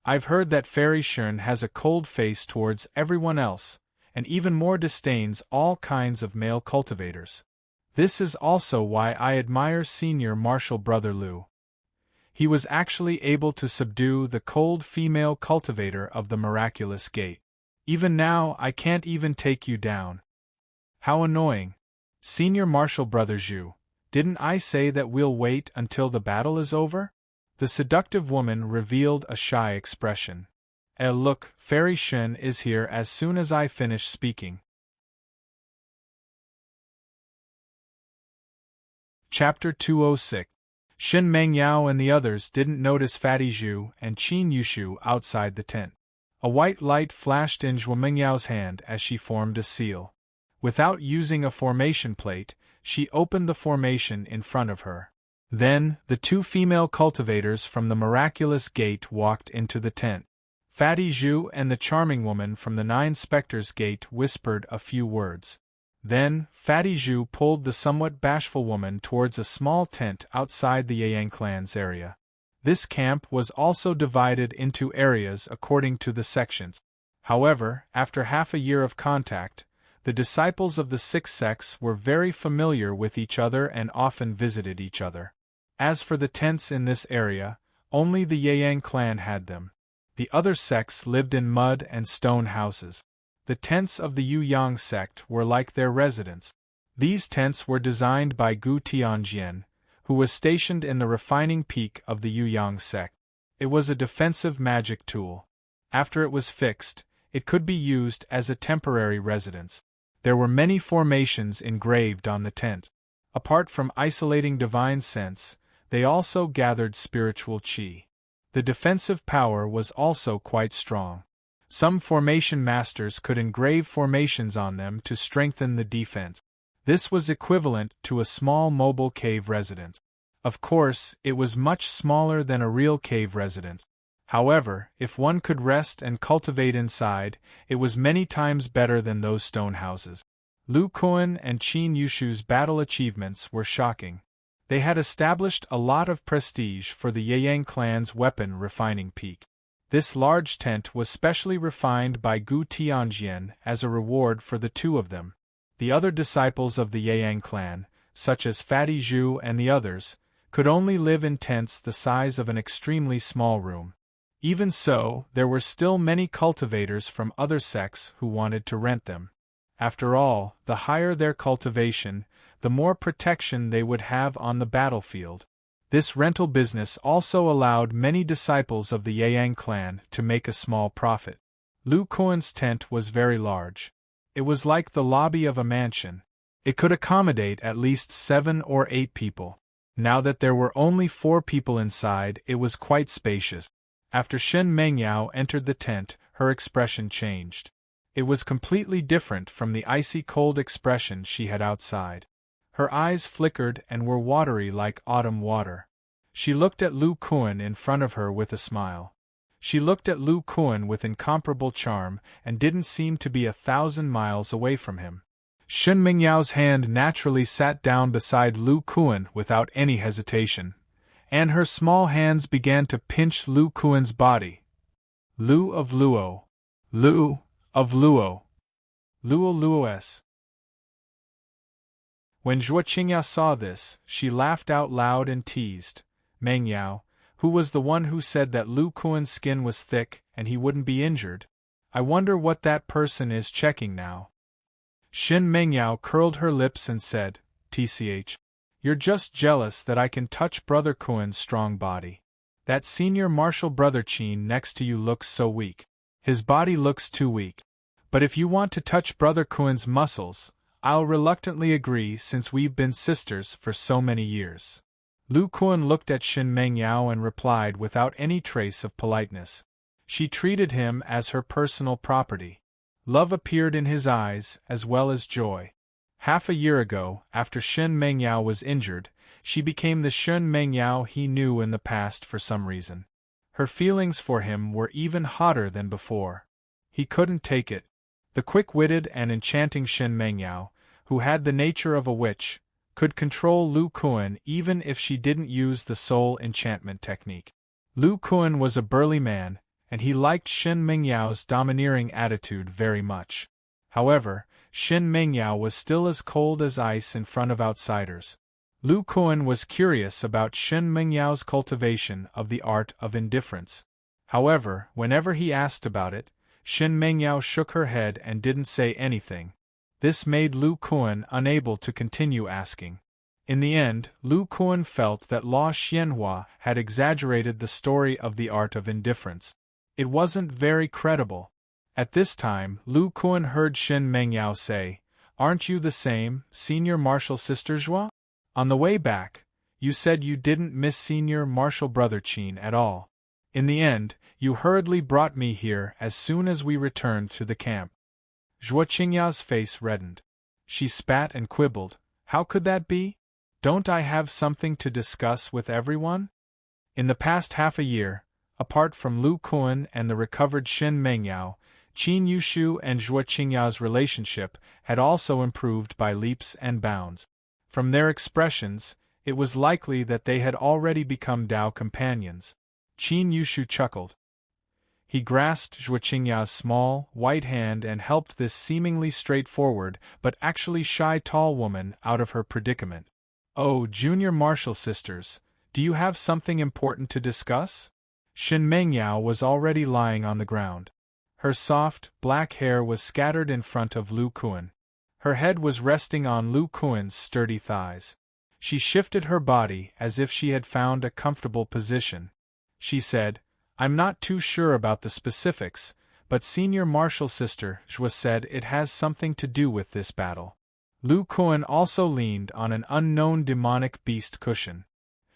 "I've heard that Fairy Shen has a cold face towards everyone else, and even more disdains all kinds of male cultivators. This is also why I admire senior martial brother Lu. He was actually able to subdue the cold female cultivator of the miraculous gate. Even now, I can't even take you down. How annoying. Senior Marshal Brother Zhu, didn't I say that we'll wait until the battle is over? The seductive woman revealed a shy expression. Look, Fairy Shen is here as soon as I finish speaking. Chapter 206. Shen Mengyao and the others didn't notice Fatty Zhu and Qin Yushu outside the tent. A white light flashed in Zhuo Mengyao's hand as she formed a seal. Without using a formation plate, she opened the formation in front of her. Then, the two female cultivators from the miraculous gate walked into the tent. Fatty Zhu and the charming woman from the Nine Spectres gate whispered a few words. Then, Fatty Zhu pulled the somewhat bashful woman towards a small tent outside the Yang clan's area. This camp was also divided into areas according to the sections. However, after half a year of contact, the disciples of the six sects were very familiar with each other and often visited each other. As for the tents in this area, only the Yang clan had them. The other sects lived in mud and stone houses. The tents of the Yu Yang sect were like their residence. These tents were designed by Gu Tianjian, who was stationed in the refining peak of the Yu Yang sect. It was a defensive magic tool. After it was fixed, it could be used as a temporary residence. There were many formations engraved on the tent. Apart from isolating divine sense, they also gathered spiritual qi. The defensive power was also quite strong. Some formation masters could engrave formations on them to strengthen the defense. This was equivalent to a small mobile cave residence. Of course, it was much smaller than a real cave residence. However, if one could rest and cultivate inside, it was many times better than those stone houses. Lu Kuan and Qin Yushu's battle achievements were shocking. They had established a lot of prestige for the Yang clan's weapon refining peak. This large tent was specially refined by Gu Tianjian as a reward for the two of them. The other disciples of the Yang clan, such as Fatty Zhu and the others, could only live in tents the size of an extremely small room. Even so, there were still many cultivators from other sects who wanted to rent them. After all, the higher their cultivation, the more protection they would have on the battlefield. This rental business also allowed many disciples of the Yang clan to make a small profit. Lu Kuan's tent was very large. It was like the lobby of a mansion. It could accommodate at least 7 or 8 people. Now that there were only 4 people inside, it was quite spacious. After Shen Mengyao entered the tent, her expression changed. It was completely different from the icy cold expression she had outside. Her eyes flickered and were watery like autumn water. She looked at Lu Kuan in front of her with a smile. She looked at Lu Kuan with incomparable charm and didn't seem to be 1,000 miles away from him. Shen Mengyao's hand naturally sat down beside Lu Kuan without any hesitation, and her small hands began to pinch Lu Kuan's body. Lu of Luo. Lu of Luo. Luo Luos. When Zhuo Qingya saw this, she laughed out loud and teased Mengyao, who was the one who said that Lu Kuan's skin was thick and he wouldn't be injured. I wonder what that person is checking now. Shen Mengyao curled her lips and said, "Tch, you're just jealous that I can touch Brother Kuan's strong body. That senior martial Brother Qin next to you looks so weak. His body looks too weak. But if you want to touch Brother Kuan's muscles, I'll reluctantly agree since we've been sisters for so many years." Lu Kuan looked at Shen Mengyao and replied without any trace of politeness. She treated him as her personal property. Love appeared in his eyes, as well as joy. Half a year ago, after Shen Mengyao was injured, she became the Shen Mengyao he knew in the past for some reason. Her feelings for him were even hotter than before. He couldn't take it. The quick-witted and enchanting Shen Mengyao, who had the nature of a witch, could control Lu Kuan even if she didn't use the soul enchantment technique. Lu Kuan was a burly man, and he liked Shen Mengyao's domineering attitude very much. However, Shen Mengyao was still as cold as ice in front of outsiders. Lu Kuan was curious about Shen Mengyao's cultivation of the art of indifference. However, whenever he asked about it, Shen Mengyao shook her head and didn't say anything. This made Lu Kuan unable to continue asking. In the end, Lu Kuan felt that Luo Xianhua had exaggerated the story of the art of indifference. It wasn't very credible. At this time, Lu Kuan heard Shen Mengyao say, "Aren't you the same, Senior Martial Sister Zhua? On the way back, you said you didn't miss Senior Martial Brother Qin at all. In the end, you hurriedly brought me here as soon as we returned to the camp." Zhuo Qingya's face reddened. She spat and quibbled, "How could that be? Don't I have something to discuss with everyone?" In the past half a year, apart from Lu Kuan and the recovered Shen Mengyao, Qin Yushu and Zhuo Qingya's relationship had also improved by leaps and bounds. From their expressions, it was likely that they had already become Dao companions. Qin Yushu chuckled. He grasped Zhuo Qingya's small, white hand and helped this seemingly straightforward but actually shy tall woman out of her predicament. "Oh, junior martial sisters, do you have something important to discuss?" Shen Mengyao was already lying on the ground. Her soft, black hair was scattered in front of Lu Kuan. Her head was resting on Lu Kuan's sturdy thighs. She shifted her body as if she had found a comfortable position. She said, "I'm not too sure about the specifics, but Senior Martial Sister Zhuo said it has something to do with this battle." Lu Kuan also leaned on an unknown demonic beast cushion.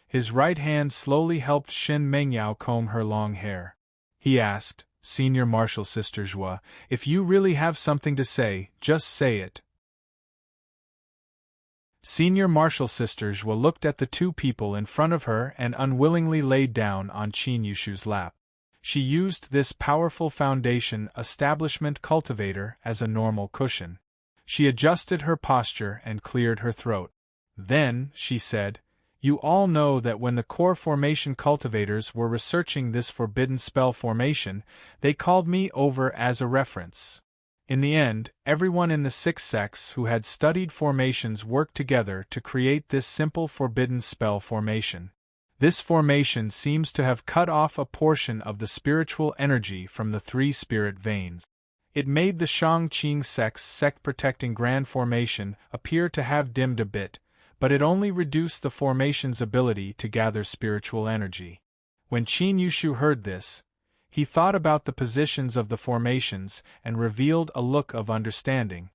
His right hand slowly helped Shen Mengyao comb her long hair. He asked, "Senior Martial Sister Zhuo, if you really have something to say, just say it." Senior Martial Sister Zhuo looked at the two people in front of her and unwillingly laid down on Qin Yushu's lap. She used this powerful foundation establishment cultivator as a normal cushion. She adjusted her posture and cleared her throat. Then, she said, "You all know that when the core formation cultivators were researching this forbidden spell formation, they called me over as a reference. In the end, everyone in the 6 sects who had studied formations worked together to create this simple forbidden spell formation. This formation seems to have cut off a portion of the spiritual energy from the 3 spirit veins. It made the Shangqing sect's sect-protecting grand formation appear to have dimmed a bit, but it only reduced the formation's ability to gather spiritual energy." When Qin Yushu heard this, he thought about the positions of the formations and revealed a look of understanding.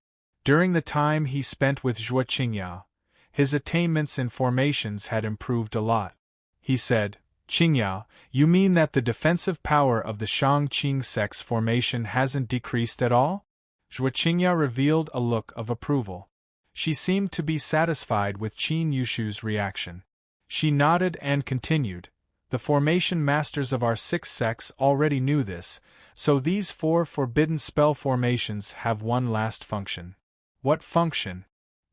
During the time he spent with Zhuo Qingya, his attainments in formations had improved a lot. He said, "Qingya, you mean that the defensive power of the Shangqing sect's formation hasn't decreased at all?" Zhuo Qingya revealed a look of approval. She seemed to be satisfied with Qin Yushu's reaction. She nodded and continued, "The formation masters of our 6 sects already knew this, so these 4 forbidden spell formations have one last function." What function?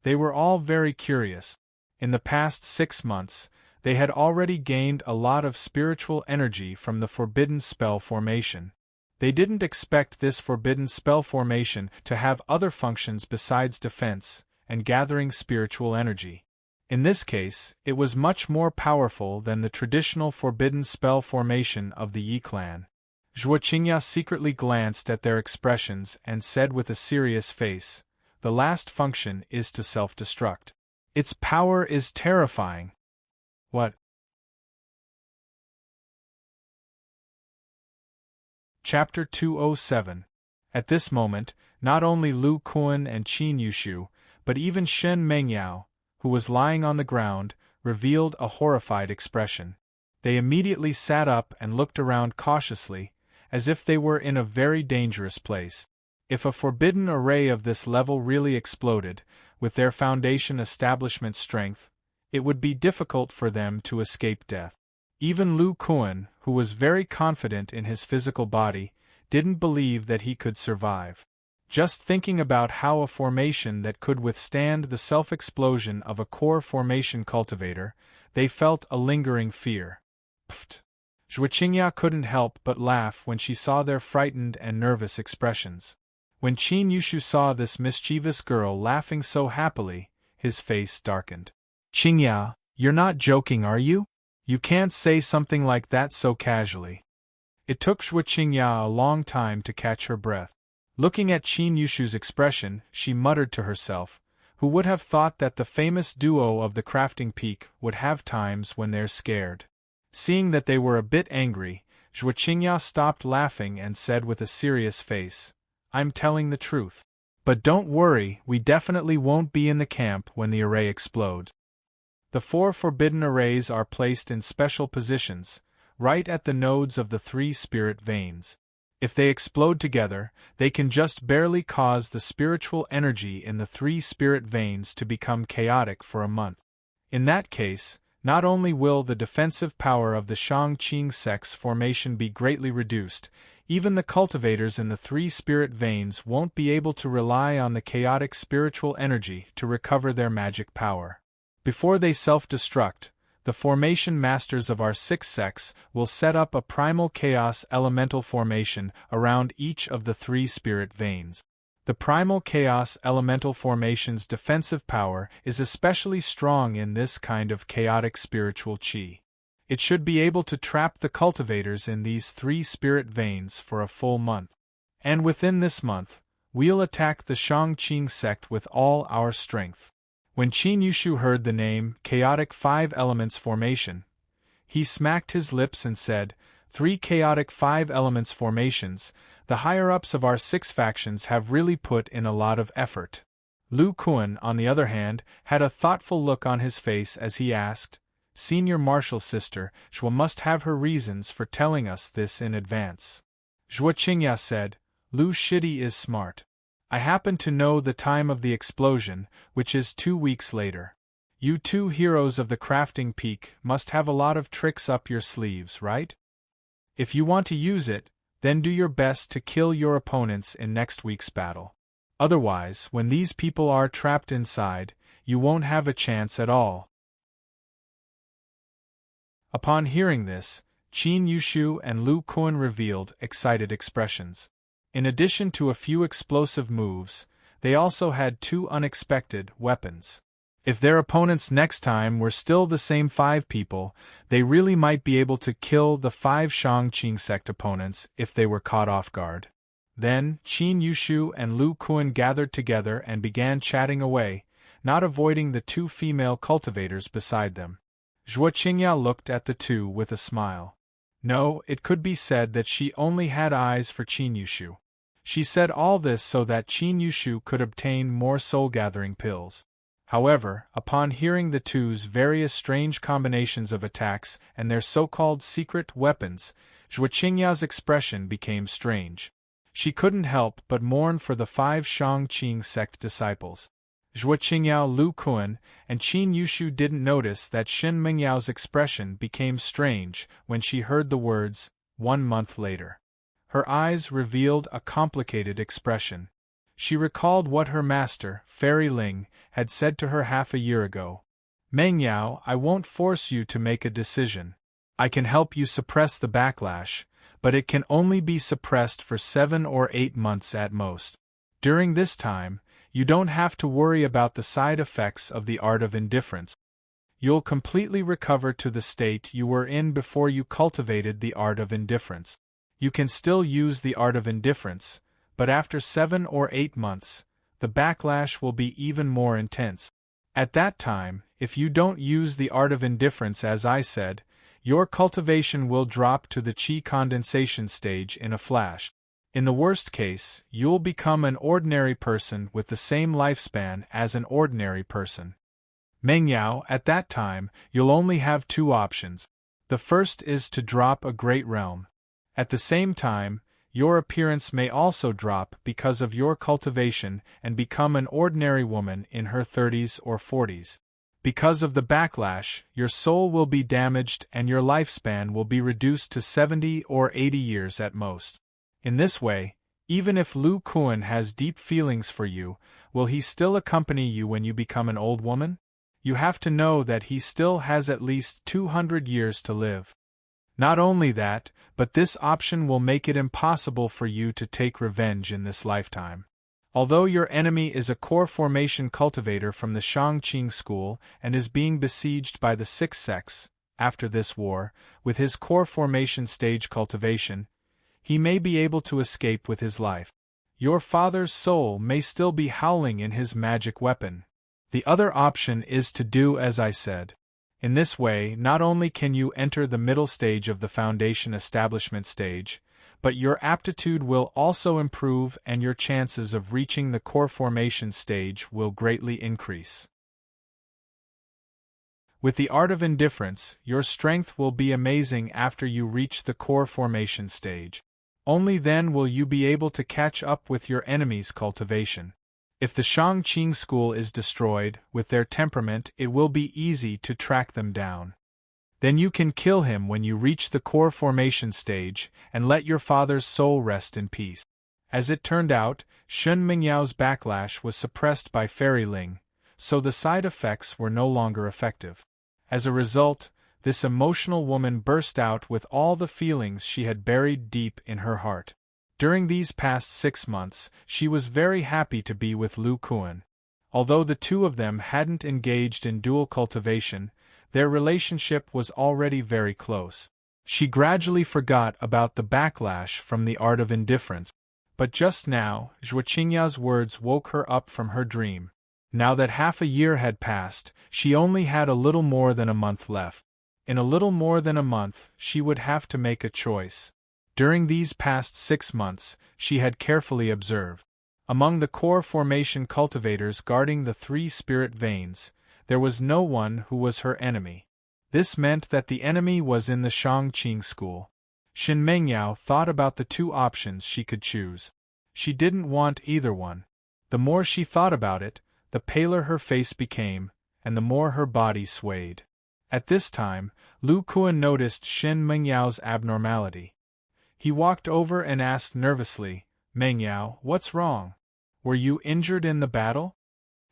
They were all very curious. In the past 6 months, they had already gained a lot of spiritual energy from the forbidden spell formation. They didn't expect this forbidden spell formation to have other functions besides defense and gathering spiritual energy. In this case, it was much more powerful than the traditional forbidden spell formation of the Yi clan. Zhuo Qingya secretly glanced at their expressions and said with a serious face, "The last function is to self-destruct. Its power is terrifying." What? Chapter 207. At this moment, not only Lu Kuan and Qin Yushu, but even Shen Mengyao, who was lying on the ground, revealed a horrified expression. They immediately sat up and looked around cautiously, as if they were in a very dangerous place. If a forbidden array of this level really exploded, with their foundation establishment strength, it would be difficult for them to escape death. Even Lu Kuan, who was very confident in his physical body, didn't believe that he could survive. Just thinking about how a formation that could withstand the self-explosion of a core formation cultivator, they felt a lingering fear. Pfft! Zhuo Qingya couldn't help but laugh when she saw their frightened and nervous expressions. When Qin Yushu saw this mischievous girl laughing so happily, his face darkened. Qingyao, you're not joking, are you? You can't say something like that so casually. It took Zhuo Qingyao a long time to catch her breath. Looking at Qin Yushu's expression, she muttered to herself, who would have thought that the famous duo of the crafting peak would have times when they're scared. Seeing that they were a bit angry, Zhuo Qingyao stopped laughing and said with a serious face, I'm telling the truth. But don't worry, we definitely won't be in the camp when the array explodes. The 4 forbidden arrays are placed in special positions, right at the nodes of the 3 spirit veins. If they explode together, they can just barely cause the spiritual energy in the 3 spirit veins to become chaotic for a month. In that case, not only will the defensive power of the Shang-Qing sex formation be greatly reduced, even the cultivators in the 3 spirit veins won't be able to rely on the chaotic spiritual energy to recover their magic power. Before they self-destruct, the formation masters of our 6th sex will set up a primal chaos elemental formation around each of the 3 spirit veins. The primal chaos elemental formation's defensive power is especially strong in this kind of chaotic spiritual qi. It should be able to trap the cultivators in these 3 spirit veins for a full month. And within this month, we'll attack the Shang-Qing sect with all our strength. When Qin Yushu heard the name Chaotic 5 Elements Formation, he smacked his lips and said, 3 Chaotic 5 Elements Formations, the higher-ups of our 6 factions have really put in a lot of effort. Lu Kuan, on the other hand, had a thoughtful look on his face as he asked, Senior Marshal Sister, Zhuo must have her reasons for telling us this in advance. Zhuo Qingyao said, Lu Shidi is smart. I happen to know the time of the explosion, which is 2 weeks later. You 2 heroes of the crafting peak must have a lot of tricks up your sleeves, right? If you want to use it, then do your best to kill your opponents in next week's battle. Otherwise, when these people are trapped inside, you won't have a chance at all. Upon hearing this, Qin Yushu and Lu Kuan revealed excited expressions. In addition to a few explosive moves, they also had 2 unexpected weapons. If their opponents next time were still the same 5 people, they really might be able to kill the 5 Shang-Qing sect opponents if they were caught off guard. Then, Qin Yushu and Lu Kuan gathered together and began chatting away, not avoiding the 2 female cultivators beside them. Zhuo Qingyao looked at the 2 with a smile. No, it could be said that she only had eyes for Qin Yushu. She said all this so that Qin Yushu could obtain more soul-gathering pills. However, upon hearing the 2's various strange combinations of attacks and their so-called secret weapons, Zhuo Qingyao's expression became strange. She couldn't help but mourn for the 5 Shang-Qing sect disciples. Zhuo Qingyao, Lu Kuan, and Qin Yushu didn't notice that Shen Mingyao's expression became strange when she heard the words, 1 month later. Her eyes revealed a complicated expression. She recalled what her master, Fairy Ling, had said to her half a year ago. Mengyao, I won't force you to make a decision. I can help you suppress the backlash, but it can only be suppressed for 7 or 8 months at most. During this time, you don't have to worry about the side effects of the art of indifference. You'll completely recover to the state you were in before you cultivated the art of indifference. You can still use the art of indifference, but after 7 or 8 months, the backlash will be even more intense. At that time, if you don't use the art of indifference as I said, your cultivation will drop to the qi condensation stage in a flash. In the worst case, you'll become an ordinary person with the same lifespan as an ordinary person. Mengyao, at that time, you'll only have 2 options. The first is to drop a great realm. At the same time, your appearance may also drop because of your cultivation and become an ordinary woman in her 30s or 40s. Because of the backlash, your soul will be damaged and your lifespan will be reduced to 70 or 80 years at most. In this way, even if Lu Kuan has deep feelings for you, will he still accompany you when you become an old woman? You have to know that he still has at least 200 years to live. Not only that, but this option will make it impossible for you to take revenge in this lifetime. Although your enemy is a core formation cultivator from the Shangqing school and is being besieged by the sixth sex, after this war, with his core formation stage cultivation, he may be able to escape with his life. Your father's soul may still be howling in his magic weapon. The other option is to do as I said. In this way, not only can you enter the middle stage of the foundation establishment stage, but your aptitude will also improve and your chances of reaching the core formation stage will greatly increase. With the art of indifference, your strength will be amazing after you reach the core formation stage. Only then will you be able to catch up with your enemy's cultivation. If the Shangqing school is destroyed, with their temperament it will be easy to track them down. Then you can kill him when you reach the core formation stage, and let your father's soul rest in peace. As it turned out, Shun Mingyao's backlash was suppressed by Fairy Ling, so the side effects were no longer effective. As a result, this emotional woman burst out with all the feelings she had buried deep in her heart. During these past 6 months, she was very happy to be with Lu Kuan. Although the two of them hadn't engaged in dual cultivation, their relationship was already very close. She gradually forgot about the backlash from the art of indifference. But just now, Zhuoqingya's words woke her up from her dream. Now that half a year had passed, she only had a little more than a month left. In a little more than a month, she would have to make a choice. During these past 6 months, she had carefully observed. Among the core formation cultivators guarding the 3 spirit veins, there was no one who was her enemy. This meant that the enemy was in the Shangqing school. Shen Mengyao thought about the 2 options she could choose. She didn't want either one. The more she thought about it, the paler her face became, and the more her body swayed. At this time, Lu Kuan noticed Shen Mengyao's abnormality. He walked over and asked nervously, "Mengyao, what's wrong? Were you injured in the battle?"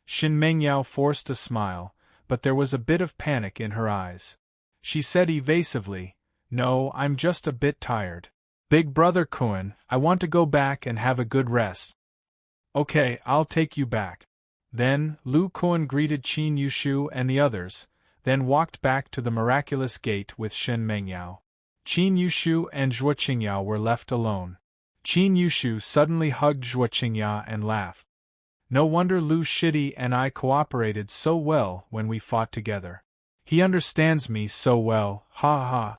Shen Mengyao forced a smile, but there was a bit of panic in her eyes. She said evasively, "No, I'm just a bit tired. Big brother Kuan, I want to go back and have a good rest." "Okay, I'll take you back." Then, Lu Kuan greeted Qin Yushu and the others, then walked back to the miraculous gate with Shen Mengyao. Qin Yushu and Zhuoqingya were left alone. Qin Yushu suddenly hugged Zhuoqingya and laughed. "No wonder Lu Shidi and I cooperated so well when we fought together. He understands me so well, ha ha."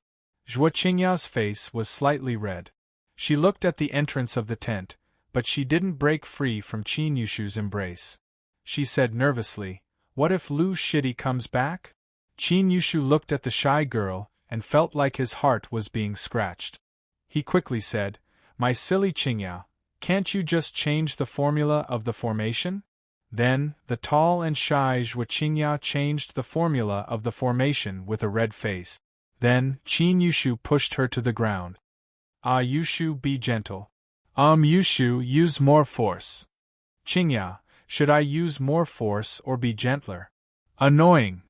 Zhuoqingya's face was slightly red. She looked at the entrance of the tent, but she didn't break free from Qin Yushu's embrace. She said nervously, "What if Lu Shidi comes back?" Qin Yushu looked at the shy girl, and felt like his heart was being scratched. He quickly said, "My silly Qingya, can't you just change the formula of the formation?" Then, the tall and shy Zhuoqingya changed the formula of the formation with a red face. Then, Qin Yushu pushed her to the ground. "Ah, Yushu, be gentle." Yushu, use more force." "Qingya, should I use more force or be gentler?" "Annoying."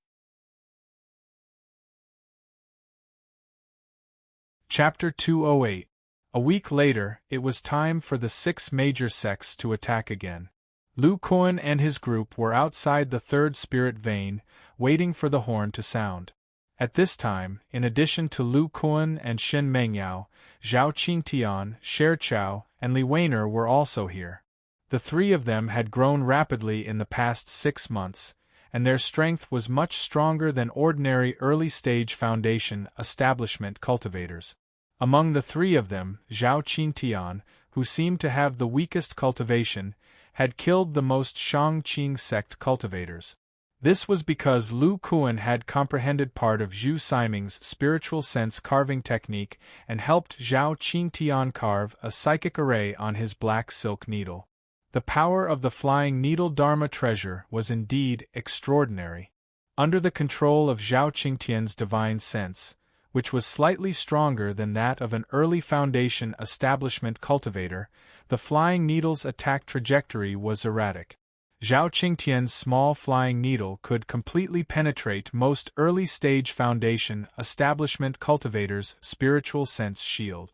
Chapter 208. A week later, it was time for the 6 major sects to attack again. Lu Kuan and his group were outside the 3rd spirit vein, waiting for the horn to sound. At this time, in addition to Lu Kuan and Shen Mengyao, Zhao Qingtian, Sher Chao, and Li Weiner were also here. The 3 of them had grown rapidly in the past 6 months, and their strength was much stronger than ordinary early-stage foundation establishment cultivators. Among the 3 of them, Zhao Qingtian, who seemed to have the weakest cultivation, had killed the most Shangqing sect cultivators. This was because Lu Kuan had comprehended part of Zhu Siming's spiritual sense carving technique and helped Zhao Qingtian carve a psychic array on his black silk needle. The power of the flying needle Dharma treasure was indeed extraordinary. Under the control of Zhao Qingtian's divine sense, which was slightly stronger than that of an early foundation establishment cultivator, the flying needle's attack trajectory was erratic. Zhao Qingtian's small flying needle could completely penetrate most early-stage foundation establishment cultivators' spiritual sense shield.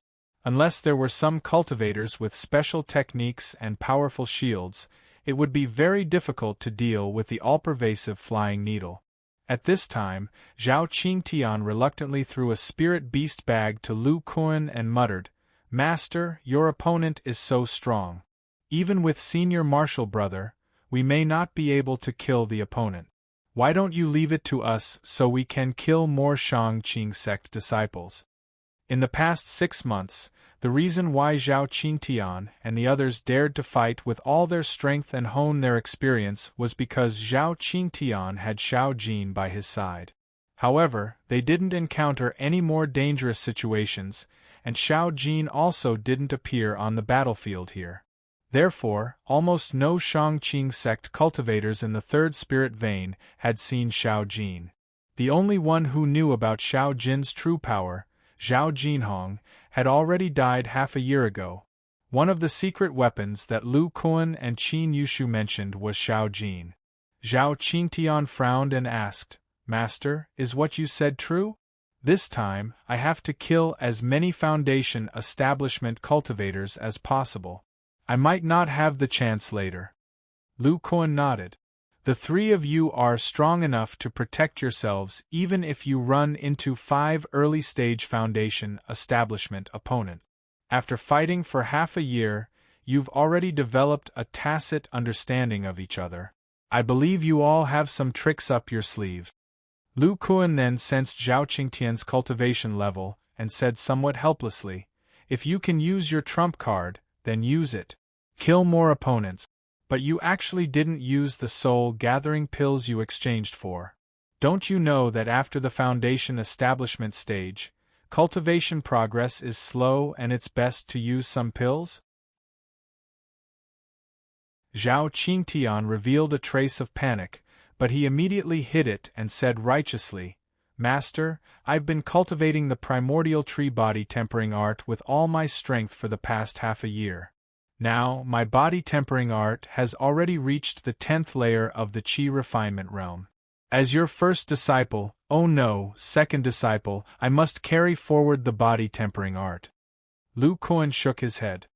Unless there were some cultivators with special techniques and powerful shields, it would be very difficult to deal with the all-pervasive flying needle. At this time, Zhao Qingtian reluctantly threw a spirit beast bag to Lu Kuan and muttered, "Master, your opponent is so strong. Even with senior martial brother, we may not be able to kill the opponent. Why don't you leave it to us so we can kill more Shang-Qing sect disciples?" In the past 6 months, the reason why Zhao Qingtian and the others dared to fight with all their strength and hone their experience was because Zhao Qingtian had Xiao Jin by his side. However, they didn't encounter any more dangerous situations, and Xiao Jin also didn't appear on the battlefield here. Therefore, almost no Shang-Qing sect cultivators in the third spirit vein had seen Xiao Jin. The only one who knew about Xiao Jin's true power, Zhao Jinhong, had already died half a year ago. One of the secret weapons that Lu Kuan and Qin Yushu mentioned was Xiao Jin. Zhao Qingtian frowned and asked, "Master, is what you said true? This time, I have to kill as many Foundation establishment cultivators as possible. I might not have the chance later." Lu Kuan nodded. "The 3 of you are strong enough to protect yourselves even if you run into 5 early-stage Foundation establishment opponent. After fighting for half a year, you've already developed a tacit understanding of each other. I believe you all have some tricks up your sleeve." Lu Kuan then sensed Zhao Qingtian's cultivation level and said somewhat helplessly, "If you can use your trump card, then use it. Kill more opponents. But you actually didn't use the soul-gathering pills you exchanged for. Don't you know that after the Foundation establishment stage, cultivation progress is slow and it's best to use some pills?" Zhao Qingtian revealed a trace of panic, but he immediately hid it and said righteously, "Master, I've been cultivating the primordial tree body tempering art with all my strength for the past half a year. Now, my body tempering art has already reached the 10th layer of the Qi refinement realm. As your first disciple, oh no, second disciple, I must carry forward the body tempering art." Lu Kuan shook his head.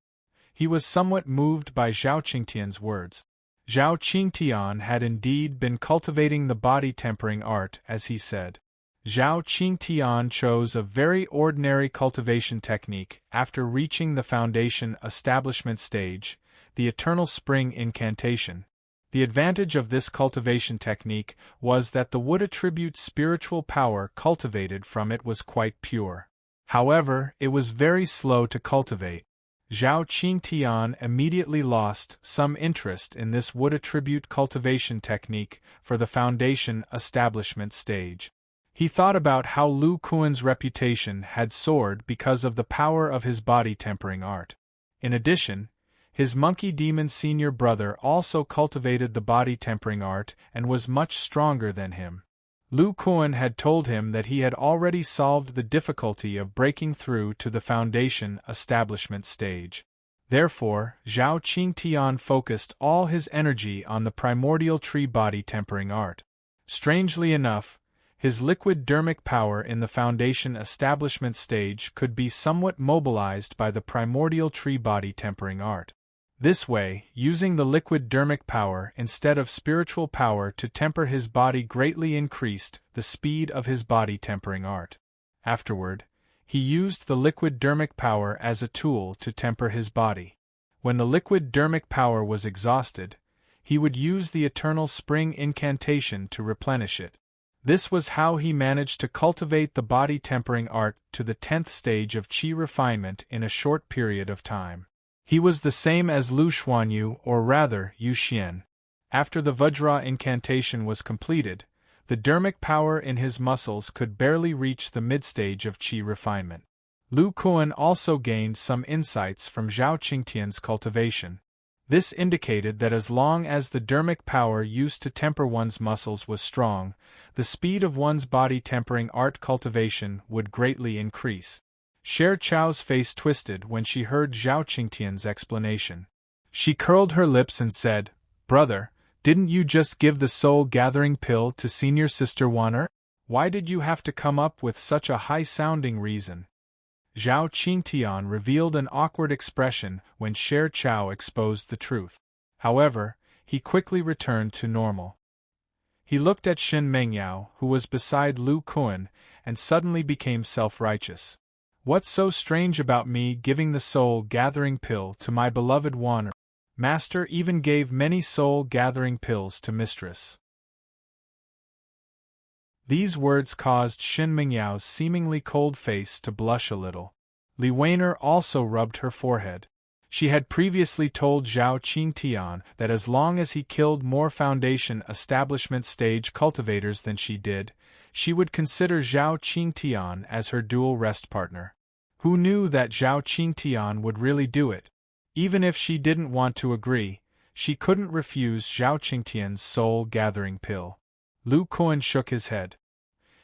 He was somewhat moved by Zhao Qingtian's words. Zhao Qingtian had indeed been cultivating the body tempering art, as he said. Zhao Qingtian chose a very ordinary cultivation technique after reaching the Foundation establishment stage, the Eternal Spring Incantation. The advantage of this cultivation technique was that the wood attribute spiritual power cultivated from it was quite pure. However, it was very slow to cultivate. Zhao Qingtian immediately lost some interest in this wood attribute cultivation technique for the Foundation establishment stage. He thought about how Lu Kuan's reputation had soared because of the power of his body tempering art. In addition, his monkey demon senior brother also cultivated the body tempering art and was much stronger than him. Lu Kuan had told him that he had already solved the difficulty of breaking through to the Foundation establishment stage. Therefore, Zhao Qingtian focused all his energy on the primordial tree body tempering art. Strangely enough, his liquid dermic power in the Foundation establishment stage could be somewhat mobilized by the primordial tree body tempering art. This way, using the liquid dermic power instead of spiritual power to temper his body greatly increased the speed of his body tempering art. Afterward, he used the liquid dermic power as a tool to temper his body. When the liquid dermic power was exhausted, he would use the Eternal Spring Incantation to replenish it. This was how he managed to cultivate the body tempering art to the 10th stage of Qi refinement in a short period of time. He was the same as Lu Xuanyu, or rather, Yu Xian. After the Vajra incantation was completed, the dermic power in his muscles could barely reach the mid-stage of Qi refinement. Lu Kuan also gained some insights from Zhao Qingtian's cultivation. This indicated that as long as the dermic power used to temper one's muscles was strong, the speed of one's body tempering art cultivation would greatly increase. Sher Chao's face twisted when she heard Zhao Qingtian's explanation. She curled her lips and said, "Brother, didn't you just give the soul-gathering pill to senior sister Wanner? Why did you have to come up with such a high-sounding reason?" Zhao Qingtian revealed an awkward expression when Sher Chao exposed the truth. However, he quickly returned to normal. He looked at Shin Mengyao, who was beside Lu Kuan, and suddenly became self-righteous. What's so strange about me giving the soul-gathering pill to my beloved Wan? Master even gave many soul-gathering pills to mistress. These words caused Shin Mengyao's seemingly cold face to blush a little. Li Weiner also rubbed her forehead. She had previously told Zhao Qingtian that as long as he killed more Foundation establishment stage cultivators than she did, she would consider Zhao Qingtian as her dual rest partner. Who knew that Zhao Qingtian would really do it? Even if she didn't want to agree, she couldn't refuse Zhao Qingtian's soul-gathering pill. Lu Kuan shook his head.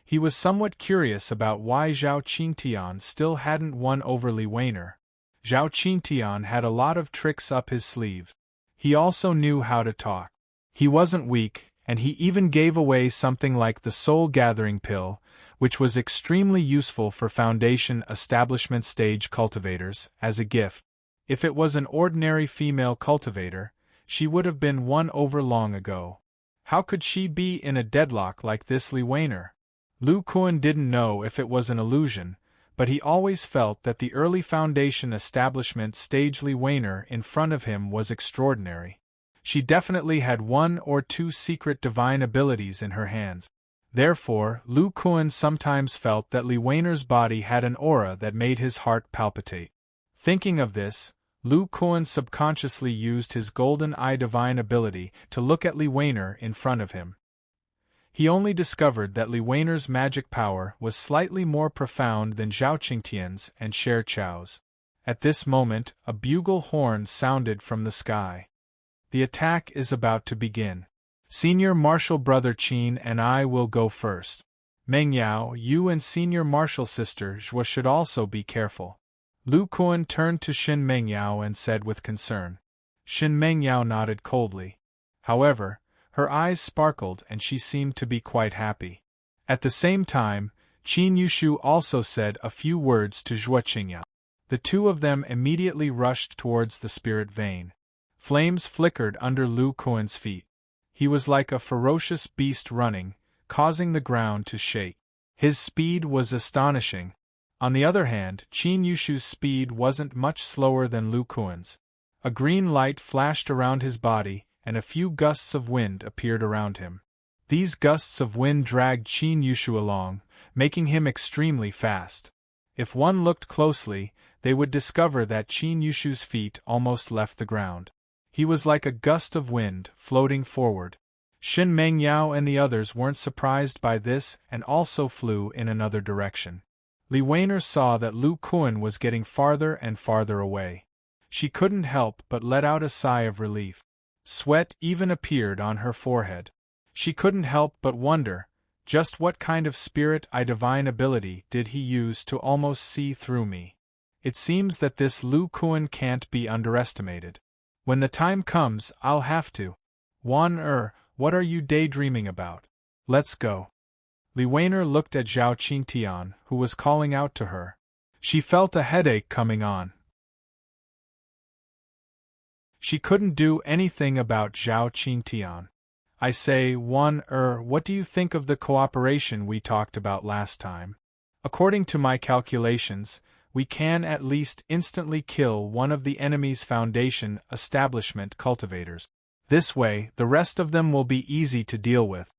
He was somewhat curious about why Zhao Qingtian still hadn't won over Li Weiner. Zhao Qingtian had a lot of tricks up his sleeve. He also knew how to talk. He wasn't weak, and he even gave away something like the soul-gathering pill, which was extremely useful for Foundation establishment stage cultivators, as a gift. If it was an ordinary female cultivator, she would have been won over long ago. How could she be in a deadlock like this Li Weiner? Lu Kuan didn't know if it was an illusion, but he always felt that the early Foundation establishment stage Li Weiner in front of him was extraordinary. She definitely had one or two secret divine abilities in her hands. Therefore, Lu Kuan sometimes felt that Li Weiner's body had an aura that made his heart palpitate. Thinking of this, Lu Kuan subconsciously used his golden eye divine ability to look at Li Weiner in front of him. He only discovered that Li Weiner's magic power was slightly more profound than Zhao Qingtian's and Sher Chao's. At this moment, a bugle horn sounded from the sky. The attack is about to begin. Senior Marshal Brother Qin and I will go first. Mengyao, you and Senior Marshal Sister Zhua should also be careful. Lu Kuan turned to Shin Mengyao and said with concern. Shin Mengyao nodded coldly. However, her eyes sparkled and she seemed to be quite happy. At the same time, Qin Yushu also said a few words to Zhua Qingyao. The two of them immediately rushed towards the spirit vein. Flames flickered under Lu Kuan's feet. He was like a ferocious beast running, causing the ground to shake. His speed was astonishing. On the other hand, Qin Yushu's speed wasn't much slower than Lu Kuan's. A green light flashed around his body, and a few gusts of wind appeared around him. These gusts of wind dragged Qin Yushu along, making him extremely fast. If one looked closely, they would discover that Qin Yushu's feet almost left the ground. He was like a gust of wind, floating forward. Shin Mengyao and the others weren't surprised by this and also flew in another direction. Li Weiner saw that Lu Kuan was getting farther and farther away. She couldn't help but let out a sigh of relief. Sweat even appeared on her forehead. She couldn't help but wonder, just what kind of spirit eye divine ability did he use to almost see through me? It seems that this Lu Kuan can't be underestimated. When the time comes, I'll have to. Wan what are you daydreaming about? Let's go. Li Weiner looked at Zhao Qingtian, who was calling out to her. She felt a headache coming on. She couldn't do anything about Zhao Qingtian. I say, Wan what do you think of the cooperation we talked about last time? According to my calculations, we can at least instantly kill one of the enemy's Foundation establishment cultivators. This way, the rest of them will be easy to deal with.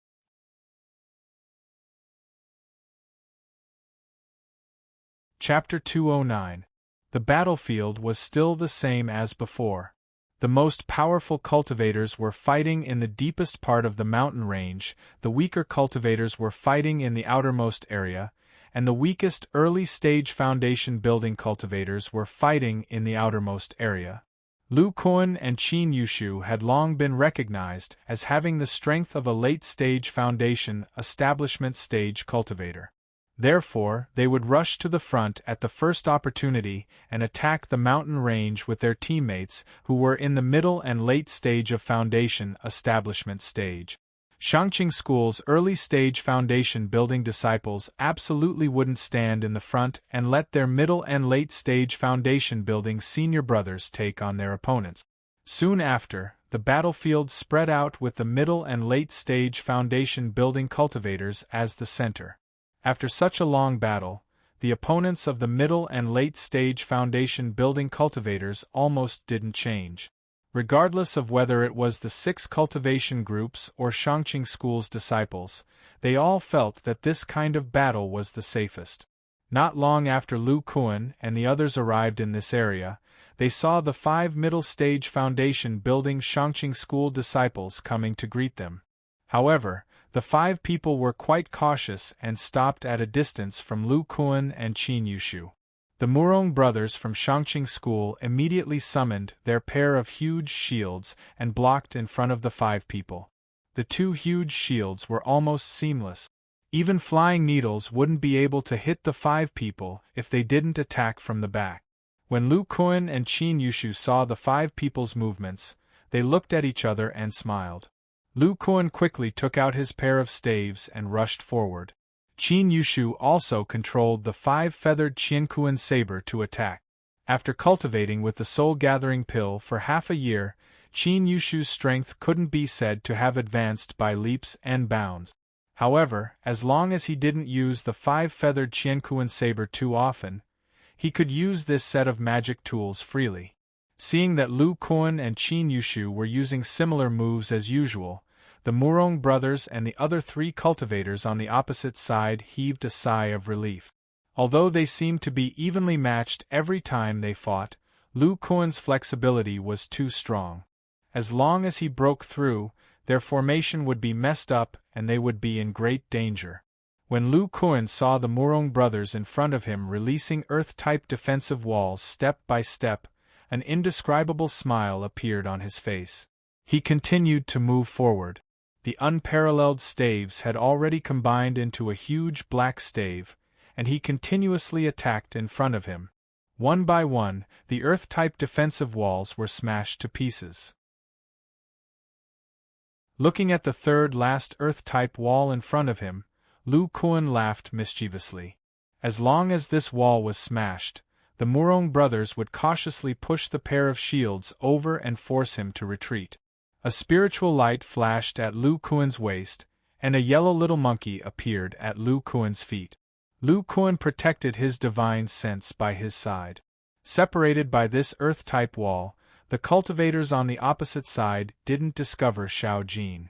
Chapter 209. The battlefield was still the same as before. The most powerful cultivators were fighting in the deepest part of the mountain range, the weaker cultivators were fighting in the outermost area, and the weakest early-stage Foundation building cultivators were fighting in the outermost area. Lu Kuan and Qin Yushu had long been recognized as having the strength of a late-stage Foundation establishment stage cultivator. Therefore, they would rush to the front at the first opportunity and attack the mountain range with their teammates who were in the middle and late stage of Foundation establishment stage. Shangqing School's early-stage foundation-building disciples absolutely wouldn't stand in the front and let their middle and late-stage foundation-building senior brothers take on their opponents. Soon after, the battlefield spread out with the middle and late-stage foundation-building cultivators as the center. After such a long battle, the opponents of the middle and late-stage foundation-building cultivators almost didn't change. Regardless of whether it was the 6 cultivation groups or Shangqing School's disciples, they all felt that this kind of battle was the safest. Not long after Lu Kuan and the others arrived in this area, they saw the 5 middle-stage foundation-building Shangqing School disciples coming to greet them. However, the 5 people were quite cautious and stopped at a distance from Lu Kuan and Qin Yushu. The Murong brothers from Shangqing School immediately summoned their pair of huge shields and blocked in front of the 5 people. The 2 huge shields were almost seamless. Even flying needles wouldn't be able to hit the 5 people if they didn't attack from the back. When Lu Kuan and Qin Yushu saw the 5 people's movements, they looked at each other and smiled. Lu Kuan quickly took out his pair of staves and rushed forward. Qin Yushu also controlled the 5-feathered Qiankuan saber to attack. After cultivating with the soul-gathering pill for half a year, Qin Yushu's strength couldn't be said to have advanced by leaps and bounds. However, as long as he didn't use the 5-feathered Qiankuan saber too often, he could use this set of magic tools freely. Seeing that Lu Kuan and Qin Yushu were using similar moves as usual, the Murong brothers and the other 3 cultivators on the opposite side heaved a sigh of relief. Although they seemed to be evenly matched every time they fought, Lu Kuan's flexibility was too strong. As long as he broke through, their formation would be messed up and they would be in great danger. When Lu Kuan saw the Murong brothers in front of him releasing Earth-type defensive walls step by step, an indescribable smile appeared on his face. He continued to move forward. The unparalleled staves had already combined into a huge black stave, and he continuously attacked in front of him. One by one, the Earth-type defensive walls were smashed to pieces. Looking at the third last Earth-type wall in front of him, Lu Kuan laughed mischievously. As long as this wall was smashed, the Murong brothers would cautiously push the pair of shields over and force him to retreat. A spiritual light flashed at Lu Kuan's waist, and a yellow little monkey appeared at Lu Kuan's feet. Lu Kuan protected his divine sense by his side. Separated by this Earth-type wall, the cultivators on the opposite side didn't discover Xiao Jin.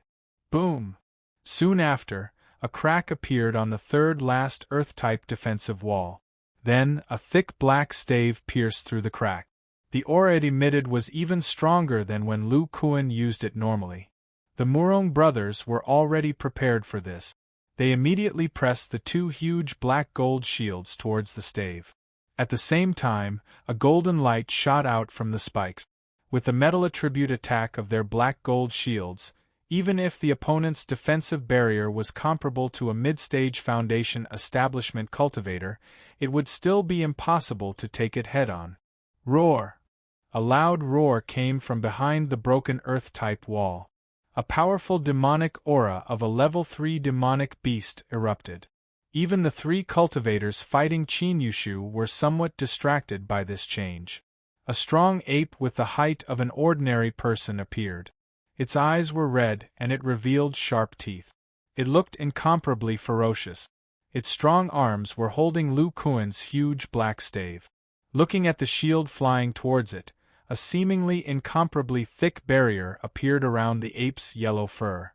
Boom! Soon after, a crack appeared on the third last Earth-type defensive wall. Then, a thick black stave pierced through the crack. The aura it emitted was even stronger than when Lu Kuan used it normally. The Murong brothers were already prepared for this. They immediately pressed the 2 huge black-gold shields towards the stave. At the same time, a golden light shot out from the spikes. With the metal attribute attack of their black-gold shields, even if the opponent's defensive barrier was comparable to a mid-stage foundation establishment cultivator, it would still be impossible to take it head-on. Roar! A loud roar came from behind the broken Earth-type wall. A powerful demonic aura of a level 3 demonic beast erupted. Even the 3 cultivators fighting Qin Yushu were somewhat distracted by this change. A strong ape with the height of an ordinary person appeared. Its eyes were red and it revealed sharp teeth. It looked incomparably ferocious. Its strong arms were holding Lu Kuan's huge black stave. Looking at the shield flying towards it, a seemingly incomparably thick barrier appeared around the ape's yellow fur.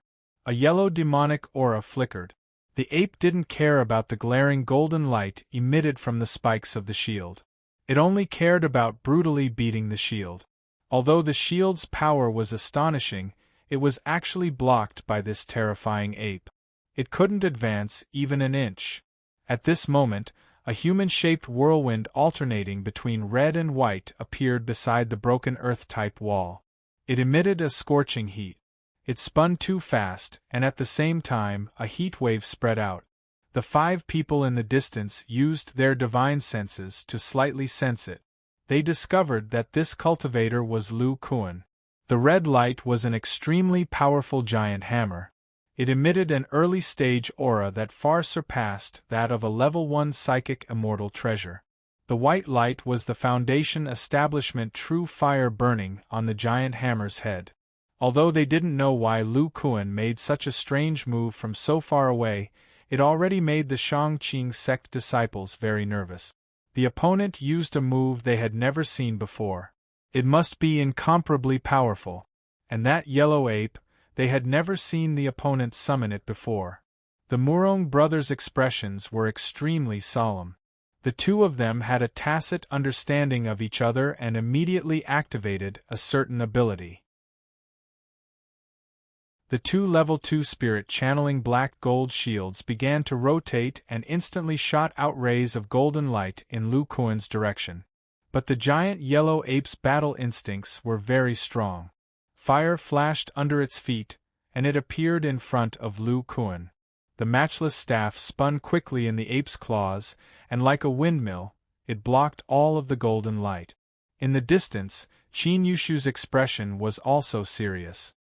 A yellow demonic aura flickered. The ape didn't care about the glaring golden light emitted from the spikes of the shield. It only cared about brutally beating the shield. Although the shield's power was astonishing, it was actually blocked by this terrifying ape. It couldn't advance even an inch. At this moment, a human-shaped whirlwind alternating between red and white appeared beside the broken Earth-type wall. It emitted a scorching heat. It spun too fast, and at the same time, a heat wave spread out. The 5 people in the distance used their divine senses to slightly sense it. They discovered that this cultivator was Lu Kuan. The red light was an extremely powerful giant hammer. It emitted an early-stage aura that far surpassed that of a level 1 psychic immortal treasure. The white light was the foundation establishment true fire burning on the giant hammer's head. Although they didn't know why Lu Kuan made such a strange move from so far away, it already made the Shangqing sect disciples very nervous. The opponent used a move they had never seen before. It must be incomparably powerful. And that yellow ape, they had never seen the opponent summon it before. The Murong brothers' expressions were extremely solemn. The two of them had a tacit understanding of each other and immediately activated a certain ability. The two level 2 spirit channeling black gold shields began to rotate and instantly shot out rays of golden light in Lu Kuan's direction. But the giant yellow ape's battle instincts were very strong. Fire flashed under its feet, and it appeared in front of Lu Kuan. The matchless staff spun quickly in the ape's claws, and like a windmill, it blocked all of the golden light. In the distance, Qin Yushu's expression was also serious.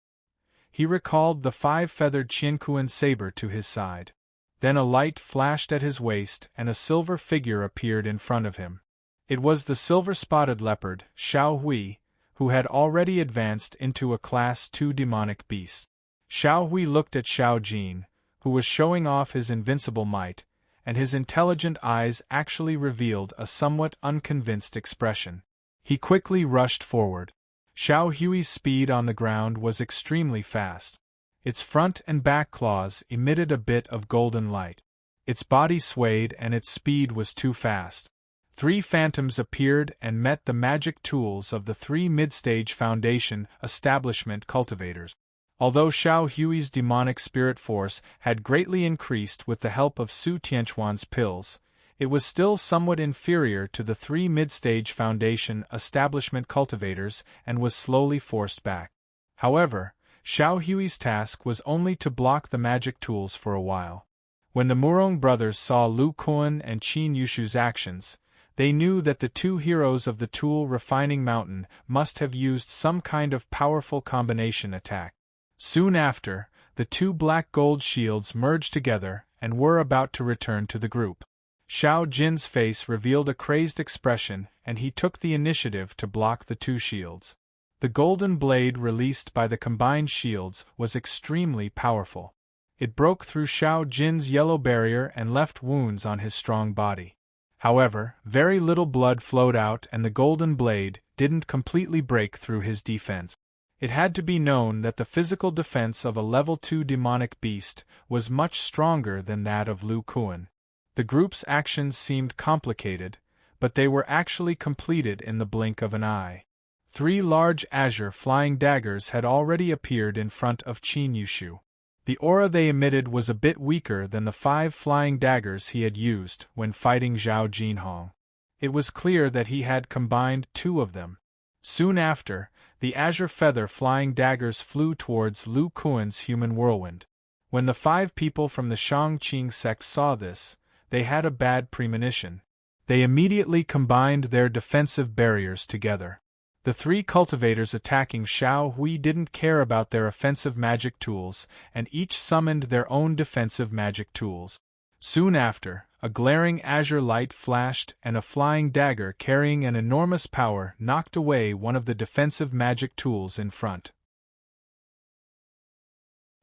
He recalled the 5-feathered Qianquan saber to his side. Then a light flashed at his waist and a silver figure appeared in front of him. It was the silver-spotted leopard, Xiao Hui, who had already advanced into a Class 2 demonic beast. Xiao Hui looked at Xiao Jin, who was showing off his invincible might, and his intelligent eyes actually revealed a somewhat unconvinced expression. He quickly rushed forward. Xiao Hui's speed on the ground was extremely fast. Its front and back claws emitted a bit of golden light. Its body swayed and its speed was too fast. 3 phantoms appeared and met the magic tools of the 3 mid-stage foundation establishment cultivators. Although Xiao Hui's demonic spirit force had greatly increased with the help of Su Tianquan's pills, it was still somewhat inferior to the 3 mid-stage foundation establishment cultivators and was slowly forced back. However, Xiao Hui's task was only to block the magic tools for a while. When the Murong brothers saw Lu Kuan and Qin Yushu's actions, they knew that the 2 heroes of the Tool Refining Mountain must have used some kind of powerful combination attack. Soon after, the 2 black gold shields merged together and were about to return to the group. Xiao Jin's face revealed a crazed expression and he took the initiative to block the 2 shields. The golden blade released by the combined shields was extremely powerful. It broke through Xiao Jin's yellow barrier and left wounds on his strong body. However, very little blood flowed out and the golden blade didn't completely break through his defense. It had to be known that the physical defense of a level 2 demonic beast was much stronger than that of Lu Kuan. The group's actions seemed complicated, but they were actually completed in the blink of an eye. 3 large azure flying daggers had already appeared in front of Qin Yushu. The aura they emitted was a bit weaker than the 5 flying daggers he had used when fighting Zhao Jinhong. It was clear that he had combined 2 of them. Soon after, the azure feather flying daggers flew towards Lu Kuan's human whirlwind. When the 5 people from the Shangqing sect saw this, they had a bad premonition. They immediately combined their defensive barriers together. The 3 cultivators attacking Xiao Hui didn't care about their offensive magic tools, and each summoned their own defensive magic tools. Soon after, a glaring azure light flashed and a flying dagger carrying an enormous power knocked away one of the defensive magic tools in front.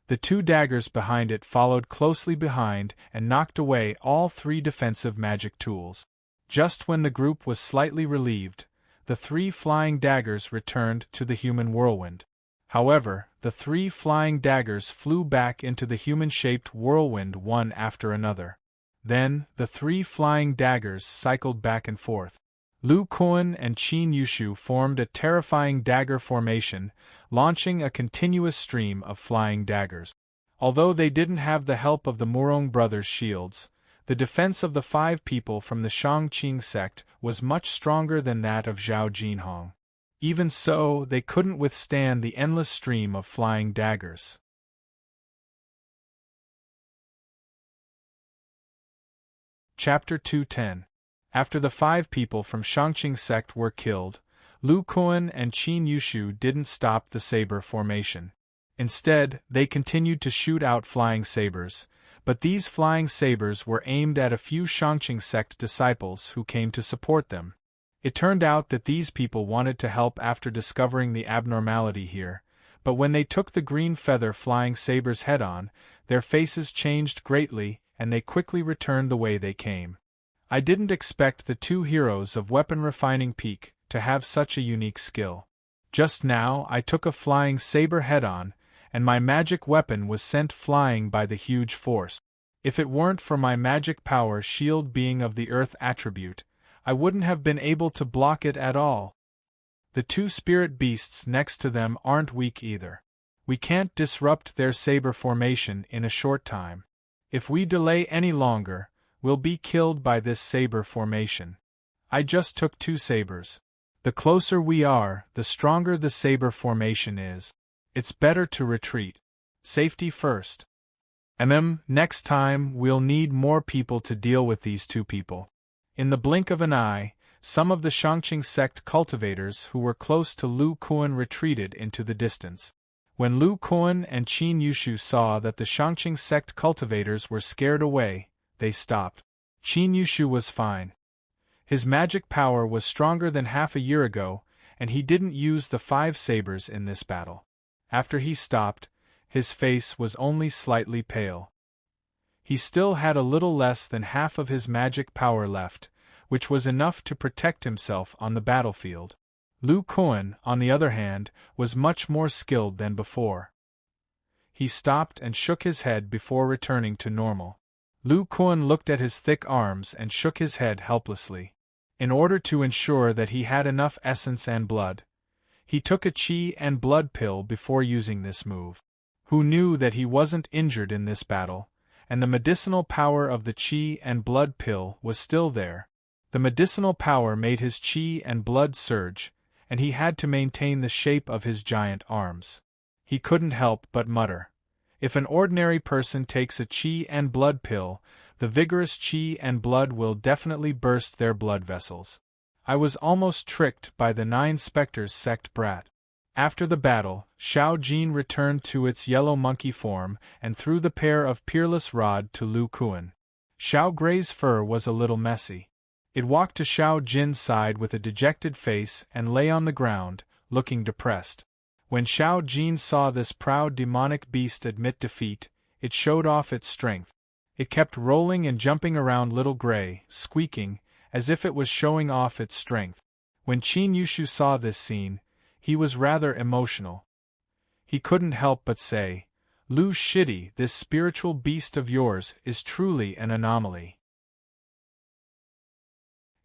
The 2 daggers behind it followed closely behind and knocked away all 3 defensive magic tools. Just when the group was slightly relieved, the 3 flying daggers returned to the human whirlwind. However, the 3 flying daggers flew back into the human-shaped whirlwind one after another. Then, the 3 flying daggers cycled back and forth. Lu Kuan and Qin Yushu formed a terrifying dagger formation, launching a continuous stream of flying daggers. Although they didn't have the help of the Murong brothers' shields, the defense of the 5 people from the Shangqing sect was much stronger than that of Zhao Jinhong. Even so, they couldn't withstand the endless stream of flying daggers. Chapter 210. After the 5 people from Shangqing sect were killed, Lu Kuan and Qin Yushu didn't stop the saber formation. Instead, they continued to shoot out flying sabers, but these flying sabers were aimed at a few Shangqing sect disciples who came to support them. It turned out that these people wanted to help after discovering the abnormality here, but when they took the green feather flying sabers head-on, their faces changed greatly and they quickly returned the way they came. I didn't expect the two heroes of weapon refining peak to have such a unique skill. Just now I took a flying saber head-on, and my magic weapon was sent flying by the huge force. If it weren't for my magic power shield being of the earth attribute, I wouldn't have been able to block it at all. The two spirit beasts next to them aren't weak either. We can't disrupt their saber formation in a short time. If we delay any longer, we'll be killed by this saber formation. I just took 2 sabers. The closer we are, the stronger the saber formation is. It's better to retreat. Safety first. Next time we'll need more people to deal with these 2 people. In the blink of an eye, some of the Shangqing sect cultivators who were close to Lu Kuan retreated into the distance. When Lu Kuan and Qin Yushu saw that the Shangqing sect cultivators were scared away, they stopped. Qin Yushu was fine. His magic power was stronger than half a year ago, and he didn't use the 5 sabers in this battle. After he stopped, his face was only slightly pale. He still had a little less than half of his magic power left, which was enough to protect himself on the battlefield. Lu Kuan, on the other hand, was much more skilled than before. He stopped and shook his head before returning to normal. Lu Kuan looked at his thick arms and shook his head helplessly. In order to ensure that he had enough essence and blood, he took a qi and blood pill before using this move. Who knew that he wasn't injured in this battle, and the medicinal power of the qi and blood pill was still there. The medicinal power made his qi and blood surge, and he had to maintain the shape of his giant arms. He couldn't help but mutter. If an ordinary person takes a qi and blood pill, the vigorous qi and blood will definitely burst their blood vessels. I was almost tricked by the 9 Spectres sect brat. After the battle, Shao Jin returned to its yellow monkey form and threw the pair of peerless rod to Lu Kuan. Shao Gray's fur was a little messy. It walked to Shao Jin's side with a dejected face and lay on the ground, looking depressed. When Shao Jin saw this proud demonic beast admit defeat, it showed off its strength. It kept rolling and jumping around Little Gray, squeaking, as if it was showing off its strength. When Qin Yushu saw this scene, he was rather emotional. He couldn't help but say, "Lu Shidi, this spiritual beast of yours is truly an anomaly.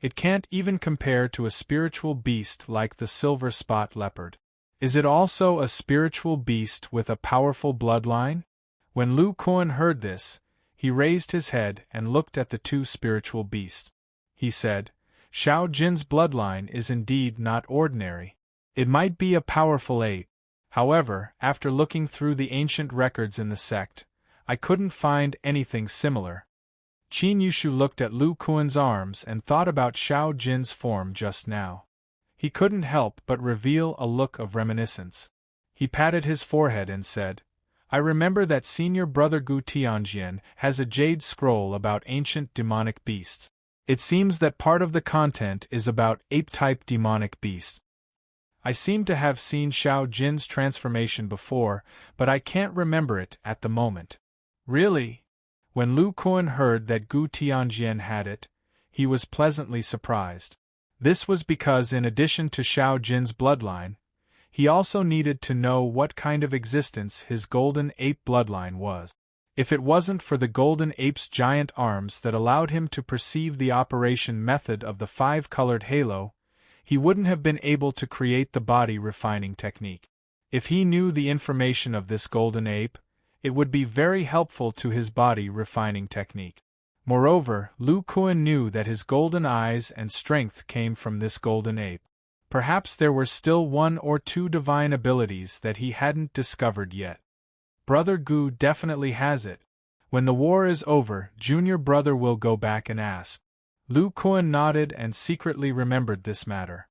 It can't even compare to a spiritual beast like the silver spot leopard. Is it also a spiritual beast with a powerful bloodline?" When Lu Kuan heard this, he raised his head and looked at the 2 spiritual beasts. He said, "Shao Jin's bloodline is indeed not ordinary. It might be a powerful ape. However, after looking through the ancient records in the sect, I couldn't find anything similar." Qin Yushu looked at Lu Kuan's arms and thought about Shao Jin's form just now. He couldn't help but reveal a look of reminiscence. He patted his forehead and said, "I remember that senior brother Gu Tianjian has a jade scroll about ancient demonic beasts. It seems that part of the content is about ape-type demonic beasts. I seem to have seen Shao Jin's transformation before, but I can't remember it at the moment." "Really?" When Lu Kuan heard that Gu Tianjian had it, he was pleasantly surprised. This was because in addition to Shao Jin's bloodline, he also needed to know what kind of existence his golden ape bloodline was. If it wasn't for the golden ape's giant arms that allowed him to perceive the operation method of the 5-colored halo, he wouldn't have been able to create the body refining technique. If he knew the information of this golden ape, it would be very helpful to his body refining technique. Moreover, Lu Kuan knew that his golden eyes and strength came from this golden ape. Perhaps there were still 1 or 2 divine abilities that he hadn't discovered yet. Brother Gu definitely has it. When the war is over, junior brother will go back and ask. Lu Kuan nodded and secretly remembered this matter.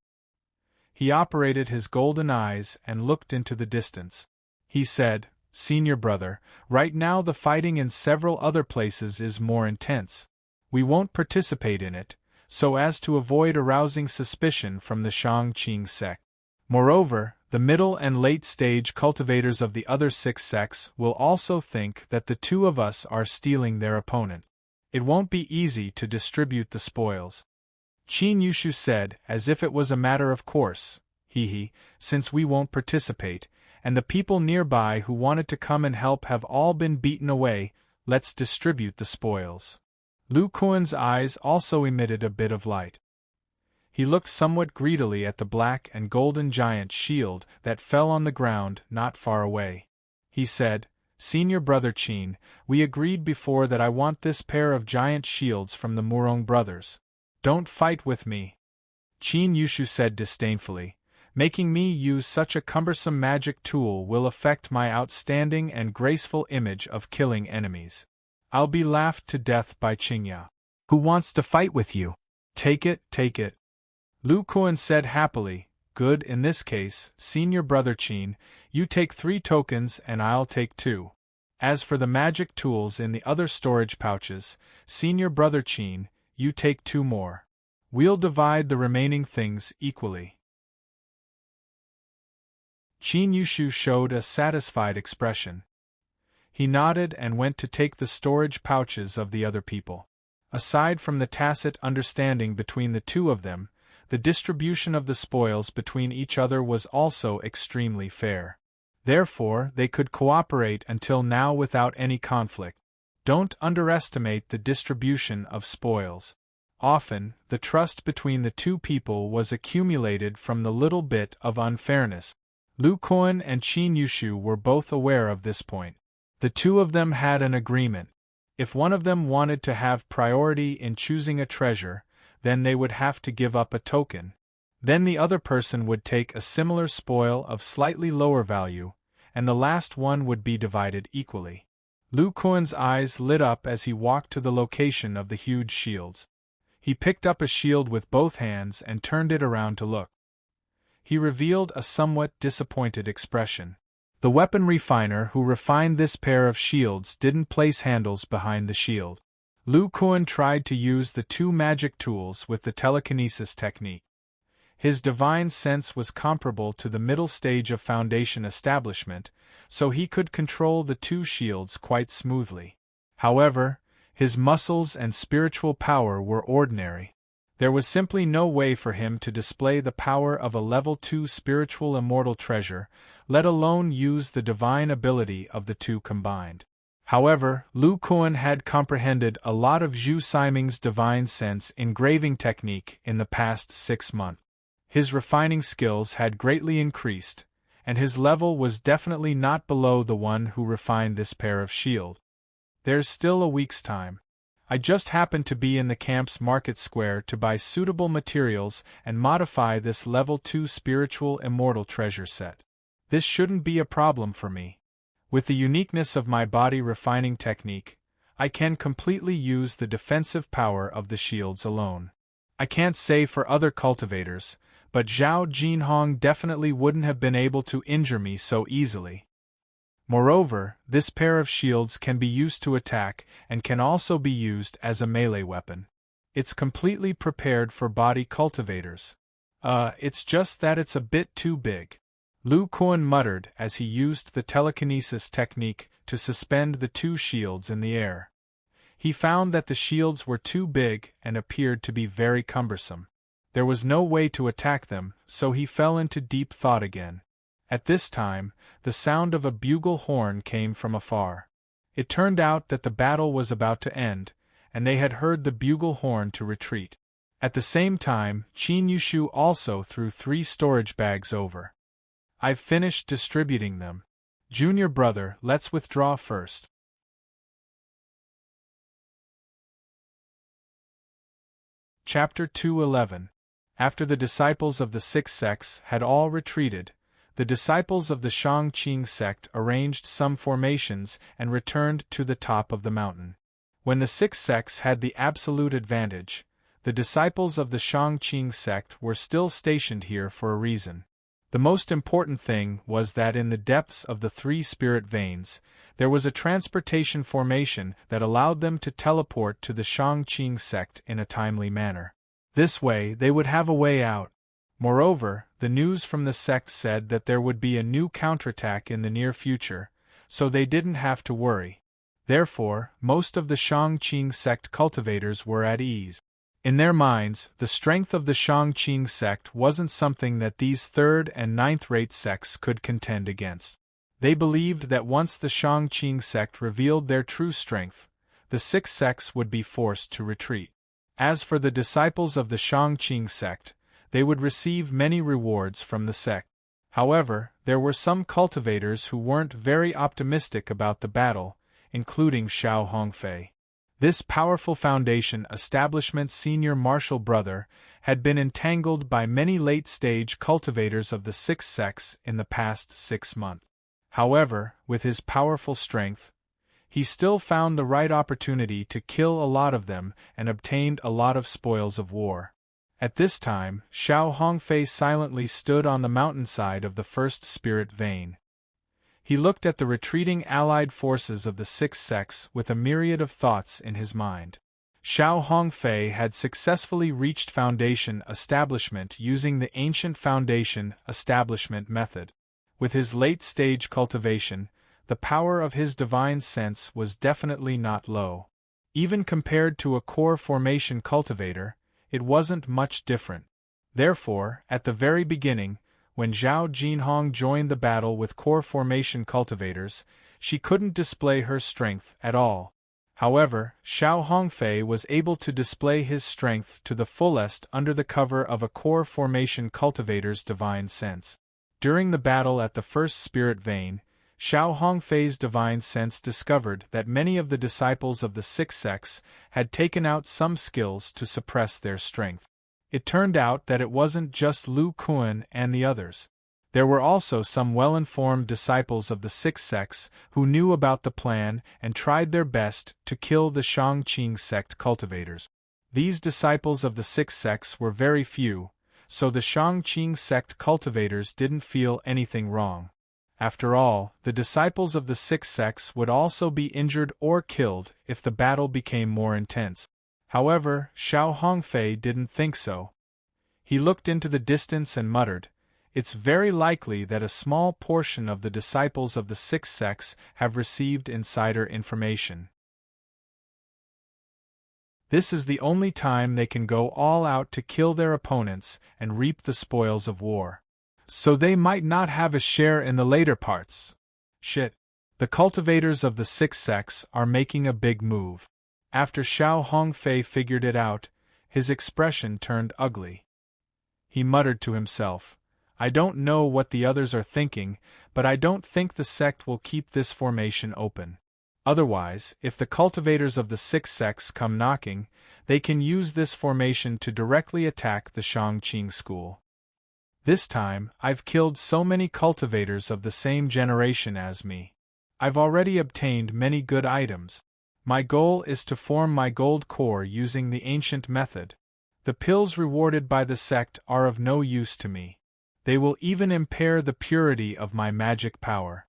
He operated his golden eyes and looked into the distance. He said, Senior brother, right now the fighting in several other places is more intense. We won't participate in it, so as to avoid arousing suspicion from the Shang-Qing sect. Moreover, the middle and late stage cultivators of the other 6 sects will also think that the 2 of us are stealing their opponent. It won't be easy to distribute the spoils. Qin Yushu said, as if it was a matter of course, since we won't participate, and the people nearby who wanted to come and help have all been beaten away, let's distribute the spoils. Lu Kuan's eyes also emitted a bit of light. He looked somewhat greedily at the black and golden giant shield that fell on the ground not far away. He said, Senior brother Qin, we agreed before that I want this pair of giant shields from the Murong brothers. Don't fight with me. Qin Yushu said disdainfully, making me use such a cumbersome magic tool will affect my outstanding and graceful image of killing enemies. I'll be laughed to death by Qingya. Who wants to fight with you? Take it, take it. Lu Kuan said happily, good in this case, Senior brother Qin, you take 3 tokens and I'll take 2. As for the magic tools in the other storage pouches, Senior brother Qin, you take 2 more. We'll divide the remaining things equally. Qin Yushu showed a satisfied expression. He nodded and went to take the storage pouches of the other people. Aside from the tacit understanding between the 2 of them, the distribution of the spoils between each other was also extremely fair. Therefore, they could cooperate until now without any conflict. Don't underestimate the distribution of spoils. Often, the trust between the 2 people was accumulated from the little bit of unfairness. Lu Kuan and Qin Yushu were both aware of this point. The 2 of them had an agreement. If one of them wanted to have priority in choosing a treasure, then they would have to give up a token. Then the other person would take a similar spoil of slightly lower value, and the last one would be divided equally. Lu Kuan's eyes lit up as he walked to the location of the huge shields. He picked up a shield with both hands and turned it around to look. He revealed a somewhat disappointed expression. The weapon refiner who refined this pair of shields didn't place handles behind the shield. Lu Kuan tried to use the 2 magic tools with the telekinesis technique. His divine sense was comparable to the middle stage of Foundation establishment, so he could control the 2 shields quite smoothly. However, his muscles and spiritual power were ordinary. There was simply no way for him to display the power of a level 2 spiritual immortal treasure, let alone use the divine ability of the 2 combined. However, Lu Kuan had comprehended a lot of Zhu Siming's divine sense engraving technique in the past 6 months. His refining skills had greatly increased, and his level was definitely not below the one who refined this pair of shield. There's still a week's time. I just happened to be in the camp's market square to buy suitable materials and modify this level 2 spiritual immortal treasure set. This shouldn't be a problem for me. With the uniqueness of my body refining technique, I can completely use the defensive power of the shields alone. I can't say for other cultivators, but Zhao Jinhong definitely wouldn't have been able to injure me so easily. Moreover, this pair of shields can be used to attack and can also be used as a melee weapon. It's completely prepared for body cultivators. It's just that it's a bit too big. Lu Kuan muttered as he used the telekinesis technique to suspend the 2 shields in the air. He found that the shields were too big and appeared to be very cumbersome. There was no way to attack them, so he fell into deep thought again. At this time, the sound of a bugle horn came from afar. It turned out that the battle was about to end, and they had heard the bugle horn to retreat. At the same time, Qin Yushu also threw 3 storage bags over. I've finished distributing them. Junior brother, let's withdraw first. Chapter 2:11. After the disciples of the 6 sects had all retreated, the disciples of the Shang-Qing sect arranged some formations and returned to the top of the mountain. When the 6 sects had the absolute advantage, the disciples of the Shang-Qing sect were still stationed here for a reason. The most important thing was that in the depths of the 3 spirit veins, there was a transportation formation that allowed them to teleport to the Shang-Qing sect in a timely manner. This way, they would have a way out. Moreover, the news from the sect said that there would be a new counterattack in the near future, so they didn't have to worry. Therefore, most of the Shang-Qing sect cultivators were at ease. In their minds, the strength of the Shang-Qing sect wasn't something that these 3rd and 9th-rate sects could contend against. They believed that once the Shang-Qing sect revealed their true strength, the 6 sects would be forced to retreat. As for the disciples of the Shang-Qing sect, they would receive many rewards from the sect. However, there were some cultivators who weren't very optimistic about the battle, including Xiao Hongfei. This powerful foundation establishment's senior martial brother had been entangled by many late-stage cultivators of the 6 sects in the past 6 months. However, with his powerful strength, he still found the right opportunity to kill a lot of them and obtained a lot of spoils of war. At this time, Xiao Hongfei silently stood on the mountainside of the 1st spirit vein. He looked at the retreating allied forces of the 6 sects with a myriad of thoughts in his mind. Xiao Hongfei had successfully reached foundation establishment using the ancient foundation establishment method. With his late-stage cultivation, the power of his divine sense was definitely not low. Even compared to a core formation cultivator, it wasn't much different. Therefore, at the very beginning, when Zhao Jinhong joined the battle with core formation cultivators, she couldn't display her strength at all. However, Xiao Hongfei was able to display his strength to the fullest under the cover of a core formation cultivator's divine sense. During the battle at the 1st spirit vein, Xiao Hongfei's divine sense discovered that many of the disciples of the 6 sects had taken out some skills to suppress their strength. It turned out that it wasn't just Lu Kuan and the others. There were also some well-informed disciples of the 6 sects who knew about the plan and tried their best to kill the Shang-Qing sect cultivators. These disciples of the 6 sects were very few, so the Shang-Qing sect cultivators didn't feel anything wrong. After all, the disciples of the 6 sects would also be injured or killed if the battle became more intense. However, Xiao Hongfei didn't think so. He looked into the distance and muttered, "It's very likely that a small portion of the disciples of the 6 sects have received insider information. This is the only time they can go all out to kill their opponents and reap the spoils of war. So they might not have a share in the later parts. Shit. The cultivators of the 6 sects are making a big move." After Xiao Hongfei figured it out, his expression turned ugly. He muttered to himself, "I don't know what the others are thinking, but I don't think the sect will keep this formation open. Otherwise, if the cultivators of the 6 sects come knocking, they can use this formation to directly attack the Shang-Qing school. This time, I've killed so many cultivators of the same generation as me. I've already obtained many good items. My goal is to form my gold core using the ancient method. The pills rewarded by the sect are of no use to me. They will even impair the purity of my magic power.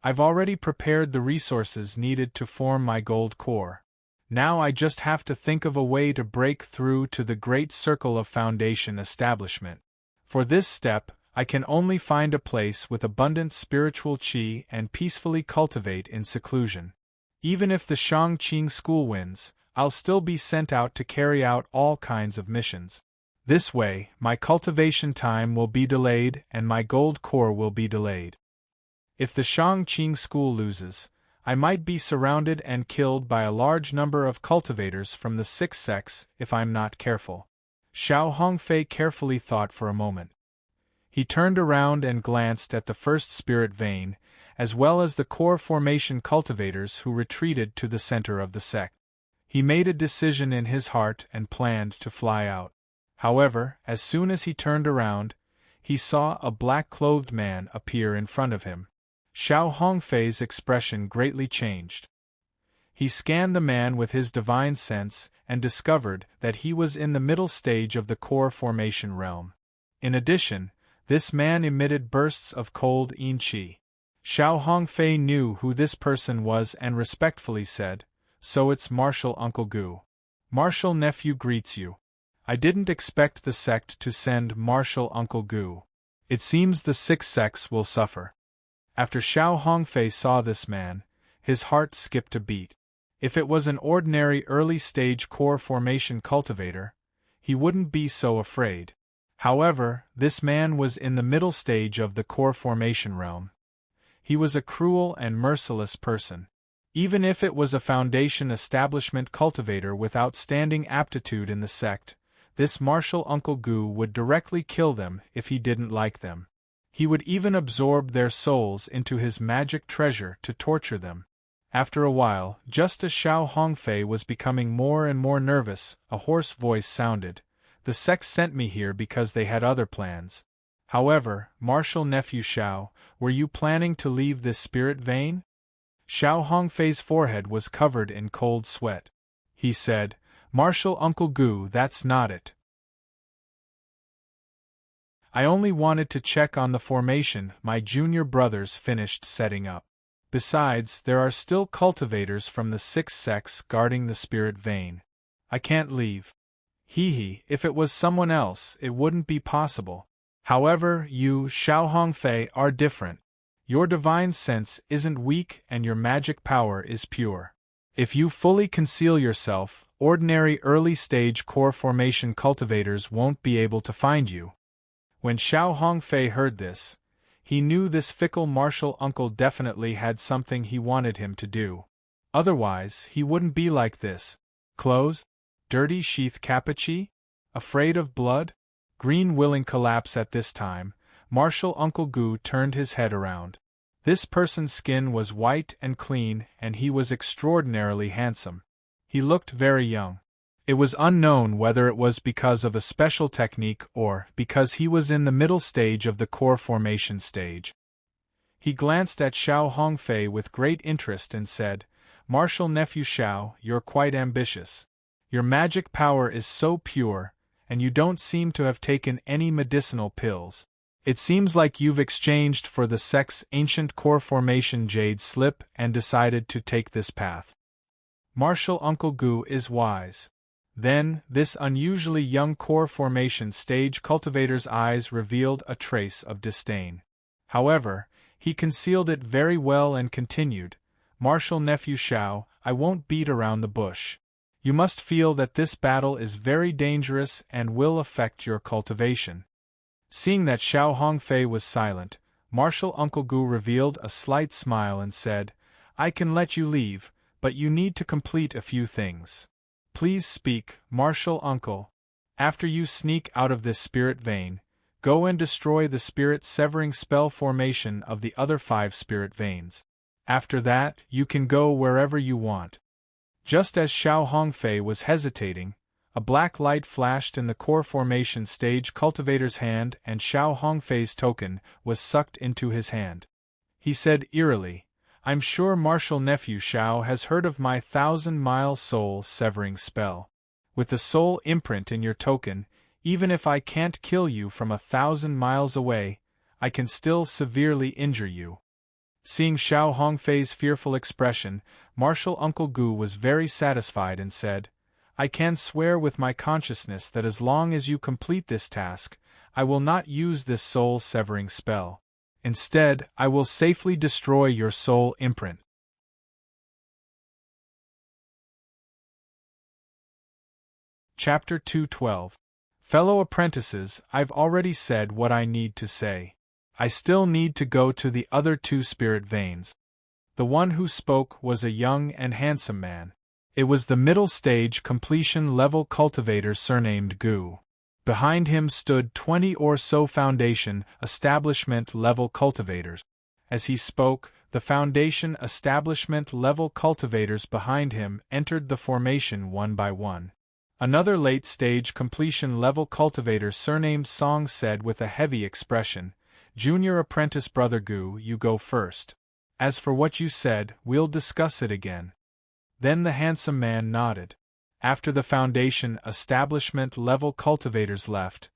I've already prepared the resources needed to form my gold core. Now I just have to think of a way to break through to the great circle of foundation establishment. For this step, I can only find a place with abundant spiritual qi and peacefully cultivate in seclusion. Even if the Shang-Qing school wins, I'll still be sent out to carry out all kinds of missions. This way, my cultivation time will be delayed and my gold core will be delayed. If the Shang-Qing school loses, I might be surrounded and killed by a large number of cultivators from the 6 sects if I'm not careful." Xiao Hongfei carefully thought for a moment. He turned around and glanced at the 1st spirit vein, as well as the core formation cultivators who retreated to the center of the sect. He made a decision in his heart and planned to fly out. However, as soon as he turned around, he saw a black-clothed man appear in front of him. Xiao Hongfei's expression greatly changed. He scanned the man with his divine sense and discovered that he was in the middle stage of the core formation realm. In addition, This man emitted bursts of cold yin qi. Xiao Hongfei knew who this person was and respectfully said, "So it's Martial Uncle Gu. Martial Nephew greets you. I didn't expect the sect to send Martial Uncle Gu. It seems the sixth sects will suffer." After Xiao Hongfei saw this man, his heart skipped a beat. If it was an ordinary early-stage core formation cultivator, he wouldn't be so afraid. However, this man was in the middle stage of the core formation realm. He was a cruel and merciless person. Even if it was a foundation establishment cultivator with outstanding aptitude in the sect, this Martial Uncle Gu would directly kill them if he didn't like them. He would even absorb their souls into his magic treasure to torture them. After a while, just as Xiao Hongfei was becoming more and more nervous, a hoarse voice sounded. "The sect sent me here because they had other plans. However, Martial Nephew Xiao, were you planning to leave this spirit vein?" Xiao Hongfei's forehead was covered in cold sweat. He said, "Martial Uncle Gu, that's not it. I only wanted to check on the formation my junior brothers finished setting up. Besides, there are still cultivators from the six sects guarding the spirit vein. I can't leave. If it was someone else, it wouldn't be possible. However, you, Xiao Hongfei, are different. Your divine sense isn't weak and your magic power is pure. If you fully conceal yourself, ordinary early-stage core formation cultivators won't be able to find you." When Xiao Hongfei heard this, he knew this fickle martial uncle definitely had something he wanted him to do. Otherwise, he wouldn't be like this. Clothes? Dirty sheath capuchi? Afraid of blood? Green willing collapse. At this time, Martial Uncle Gu turned his head around. This person's skin was white and clean, and he was extraordinarily handsome. He looked very young. It was unknown whether it was because of a special technique or because he was in the middle stage of the core formation stage. He glanced at Xiao Hongfei with great interest and said, "Martial Nephew Xiao, you're quite ambitious. Your magic power is so pure, and you don't seem to have taken any medicinal pills. It seems like you've exchanged for the sect's ancient core formation jade slip and decided to take this path. Martial Uncle Gu is wise." Then, this unusually young core formation stage cultivator's eyes revealed a trace of disdain. However, he concealed it very well and continued, "Martial Nephew Xiao, I won't beat around the bush. You must feel that this battle is very dangerous and will affect your cultivation." Seeing that Xiao Hongfei was silent, Martial Uncle Gu revealed a slight smile and said, "I can let you leave, but you need to complete a few things. Please speak, Martial Uncle. After you sneak out of this spirit vein, go and destroy the spirit-severing spell formation of the other 5 spirit veins. After that, you can go wherever you want." Just as Xiao Hongfei was hesitating, a black light flashed in the core formation stage cultivator's hand and Xiao Hongfei's token was sucked into his hand. He said eerily, "I'm sure Martial Nephew Xiao has heard of my 1,000-mile soul-severing spell. With the soul imprint in your token, even if I can't kill you from 1,000 miles away, I can still severely injure you." Seeing Xiao Hongfei's fearful expression, Martial Uncle Gu was very satisfied and said, "I can swear with my consciousness that as long as you complete this task, I will not use this soul-severing spell. Instead, I will safely destroy your soul imprint." Chapter 212. Fellow apprentices, I've already said what I need to say. I still need to go to the other 2 spirit veins. The one who spoke was a young and handsome man. It was the middle stage completion level cultivator surnamed Gu. Behind him stood 20 or so foundation establishment level cultivators. As he spoke, the foundation establishment level cultivators behind him entered the formation one by one. Another late stage completion level cultivator surnamed Song said with a heavy expression, "Junior apprentice brother Gu, you go first. As for what you said, we'll discuss it again." Then the handsome man nodded. After the foundation establishment level cultivators left,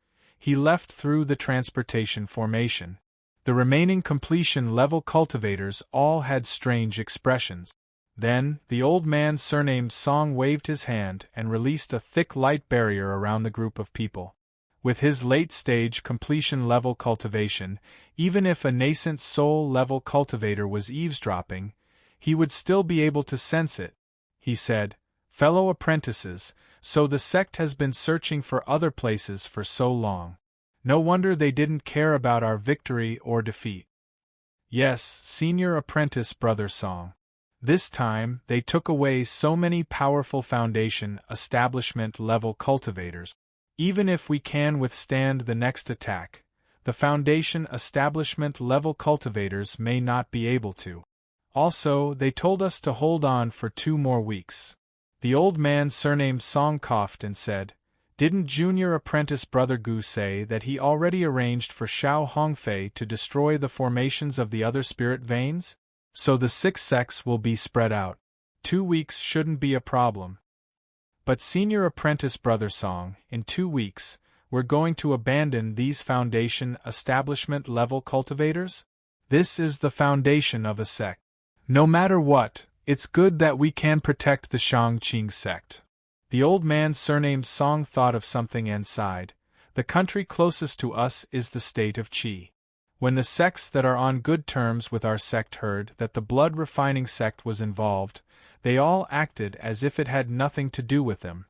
he left through the transportation formation. The remaining completion-level cultivators all had strange expressions. Then, the old man surnamed Song waved his hand and released a thick light barrier around the group of people. With his late-stage completion-level cultivation, even if a nascent soul-level cultivator was eavesdropping, he would still be able to sense it. He said, "Fellow apprentices, so the sect has been searching for other places for so long. No wonder they didn't care about our victory or defeat." "Yes, senior apprentice brother Song. This time, they took away so many powerful foundation establishment-level cultivators. Even if we can withstand the next attack, the foundation establishment-level cultivators may not be able to. Also, they told us to hold on for 2 more weeks." The old man surnamed Song coughed and said, "Didn't junior apprentice brother Gu say that he already arranged for Xiao Hongfei to destroy the formations of the other spirit veins? So the 6 sects will be spread out. 2 weeks shouldn't be a problem." "But senior apprentice brother Song, in 2 weeks, we're going to abandon these foundation establishment level cultivators? This is the foundation of a sect. No matter what, it's good that we can protect the Shangqing sect." The old man surnamed Song thought of something and sighed. "The country closest to us is the state of Qi. When the sects that are on good terms with our sect heard that the blood refining sect was involved, they all acted as if it had nothing to do with them.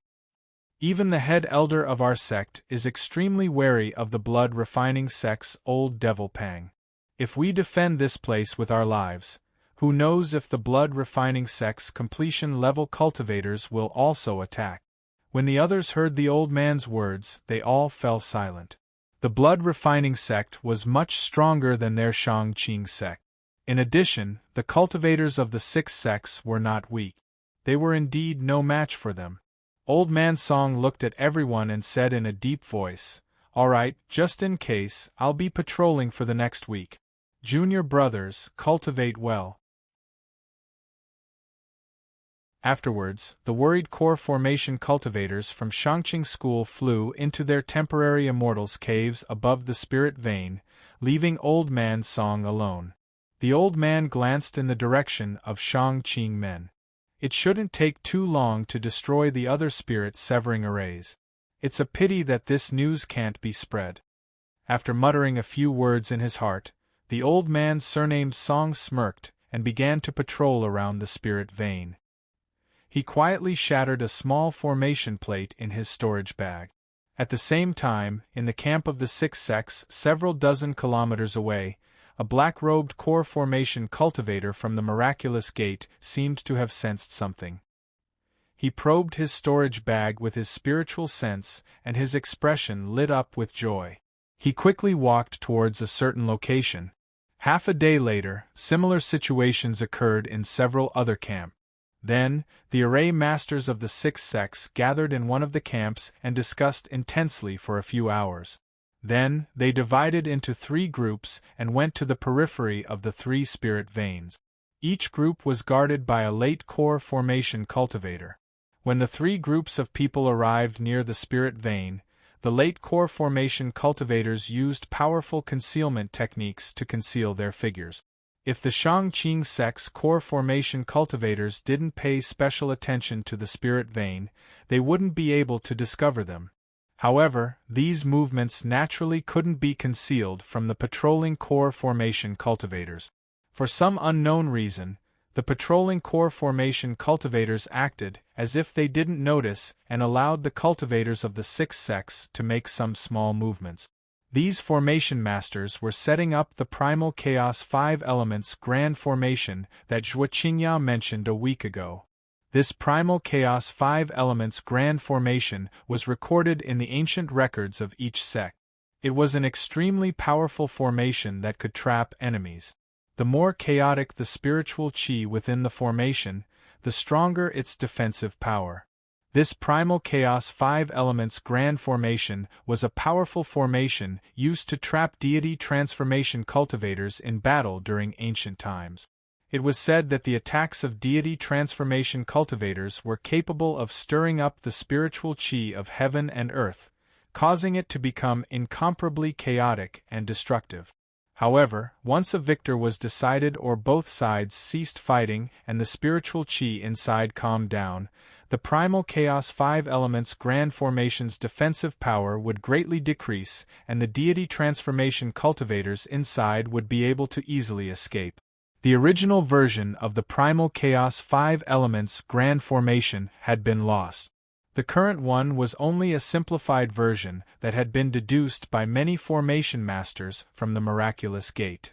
Even the head elder of our sect is extremely wary of the blood refining sect's old devil Pang. If we defend this place with our lives, who knows if the blood refining sect's completion level cultivators will also attack." When the others heard the old man's words, they all fell silent. The blood refining sect was much stronger than their Shangqing sect. In addition, the cultivators of the 6 sects were not weak. They were indeed no match for them. Old Man Song looked at everyone and said in a deep voice, "All right, just in case, I'll be patrolling for the next week. Junior brothers, cultivate well." Afterwards, the worried core formation cultivators from Shangqing School flew into their temporary immortals caves above the spirit vein, leaving Old Man Song alone. The old man glanced in the direction of Shangqing men. It shouldn't take too long to destroy the other spirit-severing arrays. It's a pity that this news can't be spread. After muttering a few words in his heart, the old man surnamed Song smirked and began to patrol around the spirit vein. He quietly shattered a small formation plate in his storage bag. At the same time, in the camp of the 6 sects several dozen kilometers away, a black-robed core formation cultivator from the miraculous gate seemed to have sensed something. He probed his storage bag with his spiritual sense, and his expression lit up with joy. He quickly walked towards a certain location. Half a day later, similar situations occurred in several other camps. Then, the array masters of the 6 sects gathered in one of the camps and discussed intensely for a few hours. Then, they divided into 3 groups and went to the periphery of the 3 spirit veins. Each group was guarded by a late core formation cultivator. When the 3 groups of people arrived near the spirit vein, the late core formation cultivators used powerful concealment techniques to conceal their figures. If the Shangqing sect's core formation cultivators didn't pay special attention to the spirit vein, they wouldn't be able to discover them. However, these movements naturally couldn't be concealed from the patrolling core formation cultivators. For some unknown reason, the patrolling core formation cultivators acted as if they didn't notice and allowed the cultivators of the 6 sects to make some small movements. These formation masters were setting up the primal chaos 5 elements grand formation that Zhuo Qingya mentioned a week ago. This primal chaos 5 elements grand formation was recorded in the ancient records of each sect. It was an extremely powerful formation that could trap enemies. The more chaotic the spiritual qi within the formation, the stronger its defensive power. This primal chaos 5 elements grand formation was a powerful formation used to trap deity transformation cultivators in battle during ancient times. It was said that the attacks of deity transformation cultivators were capable of stirring up the spiritual qi of heaven and earth, causing it to become incomparably chaotic and destructive. However, once a victor was decided or both sides ceased fighting and the spiritual chi inside calmed down, the primal chaos 5 elements grand formation's defensive power would greatly decrease and the deity transformation cultivators inside would be able to easily escape. The original version of the primal chaos 5 elements grand formation had been lost. The current one was only a simplified version that had been deduced by many formation masters from the miraculous gate.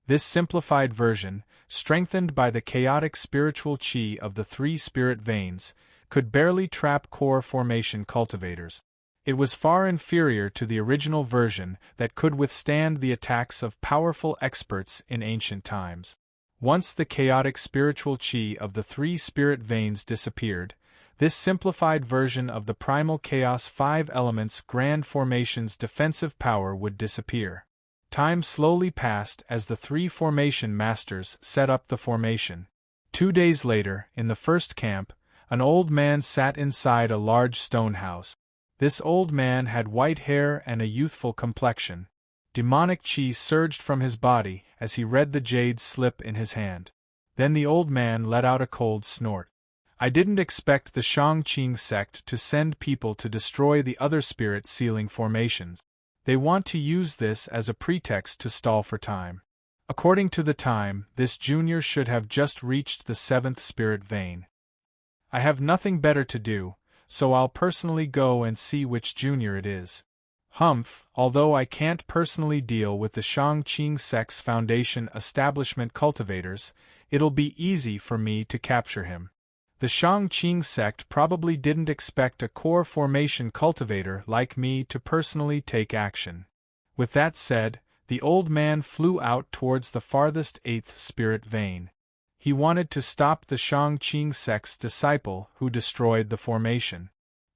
This simplified version, strengthened by the chaotic spiritual chi of the 3 spirit veins, could barely trap core formation cultivators. It was far inferior to the original version that could withstand the attacks of powerful experts in ancient times. Once the chaotic spiritual chi of the 3 spirit veins disappeared, this simplified version of the primal chaos 5 elements grand formation's defensive power would disappear. Time slowly passed as the 3 formation masters set up the formation. 2 days later, in the first camp, an old man sat inside a large stone house. This old man had white hair and a youthful complexion. Demonic chi surged from his body as he read the jade slip in his hand. Then the old man let out a cold snort. I didn't expect the Shang-Qing sect to send people to destroy the other spirit sealing formations. They want to use this as a pretext to stall for time. According to the time, this junior should have just reached the 7th spirit vein. I have nothing better to do, so I'll personally go and see which junior it is. Humph, although I can't personally deal with the Shang-Qing sect's foundation establishment cultivators, it'll be easy for me to capture him. The Shang-Qing sect probably didn't expect a core formation cultivator like me to personally take action. With that said, the old man flew out towards the farthest 8th spirit vein. He wanted to stop the Shang-Qing sect's disciple who destroyed the formation.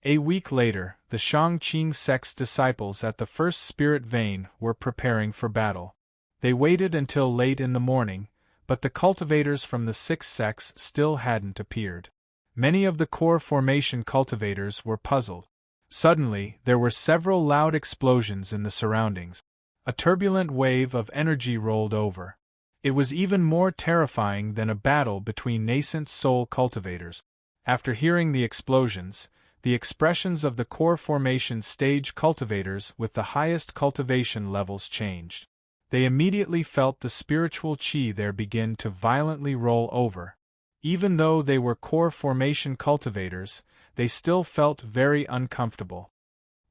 A week later, the Shang-Qing sect's disciples at the 1st spirit vein were preparing for battle. They waited until late in the morning, but the cultivators from the 6th sect still hadn't appeared. Many of the core formation cultivators were puzzled. Suddenly, there were several loud explosions in the surroundings. A turbulent wave of energy rolled over. It was even more terrifying than a battle between nascent soul cultivators. After hearing the explosions, the expressions of the core formation stage cultivators with the highest cultivation levels changed. They immediately felt the spiritual chi there begin to violently roll over. Even though they were core formation cultivators, they still felt very uncomfortable.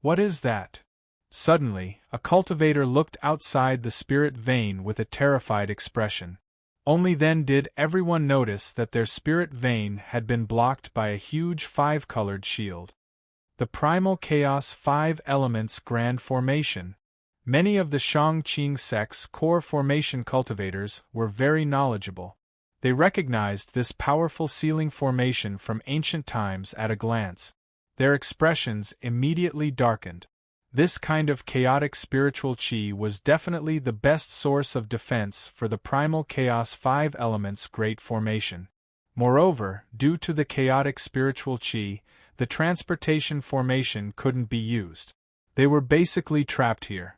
What is that? Suddenly, a cultivator looked outside the spirit vein with a terrified expression. Only then did everyone notice that their spirit vein had been blocked by a huge 5-colored shield. The primal chaos 5 elements grand formation. Many of the Shang-Qing sect's core formation cultivators were very knowledgeable. They recognized this powerful sealing formation from ancient times at a glance. Their expressions immediately darkened. This kind of chaotic spiritual chi was definitely the best source of defense for the primal chaos 5 elements great formation. Moreover, due to the chaotic spiritual chi, the transportation formation couldn't be used. They were basically trapped here.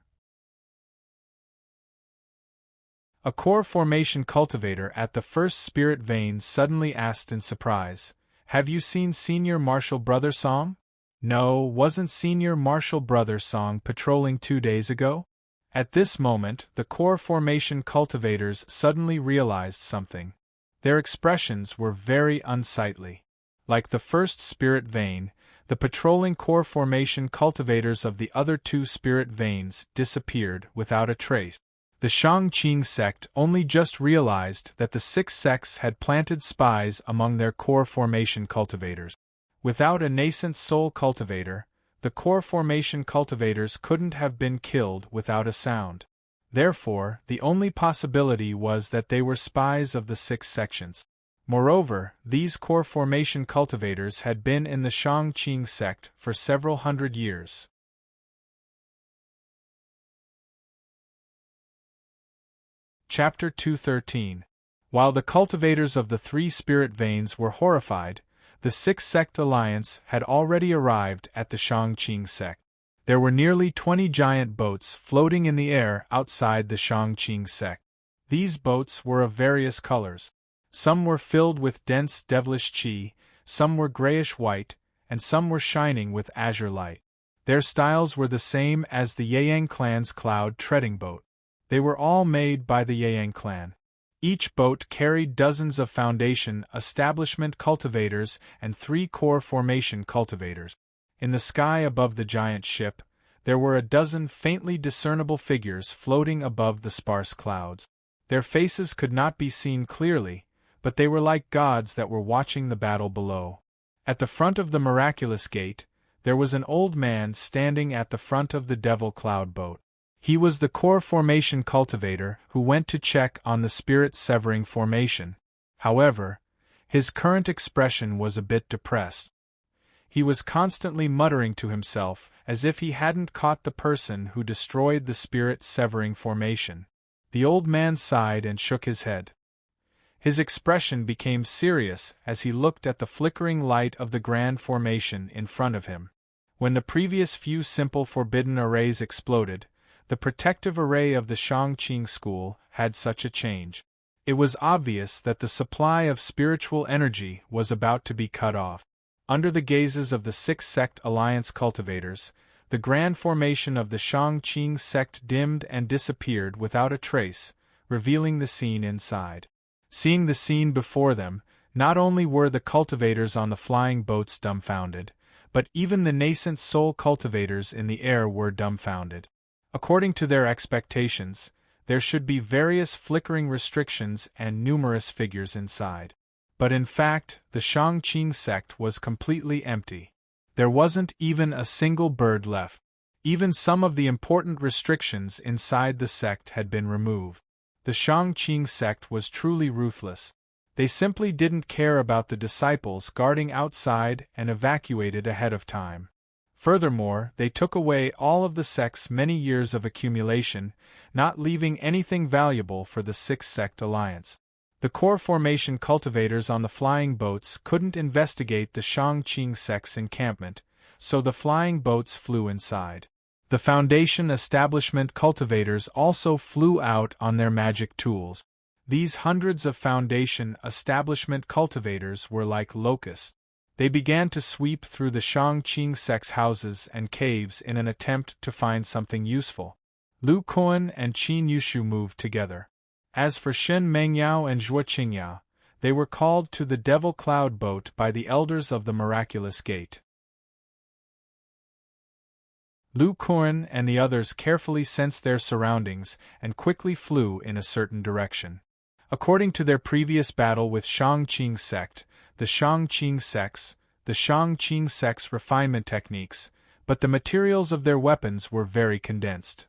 A core formation cultivator at the 1st spirit vein suddenly asked in surprise, "Have you seen Senior Marshal Brother Song?" No, wasn't Senior Marshal Brother Song patrolling 2 days ago? At this moment, the core formation cultivators suddenly realized something. Their expressions were very unsightly. Like the 1st spirit vein, the patrolling core formation cultivators of the other 2 spirit veins disappeared without a trace. The Shang-Qing sect only just realized that the 6 sects had planted spies among their core formation cultivators. Without a nascent soul cultivator, the core formation cultivators couldn't have been killed without a sound. Therefore, the only possibility was that they were spies of the 6 sections. Moreover, these core formation cultivators had been in the Shang-Qing sect for several hundred years. Chapter 213. While the cultivators of the 3 spirit veins were horrified, The six-sect alliance had already arrived at the Shangqing sect. There were nearly 20 giant boats floating in the air outside the Shangqing sect. These boats were of various colors. Some were filled with dense devilish qi, some were grayish-white, and some were shining with azure light. Their styles were the same as the Yang clan's cloud-treading boat. They were all made by the Yang clan. Each boat carried dozens of foundation establishment cultivators and 3 core formation cultivators. In the sky above the giant ship, there were a dozen faintly discernible figures floating above the sparse clouds. Their faces could not be seen clearly, but they were like gods that were watching the battle below. At the front of the miraculous gate, there was an old man standing at the front of the devil cloud boat. He was the core formation cultivator who went to check on the spirit-severing formation. However, his current expression was a bit depressed. He was constantly muttering to himself, as if he hadn't caught the person who destroyed the spirit-severing formation. The old man sighed and shook his head. His expression became serious as he looked at the flickering light of the grand formation in front of him. When the previous few simple forbidden arrays exploded, the protective array of the Shangqing school had such a change. It was obvious that the supply of spiritual energy was about to be cut off. Under the gazes of the six-sect alliance cultivators, the grand formation of the Shangqing sect dimmed and disappeared without a trace, revealing the scene inside. Seeing the scene before them, not only were the cultivators on the flying boats dumbfounded, but even the nascent soul cultivators in the air were dumbfounded. According to their expectations, there should be various flickering restrictions and numerous figures inside. But in fact, the Shangqing sect was completely empty. There wasn't even a single bird left. Even some of the important restrictions inside the sect had been removed. The Shangqing sect was truly ruthless. They simply didn't care about the disciples guarding outside and evacuated ahead of time. Furthermore, they took away all of the sect's many years of accumulation, not leaving anything valuable for the six-sect alliance. The core formation cultivators on the flying boats couldn't investigate the Shangqing sect's encampment, so the flying boats flew inside. The Foundation establishment cultivators also flew out on their magic tools. These hundreds of Foundation establishment cultivators were like locusts. They began to sweep through the Shangqing sect's houses and caves in an attempt to find something useful. Lu Kuan and Qin Yushu moved together. As for Shen Mengyao and Zhuo Qingyao, they were called to the Devil Cloud boat by the elders of the Miraculous Gate. Lu Kuan and the others carefully sensed their surroundings and quickly flew in a certain direction. According to their previous battle with Shangqing sect, the Shangqing sect's refinement techniques, but the materials of their weapons were very condensed.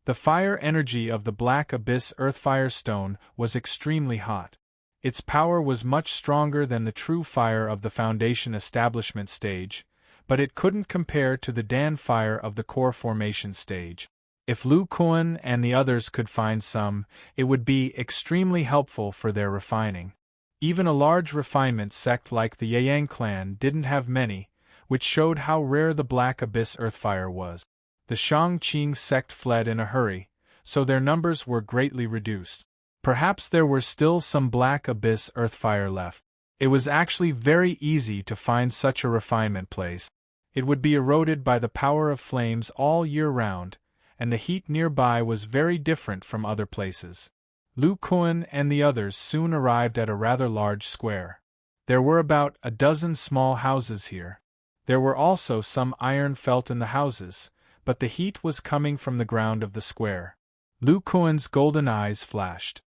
The fire energy of the Black Abyss Earthfire Stone was extremely hot. Its power was much stronger than the true fire of the Foundation establishment stage, but it couldn't compare to the Dan fire of the core formation stage. If Lu Kuan and the others could find some, it would be extremely helpful for their refining. Even a large refinement sect like the Yang clan didn't have many, which showed how rare the Black Abyss Earthfire was. The Shangqing sect fled in a hurry, so their numbers were greatly reduced. Perhaps there were still some Black Abyss Earthfire left. It was actually very easy to find such a refinement place. It would be eroded by the power of flames all year round, and the heat nearby was very different from other places. Lu Kuan and the others soon arrived at a rather large square. There were about a dozen small houses here. There were also some iron felt in the houses, but the heat was coming from the ground of the square. Lu Kuan's golden eyes flashed.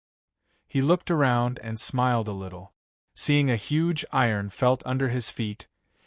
He looked around and smiled a little. Seeing a huge iron felt under his feet,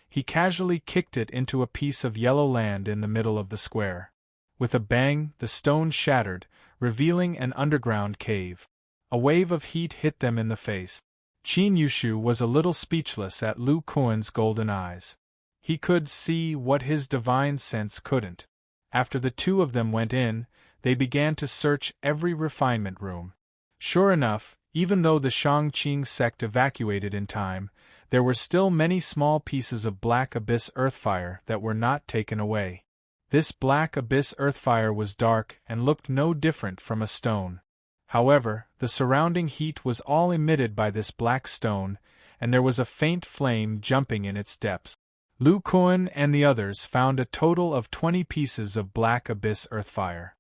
he casually kicked it into a piece of yellow land in the middle of the square. With a bang, the stone shattered, revealing an underground cave. A wave of heat hit them in the face. Qin Yushu was a little speechless at Lu Kuan's golden eyes. He could see what his divine sense couldn't. After the two of them went in, they began to search every refinement room. Sure enough, even though the Shangqing sect evacuated in time, there were still many small pieces of black abyss earthfire that were not taken away. This black abyss earthfire was dark and looked no different from a stone. However, the surrounding heat was all emitted by this black stone, and there was a faint flame jumping in its depths. Lu Kuan and the others found a total of 20 pieces of black abyss earthfire.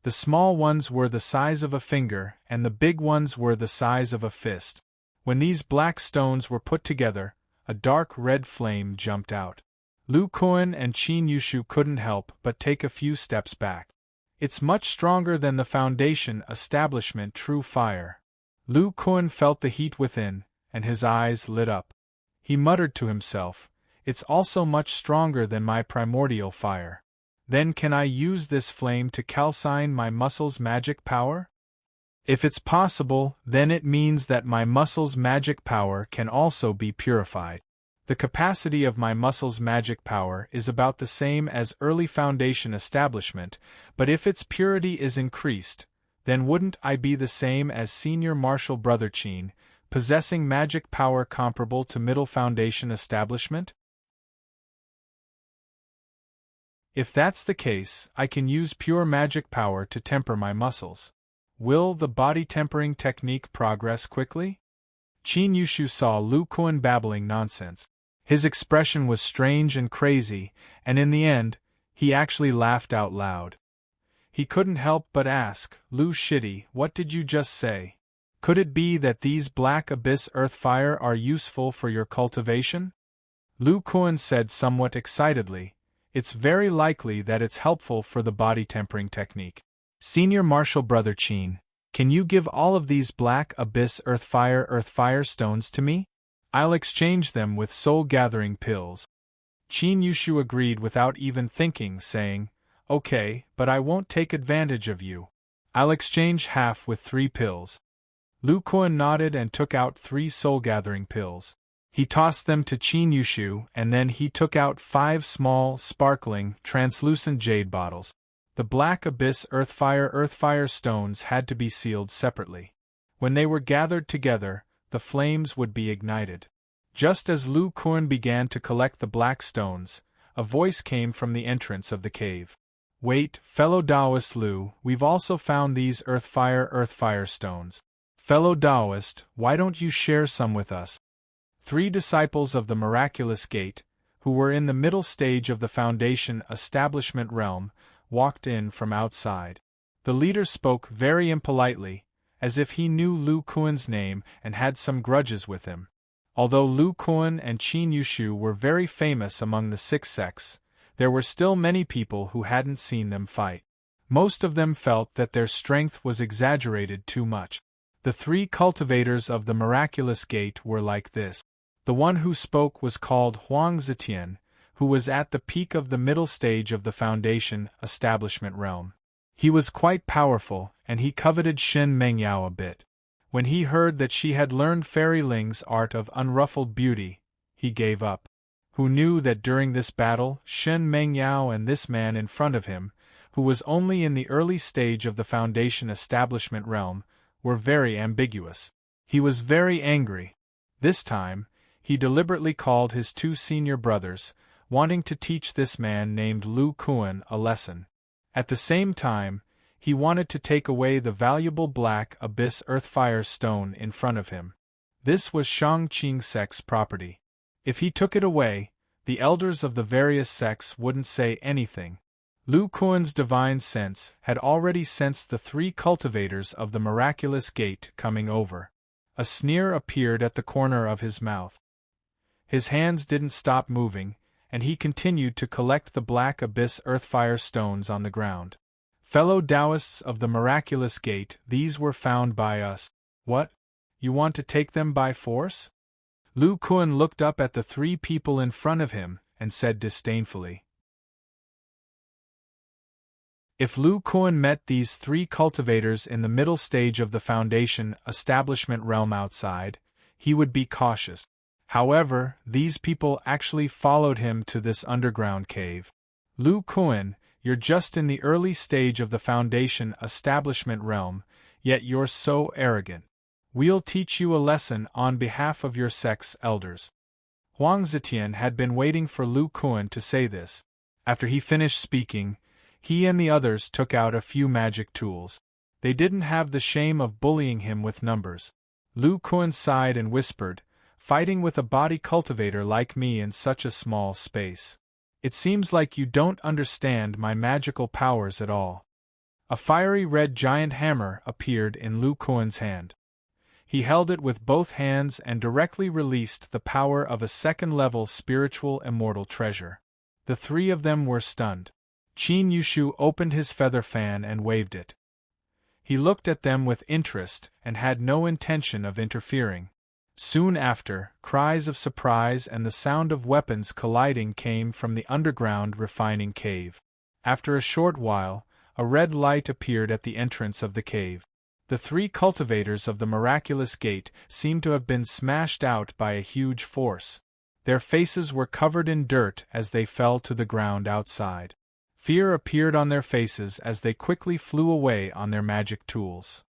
The small ones were the size of a finger, and the big ones were the size of a fist. When these black stones were put together, a dark red flame jumped out. Lu Kuan and Qin Yushu couldn't help but take a few steps back. It's much stronger than the Foundation establishment true fire. Lu Kuan felt the heat within, and his eyes lit up. He muttered to himself, "It's also much stronger than my primordial fire. Then can I use this flame to calcine my muscles' magic power? If it's possible, then it means that my muscles' magic power can also be purified. The capacity of my muscles' magic power is about the same as early Foundation establishment, but if its purity is increased, then wouldn't I be the same as Senior Martial Brother Qin, possessing magic power comparable to Middle Foundation establishment? If that's the case, I can use pure magic power to temper my muscles. Will the body tempering technique progress quickly?" Qin Yushu saw Lu Kuan babbling nonsense. His expression was strange and crazy, and in the end, he actually laughed out loud. He couldn't help but ask, "Lu Shitty, what did you just say? Could it be that these black abyss earthfire are useful for your cultivation?" Lu Kuan said somewhat excitedly, "It's very likely that it's helpful for the body tempering technique. Senior Martial Brother Qin, can you give all of these black abyss earthfire stones to me? I'll exchange them with soul-gathering pills." Qin Yushu agreed without even thinking, saying, "Okay, but I won't take advantage of you. I'll exchange half with 3 pills." Lu Kuan nodded and took out 3 soul-gathering pills. He tossed them to Qin Yushu, and then he took out 5 small, sparkling, translucent jade bottles. The black abyss earthfire stones had to be sealed separately. When they were gathered together, the flames would be ignited. Just as Lu Kuan began to collect the black stones, a voice came from the entrance of the cave. "Wait, fellow Taoist Lu, we've also found these earthfire stones. Fellow Taoist, why don't you share some with us?" 3 disciples of the Miraculous Gate, who were in the middle stage of the Foundation establishment realm, walked in from outside. The leader spoke very impolitely, as if he knew Lu Kuan's name and had some grudges with him. Although Lu Kuan and Qin Yushu were very famous among the 6 sects, there were still many people who hadn't seen them fight. Most of them felt that their strength was exaggerated too much. The 3 cultivators of the Miraculous Gate were like this. The one who spoke was called Huang Zetian, who was at the peak of the middle stage of the Foundation establishment realm. He was quite powerful, and he coveted Shen Mengyao a bit. When he heard that she had learned Fairy Ling's art of unruffled beauty, he gave up. Who knew that during this battle, Shen Mengyao and this man in front of him, who was only in the early stage of the Foundation establishment realm, were very ambiguous. He was very angry. This time, he deliberately called his 2 senior brothers, wanting to teach this man named Lu Kuan a lesson. At the same time, he wanted to take away the valuable black abyss earthfire stone in front of him. This was Shangqing sect's property. If he took it away, the elders of the various sects wouldn't say anything. Lu Kuan's divine sense had already sensed the 3 cultivators of the Miraculous Gate coming over. A sneer appeared at the corner of his mouth. His hands didn't stop moving, and he continued to collect the black abyss earthfire stones on the ground. "Fellow Taoists of the Miraculous Gate, these were found by us." "What? You want to take them by force?" Lu Kuan looked up at the 3 people in front of him, and said disdainfully. If Lu Kuan met these 3 cultivators in the middle stage of the Foundation establishment realm outside, he would be cautious. However, these people actually followed him to this underground cave. "Lu Kuan, you're just in the early stage of the Foundation establishment realm, yet you're so arrogant. We'll teach you a lesson on behalf of your sect's elders." Huang Zetian had been waiting for Lu Kuan to say this. After he finished speaking, he and the others took out a few magic tools. They didn't have the shame of bullying him with numbers. Lu Kuan sighed and whispered, "Fighting with a body cultivator like me in such a small space. It seems like you don't understand my magical powers at all." A fiery red giant hammer appeared in Lu Kuan's hand. He held it with both hands and directly released the power of a second-level spiritual immortal treasure. The three of them were stunned. Qin Yushu opened his feather fan and waved it. He looked at them with interest and had no intention of interfering. Soon after, cries of surprise and the sound of weapons colliding came from the underground refining cave. After a short while, a red light appeared at the entrance of the cave. The three cultivators of the miraculous gate seemed to have been smashed out by a huge force. Their faces were covered in dirt as they fell to the ground outside. Fear appeared on their faces as they quickly flew away on their magic tools.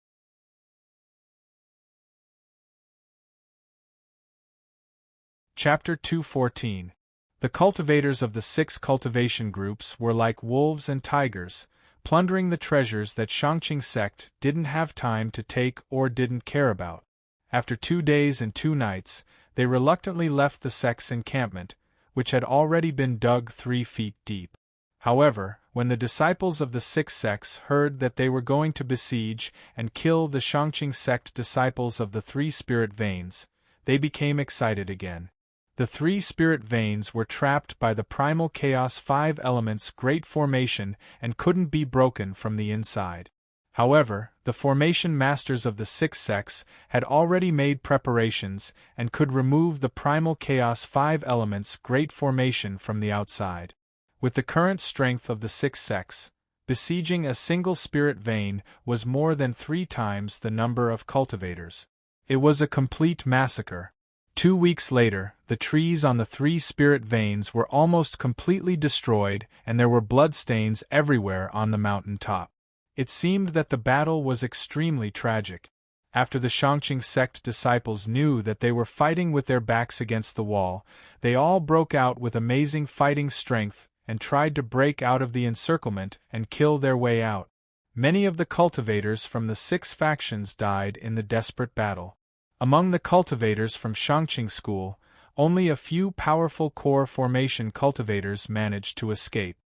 Chapter 214. The cultivators of the 6 cultivation groups were like wolves and tigers, plundering the treasures that Shangqing sect didn't have time to take or didn't care about. After 2 days and 2 nights, they reluctantly left the sect's encampment, which had already been dug 3 feet deep. However, when the disciples of the 6 sects heard that they were going to besiege and kill the Shangqing sect disciples of the 3 spirit veins, they became excited again. The 3 spirit veins were trapped by the primal chaos 5 elements great formation and couldn't be broken from the inside. However, the formation masters of the 6 sects had already made preparations and could remove the primal chaos 5 elements great formation from the outside. With the current strength of the 6 sects, besieging a single spirit vein was more than 3 times the number of cultivators. It was a complete massacre. 2 weeks later, the trees on the 3 spirit veins were almost completely destroyed and there were bloodstains everywhere on the mountain top. It seemed that the battle was extremely tragic. After the Shangqing sect disciples knew that they were fighting with their backs against the wall, they all broke out with amazing fighting strength and tried to break out of the encirclement and kill their way out. Many of the cultivators from the 6 factions died in the desperate battle. Among the cultivators from Shangqing School, only a few powerful core formation cultivators managed to escape.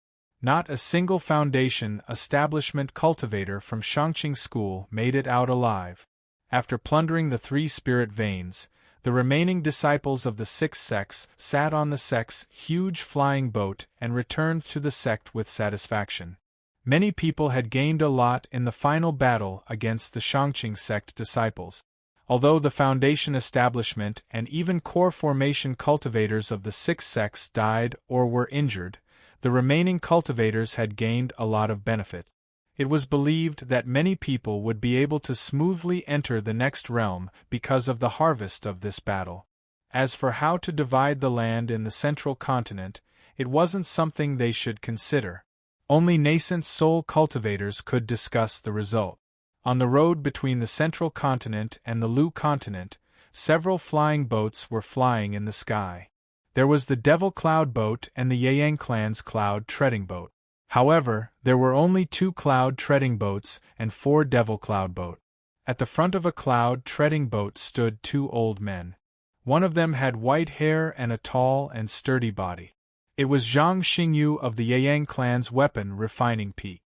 Not a single foundation establishment cultivator from Shangqing School made it out alive. After plundering the 3 spirit veins, the remaining disciples of the 6 sects sat on the sect's huge flying boat and returned to the sect with satisfaction. Many people had gained a lot in the final battle against the Shangqing sect disciples. Although the foundation establishment and even core formation cultivators of the 6 sects died or were injured, the remaining cultivators had gained a lot of benefit. It was believed that many people would be able to smoothly enter the next realm because of the harvest of this battle. As for how to divide the land in the central continent, it wasn't something they should consider. Only nascent soul cultivators could discuss the result. On the road between the central continent and the Lu continent, several flying boats were flying in the sky. There was the Devil Cloud boat and the Yang clan's Cloud Treading boat. However, there were only 2 Cloud Treading boats and 4 Devil Cloud boat. At the front of a Cloud Treading boat stood 2 old men. One of them had white hair and a tall and sturdy body. It was Zhang Xingyu of the Yang clan's weapon refining peak.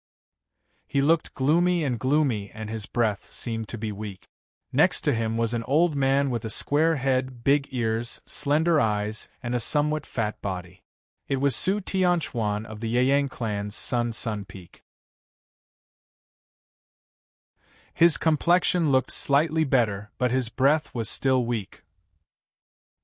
He looked gloomy and his breath seemed to be weak. Next to him was an old man with a square head, big ears, slender eyes, and a somewhat fat body. It was Su Tianchuan of the Yang clan's Sun Peak. His complexion looked slightly better, but his breath was still weak.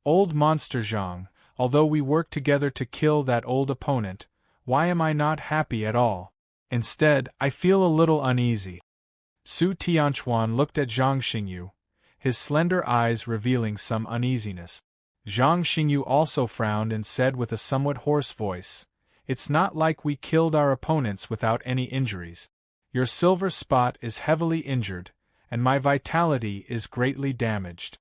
Old Monster Zhang, although we worked together to kill that old opponent, why am I not happy at all? Instead, I feel a little uneasy. Su Tianchuan looked at Zhang Xingyu, his slender eyes revealing some uneasiness. Zhang Xingyu also frowned and said with a somewhat hoarse voice, "It's not like we killed our opponents without any injuries. Your silver spot is heavily injured, and my vitality is greatly damaged.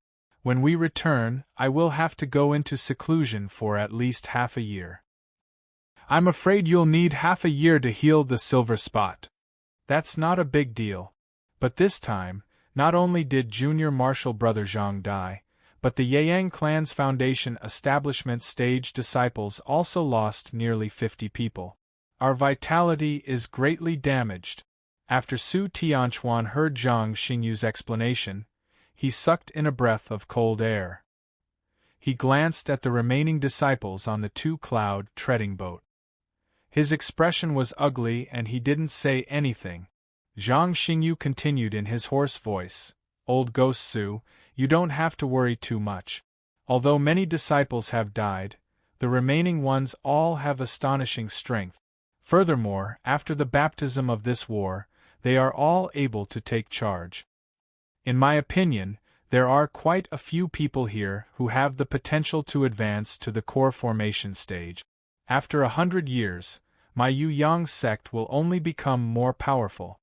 When we return, I will have to go into seclusion for at least half a year. I'm afraid you'll need half a year to heal the silver spot. That's not a big deal. But this time, not only did junior martial brother Zhang die, but the Yang clan's foundation establishment stage disciples also lost nearly 50 people. Our vitality is greatly damaged. After Su Tianchuan heard Zhang Xingyu's explanation, he sucked in a breath of cold air. He glanced at the remaining disciples on the two-cloud treading boat. His expression was ugly and he didn't say anything. Zhang Xingyu continued in his hoarse voice, "Old Ghost Su, you don't have to worry too much. Although many disciples have died, the remaining ones all have astonishing strength. Furthermore, after the baptism of this war, they are all able to take charge. In my opinion, there are quite a few people here who have the potential to advance to the core formation stage. After 100 years, my Yu Yang sect will only become more powerful."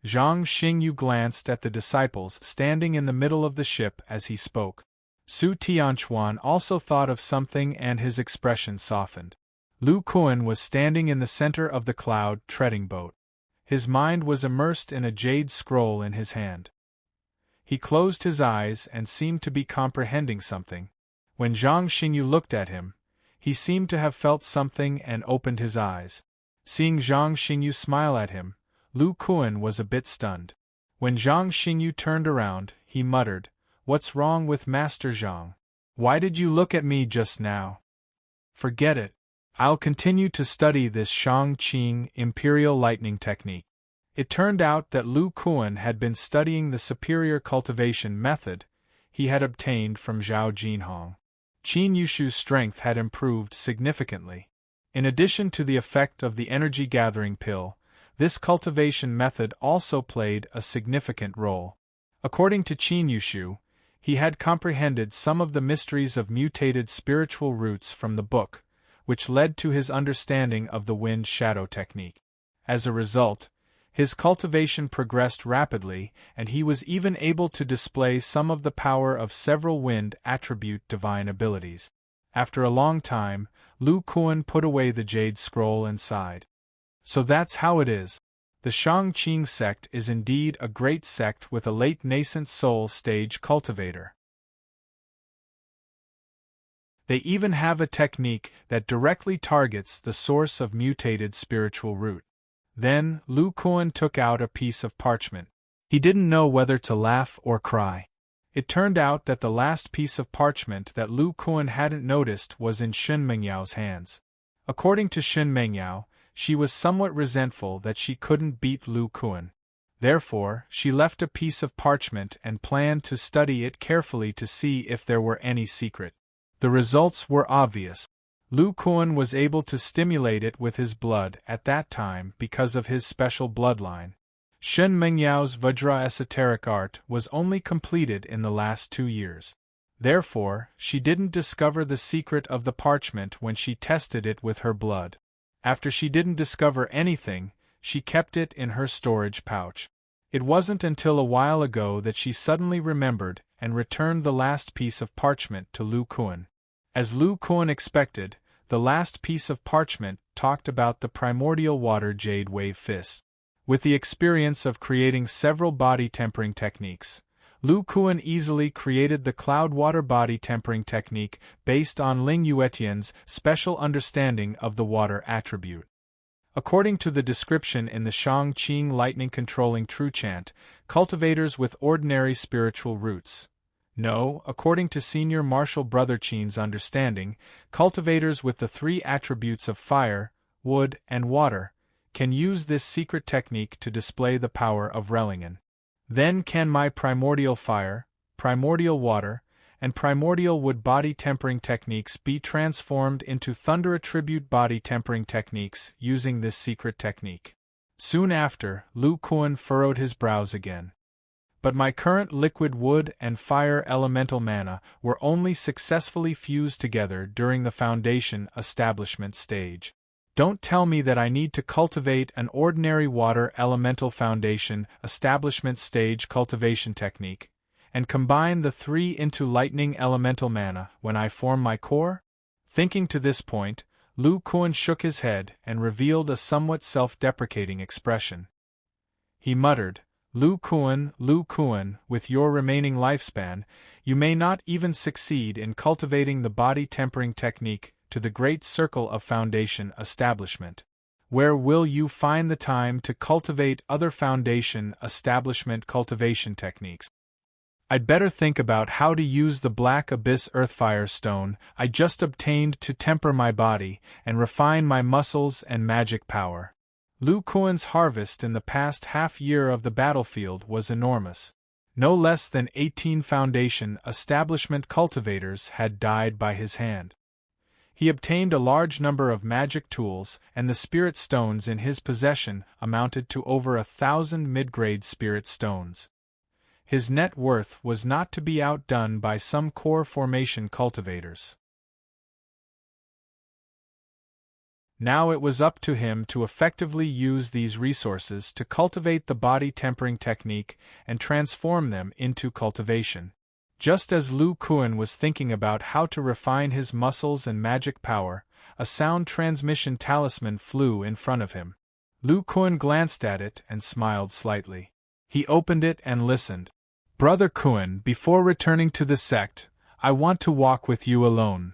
Zhang Xingyu glanced at the disciples standing in the middle of the ship as he spoke. Su Tianchuan also thought of something and his expression softened. Lu Kuan was standing in the center of the cloud treading boat. His mind was immersed in a jade scroll in his hand. He closed his eyes and seemed to be comprehending something. When Zhang Xingyu looked at him, he seemed to have felt something and opened his eyes. Seeing Zhang Xingyu smile at him, Lu Kuan was a bit stunned. When Zhang Xingyu turned around, he muttered, "What's wrong with Master Zhang? Why did you look at me just now?" "Forget it. I'll continue to study this Shang-Qing Imperial Lightning technique." It turned out that Lu Kuan had been studying the superior cultivation method he had obtained from Zhao Jinhong. Qin Yushu's strength had improved significantly. In addition to the effect of the energy-gathering pill, this cultivation method also played a significant role. According to Qin Yushu, he had comprehended some of the mysteries of mutated spiritual roots from the book, which led to his understanding of the wind shadow technique. As a result, his cultivation progressed rapidly, and he was even able to display some of the power of several wind attribute divine abilities. After a long time, Lu Kuan put away the jade scroll and sighed. So that's how it is. The Shang-Qing sect is indeed a great sect with a late nascent soul stage cultivator. They even have a technique that directly targets the source of mutated spiritual root. Then, Lu Kuan took out a piece of parchment. He didn't know whether to laugh or cry. It turned out that the last piece of parchment that Lu Kuan hadn't noticed was in Shen Mengyao's hands. According to Shen Mengyao, she was somewhat resentful that she couldn't beat Lu Kuan. Therefore, she left a piece of parchment and planned to study it carefully to see if there were any secret. The results were obvious. Lu Kuan was able to stimulate it with his blood at that time because of his special bloodline. Shen Mengyao's Vajra esoteric art was only completed in the last 2 years. Therefore, she didn't discover the secret of the parchment when she tested it with her blood. After she didn't discover anything, she kept it in her storage pouch. It wasn't until a while ago that she suddenly remembered and returned the last piece of parchment to Lu Kuan. As Lu Kuan expected, the last piece of parchment talked about the primordial water jade wave fist. With the experience of creating several body tempering techniques, Lu Kuan easily created the cloud water body tempering technique based on Ling Yuetian's special understanding of the water attribute. According to the description in the Shang-Qing lightning controlling true chant, cultivators with ordinary spiritual roots. No, according to senior martial brother Qin's understanding, cultivators with the 3 attributes of fire, wood, and water can use this secret technique to display the power of Relingen. Then can my primordial fire, primordial water, and primordial wood body tempering techniques be transformed into thunder attribute body tempering techniques using this secret technique. Soon after, Lu Kuan furrowed his brows again. But my current liquid wood and fire elemental mana were only successfully fused together during the foundation establishment stage. Don't tell me that I need to cultivate an ordinary water elemental foundation establishment stage cultivation technique, and combine the three into lightning elemental mana when I form my core? Thinking to this point, Lu Kuan shook his head and revealed a somewhat self-deprecating expression. He muttered, Lu Kuan, with your remaining lifespan, you may not even succeed in cultivating the body tempering technique to the great circle of foundation establishment. Where will you find the time to cultivate other foundation establishment cultivation techniques? I'd better think about how to use the Black Abyss Earthfire Stone I just obtained to temper my body and refine my muscles and magic power. Lu Kuan's harvest in the past half-year of the battlefield was enormous. No less than 18 foundation establishment cultivators had died by his hand. He obtained a large number of magic tools, and the spirit stones in his possession amounted to over 1,000 mid-grade spirit stones. His net worth was not to be outdone by some core formation cultivators. Now it was up to him to effectively use these resources to cultivate the body tempering technique and transform them into cultivation. Just as Lu Kuan was thinking about how to refine his muscles and magic power, a sound transmission talisman flew in front of him. Lu Kuan glanced at it and smiled slightly. He opened it and listened. Brother Kuan, before returning to the sect, I want to walk with you alone.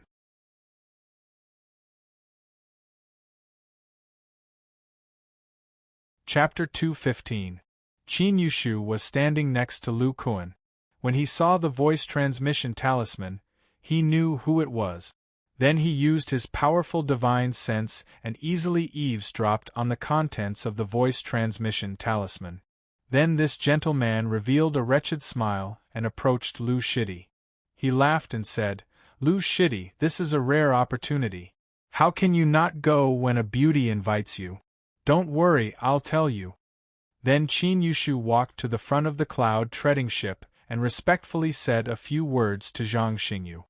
Chapter 2:15. Qin Yushu was standing next to Lu Kuan. When he saw the voice transmission talisman, he knew who it was. Then he used his powerful divine sense and easily eavesdropped on the contents of the voice transmission talisman. Then this gentle man revealed a wretched smile and approached Lu Shidi. He laughed and said, Lu Shidi, this is a rare opportunity. How can you not go when a beauty invites you? Don't worry, I'll tell you. Then Qin Yushu walked to the front of the cloud-treading ship and respectfully said a few words to Zhang Xingyu.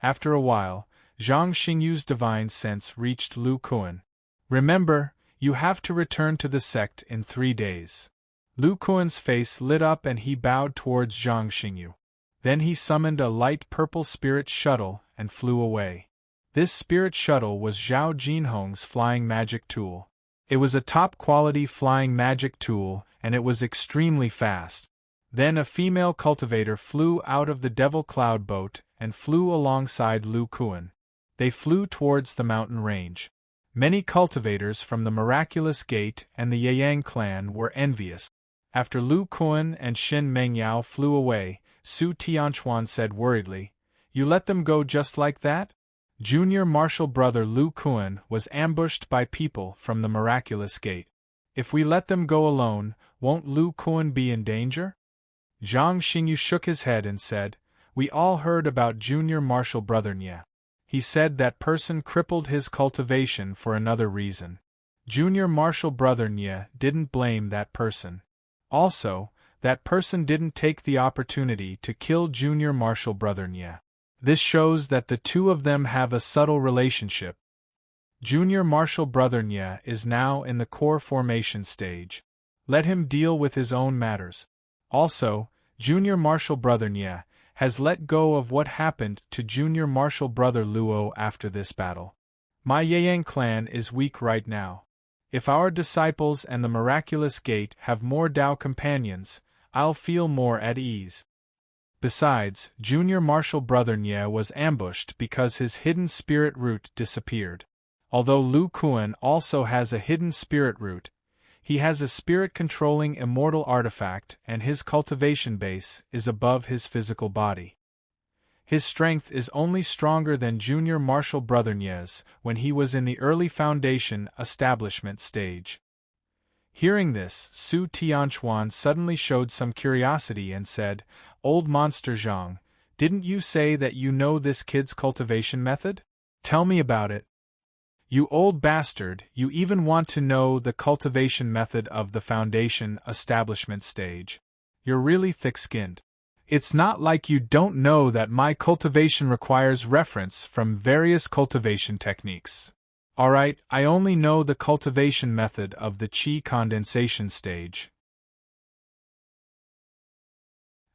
After a while, Zhang Xingyu's divine sense reached Lu Kuan. Remember, you have to return to the sect in 3 days. Lu Kuan's face lit up and he bowed towards Zhang Xingyu. Then he summoned a light purple spirit shuttle and flew away. This spirit shuttle was Zhao Jinhong's flying magic tool. It was a top-quality flying magic tool, and it was extremely fast. Then a female cultivator flew out of the Devil Cloud boat and flew alongside Lu Kuan. They flew towards the mountain range. Many cultivators from the Miraculous Gate and the Yeyang clan were envious. After Lu Kuan and Shin Mengyao flew away, Su Tianchuan said worriedly, You let them go just like that? Junior martial brother Lu Kuan was ambushed by people from the Miraculous Gate. If we let them go alone, won't Lu Kuan be in danger? Zhang Xingyu shook his head and said, We all heard about junior martial brother Nye. He said that person crippled his cultivation for another reason. Junior martial brother Nye didn't blame that person. Also, that person didn't take the opportunity to kill junior martial brother Nye. This shows that the two of them have a subtle relationship. Junior martial brother Nye is now in the core formation stage. Let him deal with his own matters. Also, junior martial brother Nye has let go of what happened to junior martial brother Luo after this battle. My Yeyang clan is weak right now. If our disciples and the Miraculous Gate have more Dao companions, I'll feel more at ease. Besides, junior martial brother Nye was ambushed because his hidden spirit root disappeared. Although Lu Kuan also has a hidden spirit root, he has a spirit-controlling immortal artifact and his cultivation base is above his physical body. His strength is only stronger than junior martial brother Nye's when he was in the early foundation establishment stage. Hearing this, Su Tianchuan suddenly showed some curiosity and said, Old Monster Zhang, didn't you say that you know this kid's cultivation method? Tell me about it. You old bastard, you even want to know the cultivation method of the foundation establishment stage. You're really thick-skinned. It's not like you don't know that my cultivation requires reference from various cultivation techniques. Alright, I only know the cultivation method of the qi condensation stage.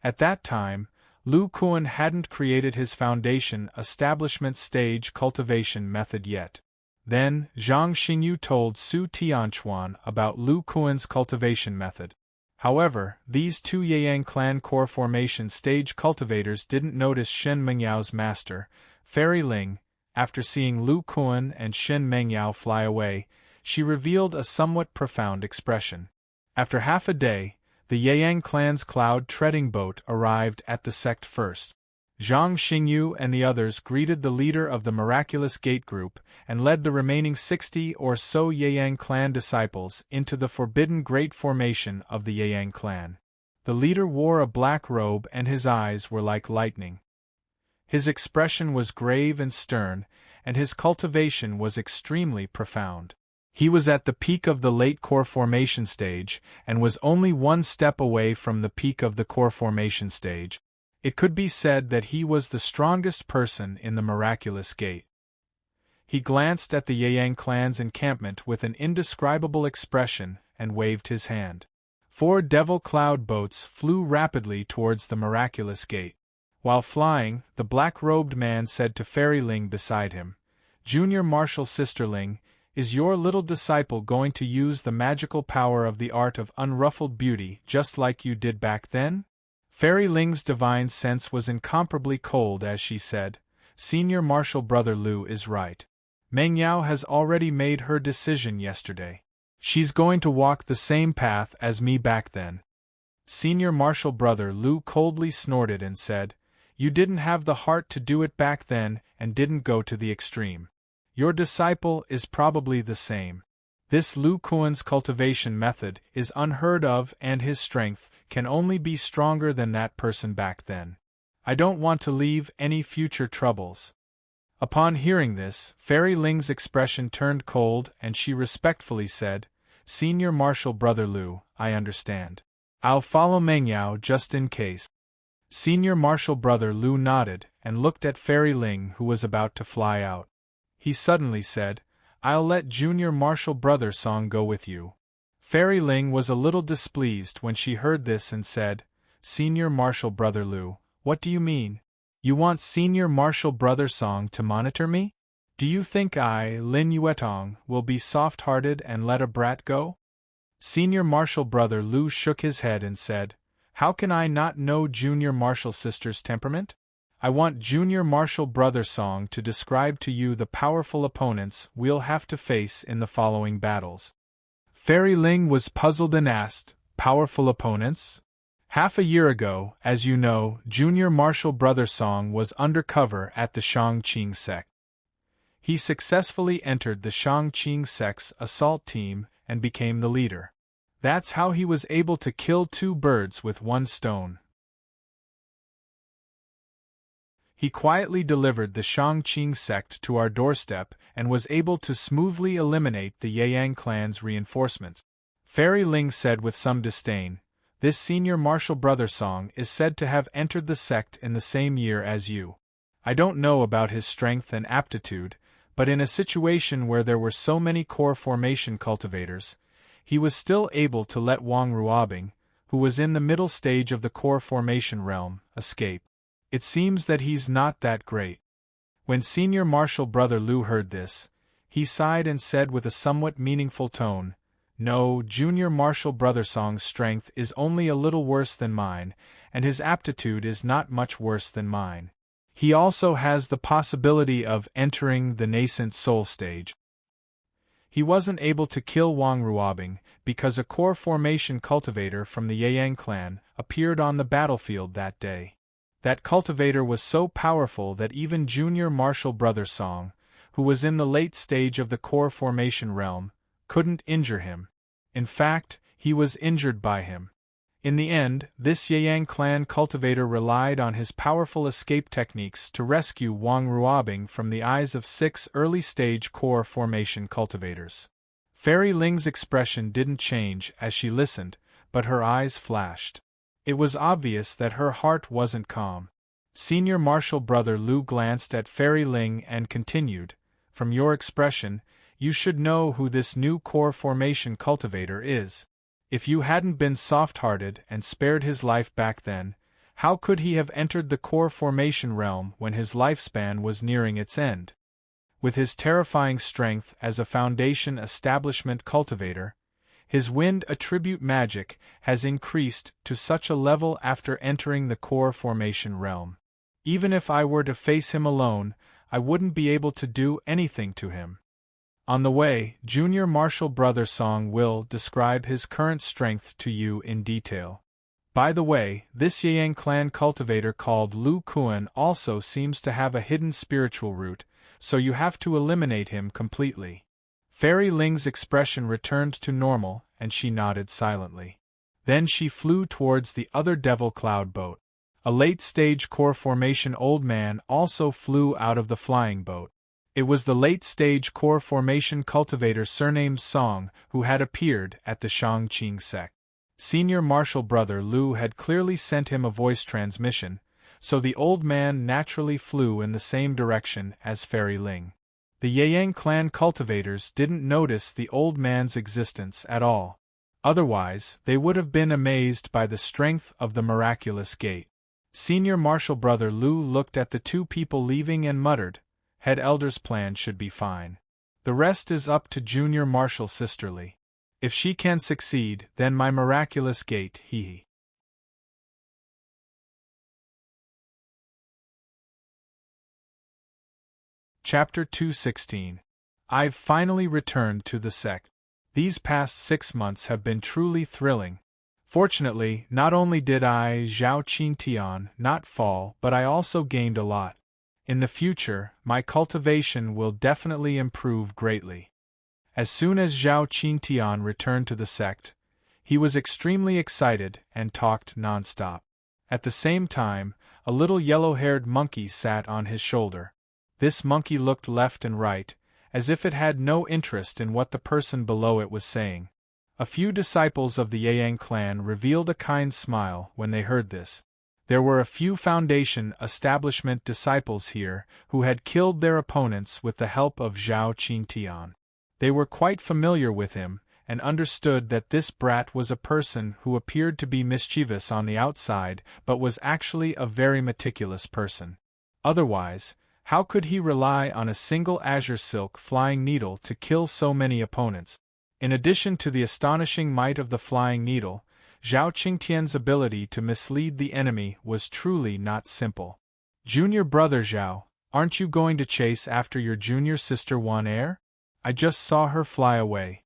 At that time, Lu Kuan hadn't created his foundation establishment stage cultivation method yet. Then, Zhang Xingyu told Su Tianchuan about Lu Kuan's cultivation method. However, these two Yang clan core formation stage cultivators didn't notice Shen Mengyao's master, Fairy Ling. After seeing Lu Kuan and Shen Mengyao fly away, she revealed a somewhat profound expression. After half a day, the Yang clan's cloud-treading boat arrived at the sect first. Zhang Xingyu and the others greeted the leader of the Miraculous Gate group and led the remaining 60 or so Yang clan disciples into the forbidden great formation of the Yang clan. The leader wore a black robe and his eyes were like lightning. His expression was grave and stern, and his cultivation was extremely profound. He was at the peak of the late core formation stage and was only one step away from the peak of the core formation stage. It could be said that he was the strongest person in the Miraculous Gate. He glanced at the Yang clan's encampment with an indescribable expression and waved his hand. 4 devil cloud boats flew rapidly towards the Miraculous Gate. While flying, the black-robed man said to Fairy Ling beside him, "Junior Martial Sister Ling, is your little disciple going to use the magical power of the art of unruffled beauty just like you did back then?" Fairy Ling's divine sense was incomparably cold as she said, "Senior Martial Brother Lu is right. Mengyao has already made her decision yesterday. She's going to walk the same path as me back then." Senior Martial Brother Lu coldly snorted and said, "You didn't have the heart to do it back then and didn't go to the extreme. Your disciple is probably the same. This Lu Kuan's cultivation method is unheard of and his strength can only be stronger than that person back then. I don't want to leave any future troubles." Upon hearing this, Fairy Ling's expression turned cold and she respectfully said, "Senior Martial Brother Lu, I understand. I'll follow Mengyao just in case." Senior Martial Brother Lu nodded and looked at Fairy Ling who was about to fly out. He suddenly said, "I'll let Junior Martial Brother Song go with you." Fairy Ling was a little displeased when she heard this and said, "Senior Martial Brother Lu, what do you mean? You want Senior Martial Brother Song to monitor me? Do you think I, Lin Yuetong, will be soft-hearted and let a brat go?" Senior Martial Brother Lu shook his head and said, "How can I not know Junior Martial Sister's temperament? I want Junior Martial Brother Song to describe to you the powerful opponents we'll have to face in the following battles." Fairy Ling was puzzled and asked, "Powerful opponents?" Half a year ago, as you know, Junior Martial Brother Song was undercover at the Shangqing sect. He successfully entered the Shangqing sect's assault team and became the leader. That's how he was able to kill 2 birds with 1 stone. He quietly delivered the Shangqing sect to our doorstep and was able to smoothly eliminate the Yang clan's reinforcements. Fairy Ling said with some disdain, "This Senior Martial Brother Song is said to have entered the sect in the same year as you. I don't know about his strength and aptitude, but in a situation where there were so many core formation cultivators, he was still able to let Wang Ruobing, who was in the middle stage of the core formation realm, escape. It seems that he's not that great." When Senior Martial Brother Lu heard this, he sighed and said with a somewhat meaningful tone, "No, Junior Martial Brother Song's strength is only a little worse than mine, and his aptitude is not much worse than mine. He also has the possibility of entering the nascent soul stage." He wasn't able to kill Wang Ruobing because a core formation cultivator from the Yang clan appeared on the battlefield that day. That cultivator was so powerful that even Junior Martial Brother Song, who was in the late stage of the core formation realm, couldn't injure him. In fact, he was injured by him. In the end, this Yang clan cultivator relied on his powerful escape techniques to rescue Wang Ruobing from the eyes of 6 early-stage core formation cultivators. Fairy Ling's expression didn't change as she listened, but her eyes flashed. It was obvious that her heart wasn't calm. Senior Martial Brother Lu glanced at Fairy Ling and continued, "From your expression, you should know who this new core formation cultivator is. If you hadn't been soft-hearted and spared his life back then, How could he have entered the core formation realm when his lifespan was nearing its end? With his terrifying strength as a foundation establishment cultivator, his wind attribute magic has increased to such a level after entering the core formation realm. Even if I were to face him alone, I wouldn't be able to do anything to him. On the way, Junior Marshall Brother Song will describe his current strength to you in detail. By the way, this Yang clan cultivator called Lu Kuan also seems to have a hidden spiritual root, so you have to eliminate him completely. Fairy Ling's expression returned to normal, and she nodded silently. Then she flew towards the other Devil Cloud boat. A late-stage core formation old man also flew out of the flying boat. It was the late-stage core formation cultivator surnamed Song who had appeared at the Shangqing sect. Senior Marshal Brother Lu had clearly sent him a voice transmission, so the old man naturally flew in the same direction as Fairy Ling. The Yang clan cultivators didn't notice the old man's existence at all. Otherwise, they would have been amazed by the strength of the miraculous gate. Senior Marshal Brother Lu looked at the two people leaving and muttered, "Head Elder's plan should be fine. The rest is up to Junior Marshal Sisterly. If she can succeed, then my miraculous gate, hee." Chapter 216. I've finally returned to the sect. These past 6 months have been truly thrilling. Fortunately, not only did I, Zhao Qingtian, not fall, but I also gained a lot. In the future, my cultivation will definitely improve greatly. As soon as Zhao Qingtian returned to the sect, he was extremely excited and talked non-stop. At the same time, a little yellow-haired monkey sat on his shoulder. This monkey looked left and right, as if it had no interest in what the person below it was saying. A few disciples of the Yang clan revealed a kind smile when they heard this. There were a few Foundation establishment disciples here who had killed their opponents with the help of Zhao Qingtian. They were quite familiar with him, and understood that this brat was a person who appeared to be mischievous on the outside but was actually a very meticulous person. Otherwise, how could he rely on a single azure silk flying needle to kill so many opponents? In addition to the astonishing might of the flying needle, Zhao Qingtian's ability to mislead the enemy was truly not simple. "Junior brother Zhao, aren't you going to chase after your junior sister Wan Er? I just saw her fly away."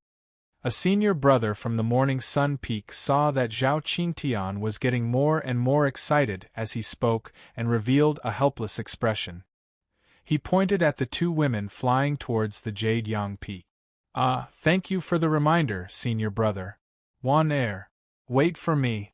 A senior brother from the Morning Sun Peak saw that Zhao Qingtian was getting more and more excited as he spoke and revealed a helpless expression. He pointed at the two women flying towards the Jade Yang Peak. "Ah, thank you for the reminder, senior brother. Wan Er. Wait for me."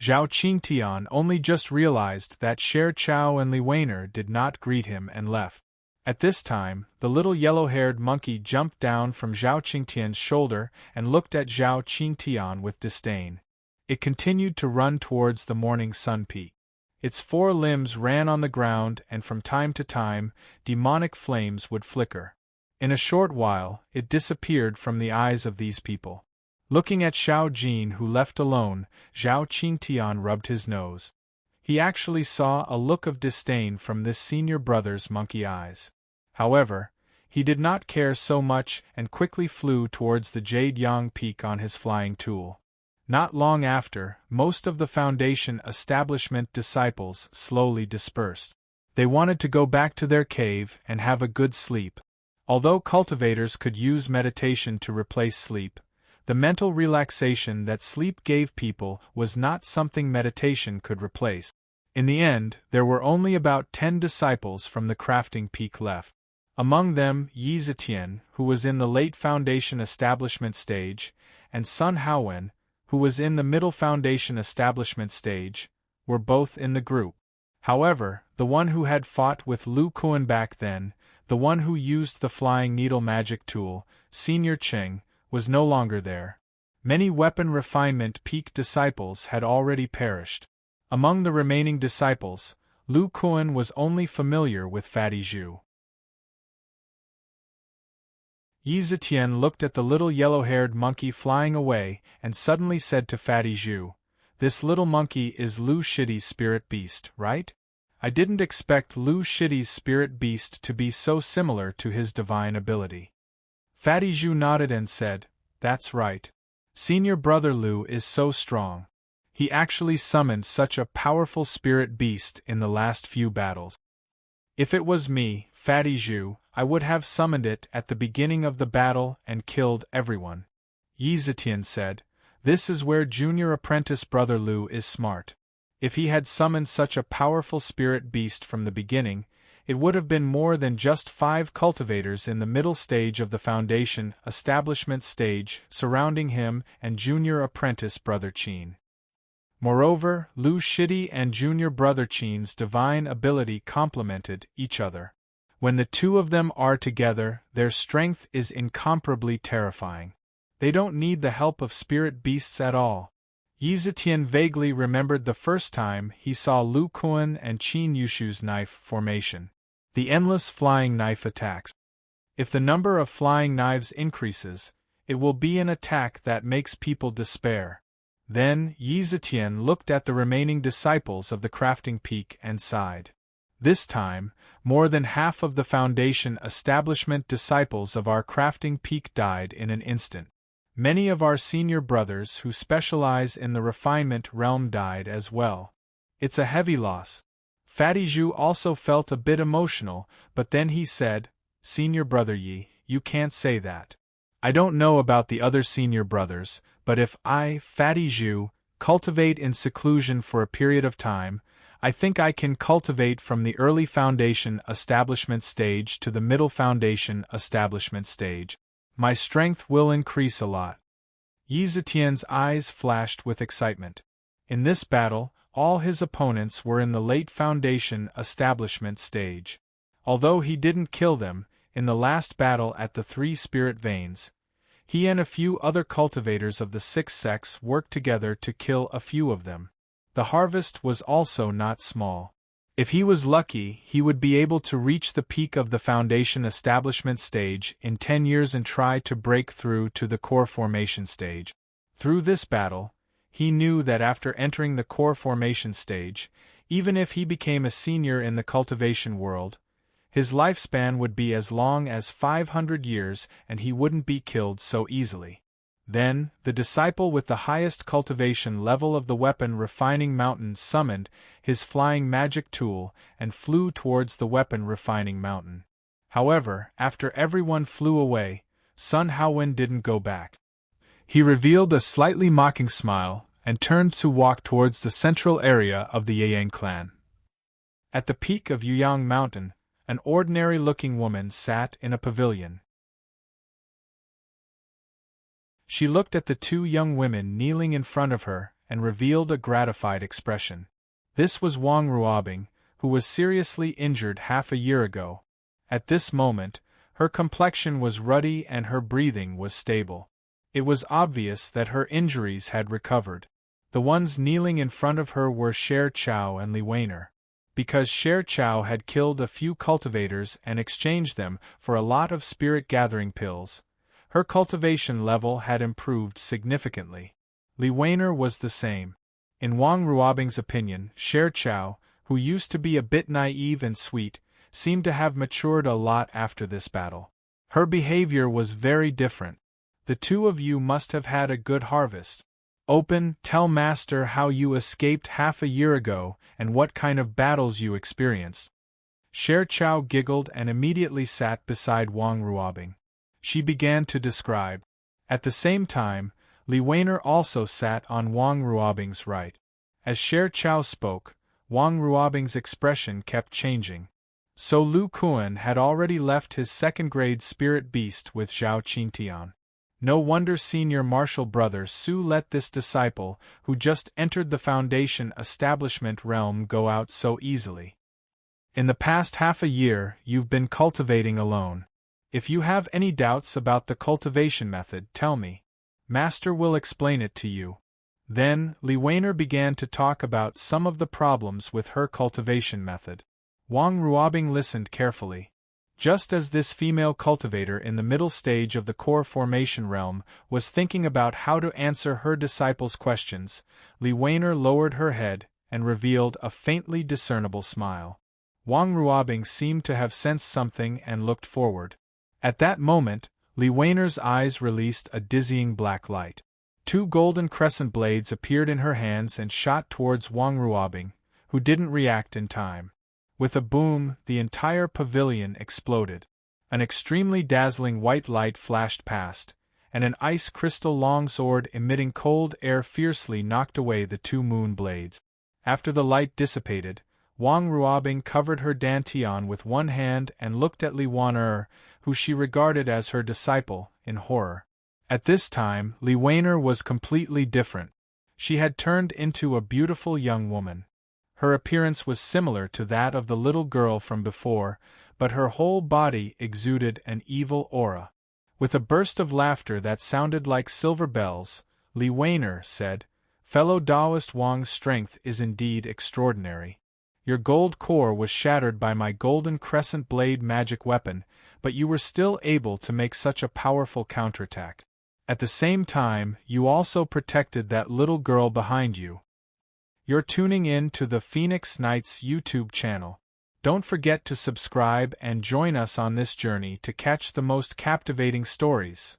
Zhao Qingtian only just realized that Sher Chao and Li Weiner did not greet him and left. At this time, the little yellow-haired monkey jumped down from Zhao Qingtian's shoulder and looked at Zhao Qingtian with disdain. It continued to run towards the Morning Sun Peak. Its 4 limbs ran on the ground, and from time to time, demonic flames would flicker. In a short while, it disappeared from the eyes of these people. Looking at Xiao Jin, who left alone, Zhao Qingtian rubbed his nose. He actually saw a look of disdain from this senior brother's monkey eyes. However, he did not care so much and quickly flew towards the Jade Yang Peak on his flying tool. Not long after, most of the Foundation establishment disciples slowly dispersed. They wanted to go back to their cave and have a good sleep. Although cultivators could use meditation to replace sleep, the mental relaxation that sleep gave people was not something meditation could replace. In the end, there were only about 10 disciples from the crafting peak left. Among them, Yi Zetian, who was in the late Foundation establishment stage, and Sun Haowen, who was in the middle Foundation establishment stage, were both in the group. However, the one who had fought with Lu Kuan back then, the one who used the flying needle magic tool, Senior Cheng, was no longer there. Many weapon refinement peak disciples had already perished. Among the remaining disciples, Lu Kuan was only familiar with Fatty Zhu. Yi Zetian looked at the little yellow-haired monkey flying away and suddenly said to Fatty Zhu, This little monkey is Lu Shidi's spirit beast, right? I didn't expect Lu Shidi's spirit beast to be so similar to his divine ability. Fatty Zhu nodded and said, "That's right. Senior brother Lu is so strong. He actually summoned such a powerful spirit beast in the last few battles. If it was me, Fatty Zhu, I would have summoned it at the beginning of the battle and killed everyone." Yi Zetian said, "This is where junior apprentice brother Lu is smart. If he had summoned such a powerful spirit beast from the beginning, it would have been more than just 5 cultivators in the middle stage of the foundation establishment stage surrounding him and junior apprentice brother Qin. Moreover, Lu Shidi and junior brother Qin's divine ability complemented each other. When the two of them are together, their strength is incomparably terrifying. They don't need the help of spirit beasts at all." Yi Zetian vaguely remembered the first time he saw Lu Kuan and Qin Yushu's knife formation. The endless flying knife attacks. If the number of flying knives increases, it will be an attack that makes people despair. Then, Yi Zetian looked at the remaining disciples of the crafting peak and sighed. This time, more than half of the foundation establishment disciples of our crafting peak died in an instant. Many of our senior brothers who specialize in the refinement realm died as well. It's a heavy loss. Fatty Zhu also felt a bit emotional, but then he said, "Senior brother Yi, you can't say that. I don't know about the other senior brothers, but if I, Fatty Zhu, cultivate in seclusion for a period of time, I think I can cultivate from the early foundation establishment stage to the middle foundation establishment stage. My strength will increase a lot." Yi Zetian's eyes flashed with excitement. In this battle, all his opponents were in the late foundation establishment stage. Although he didn't kill them, in the last battle at the 3 spirit veins, he and a few other cultivators of the 6 sects worked together to kill a few of them. The harvest was also not small. If he was lucky, he would be able to reach the peak of the foundation establishment stage in 10 years and try to break through to the core formation stage. Through this battle, he knew that after entering the core formation stage, even if he became a senior in the cultivation world, his lifespan would be as long as 500 years and he wouldn't be killed so easily. Then, the disciple with the highest cultivation level of the weapon refining mountain summoned his flying magic tool and flew towards the weapon refining mountain. However, after everyone flew away, Sun Haowen didn't go back. He revealed a slightly mocking smile and turned to walk towards the central area of the Yang clan. At the peak of Yuyang Mountain, an ordinary-looking woman sat in a pavilion. She looked at the 2 young women kneeling in front of her and revealed a gratified expression. This was Wang Ruobing, who was seriously injured half a year ago. At this moment, her complexion was ruddy and her breathing was stable. It was obvious that her injuries had recovered. The ones kneeling in front of her were Sher Chao and Li Weiner. Because Sher Chao had killed a few cultivators and exchanged them for a lot of spirit-gathering pills, her cultivation level had improved significantly. Li Weiner was the same. In Wang Ruobing's opinion, Sher Chao, who used to be a bit naive and sweet, seemed to have matured a lot after this battle. Her behavior was very different. "The 2 of you must have had a good harvest. Tell Master how you escaped half a year ago and what kind of battles you experienced." Sher Chao giggled and immediately sat beside Wang Ruobing. She began to describe. At the same time, Li Weiner also sat on Wang Ruobing's right. As Sher Chao spoke, Wang Ruobing's expression kept changing. So Lu Kuan had already left his second-grade spirit beast with Zhao Qingtian. No wonder senior martial brother Su let this disciple, who just entered the foundation establishment realm, go out so easily. "In the past half a year, you've been cultivating alone. If you have any doubts about the cultivation method, tell me. Master will explain it to you." Then, Li Weiner began to talk about some of the problems with her cultivation method. Wang Ruobing listened carefully. Just as this female cultivator in the middle stage of the core formation realm was thinking about how to answer her disciples' questions, Li Weiner lowered her head and revealed a faintly discernible smile. Wang Ruobing seemed to have sensed something and looked forward. At that moment, Li Weiner's eyes released a dizzying black light. 2 golden crescent blades appeared in her hands and shot towards Wang Ruobing, who didn't react in time. With a boom, the entire pavilion exploded. An extremely dazzling white light flashed past, and an ice crystal longsword emitting cold air fiercely knocked away the 2 moon blades. After the light dissipated, Wang Ruobing covered her dantian with one hand and looked at Li Weiner, who she regarded as her disciple, in horror. At this time, Li Weiner was completely different. She had turned into a beautiful young woman. Her appearance was similar to that of the little girl from before, but her whole body exuded an evil aura. With a burst of laughter that sounded like silver bells, Li Weiner said, "Fellow Taoist Wang's strength is indeed extraordinary. Your gold core was shattered by my golden crescent blade magic weapon, but you were still able to make such a powerful counterattack. At the same time, you also protected that little girl behind you." You're tuning in to the Phoenix Knights YouTube channel. Don't forget to subscribe and join us on this journey to catch the most captivating stories.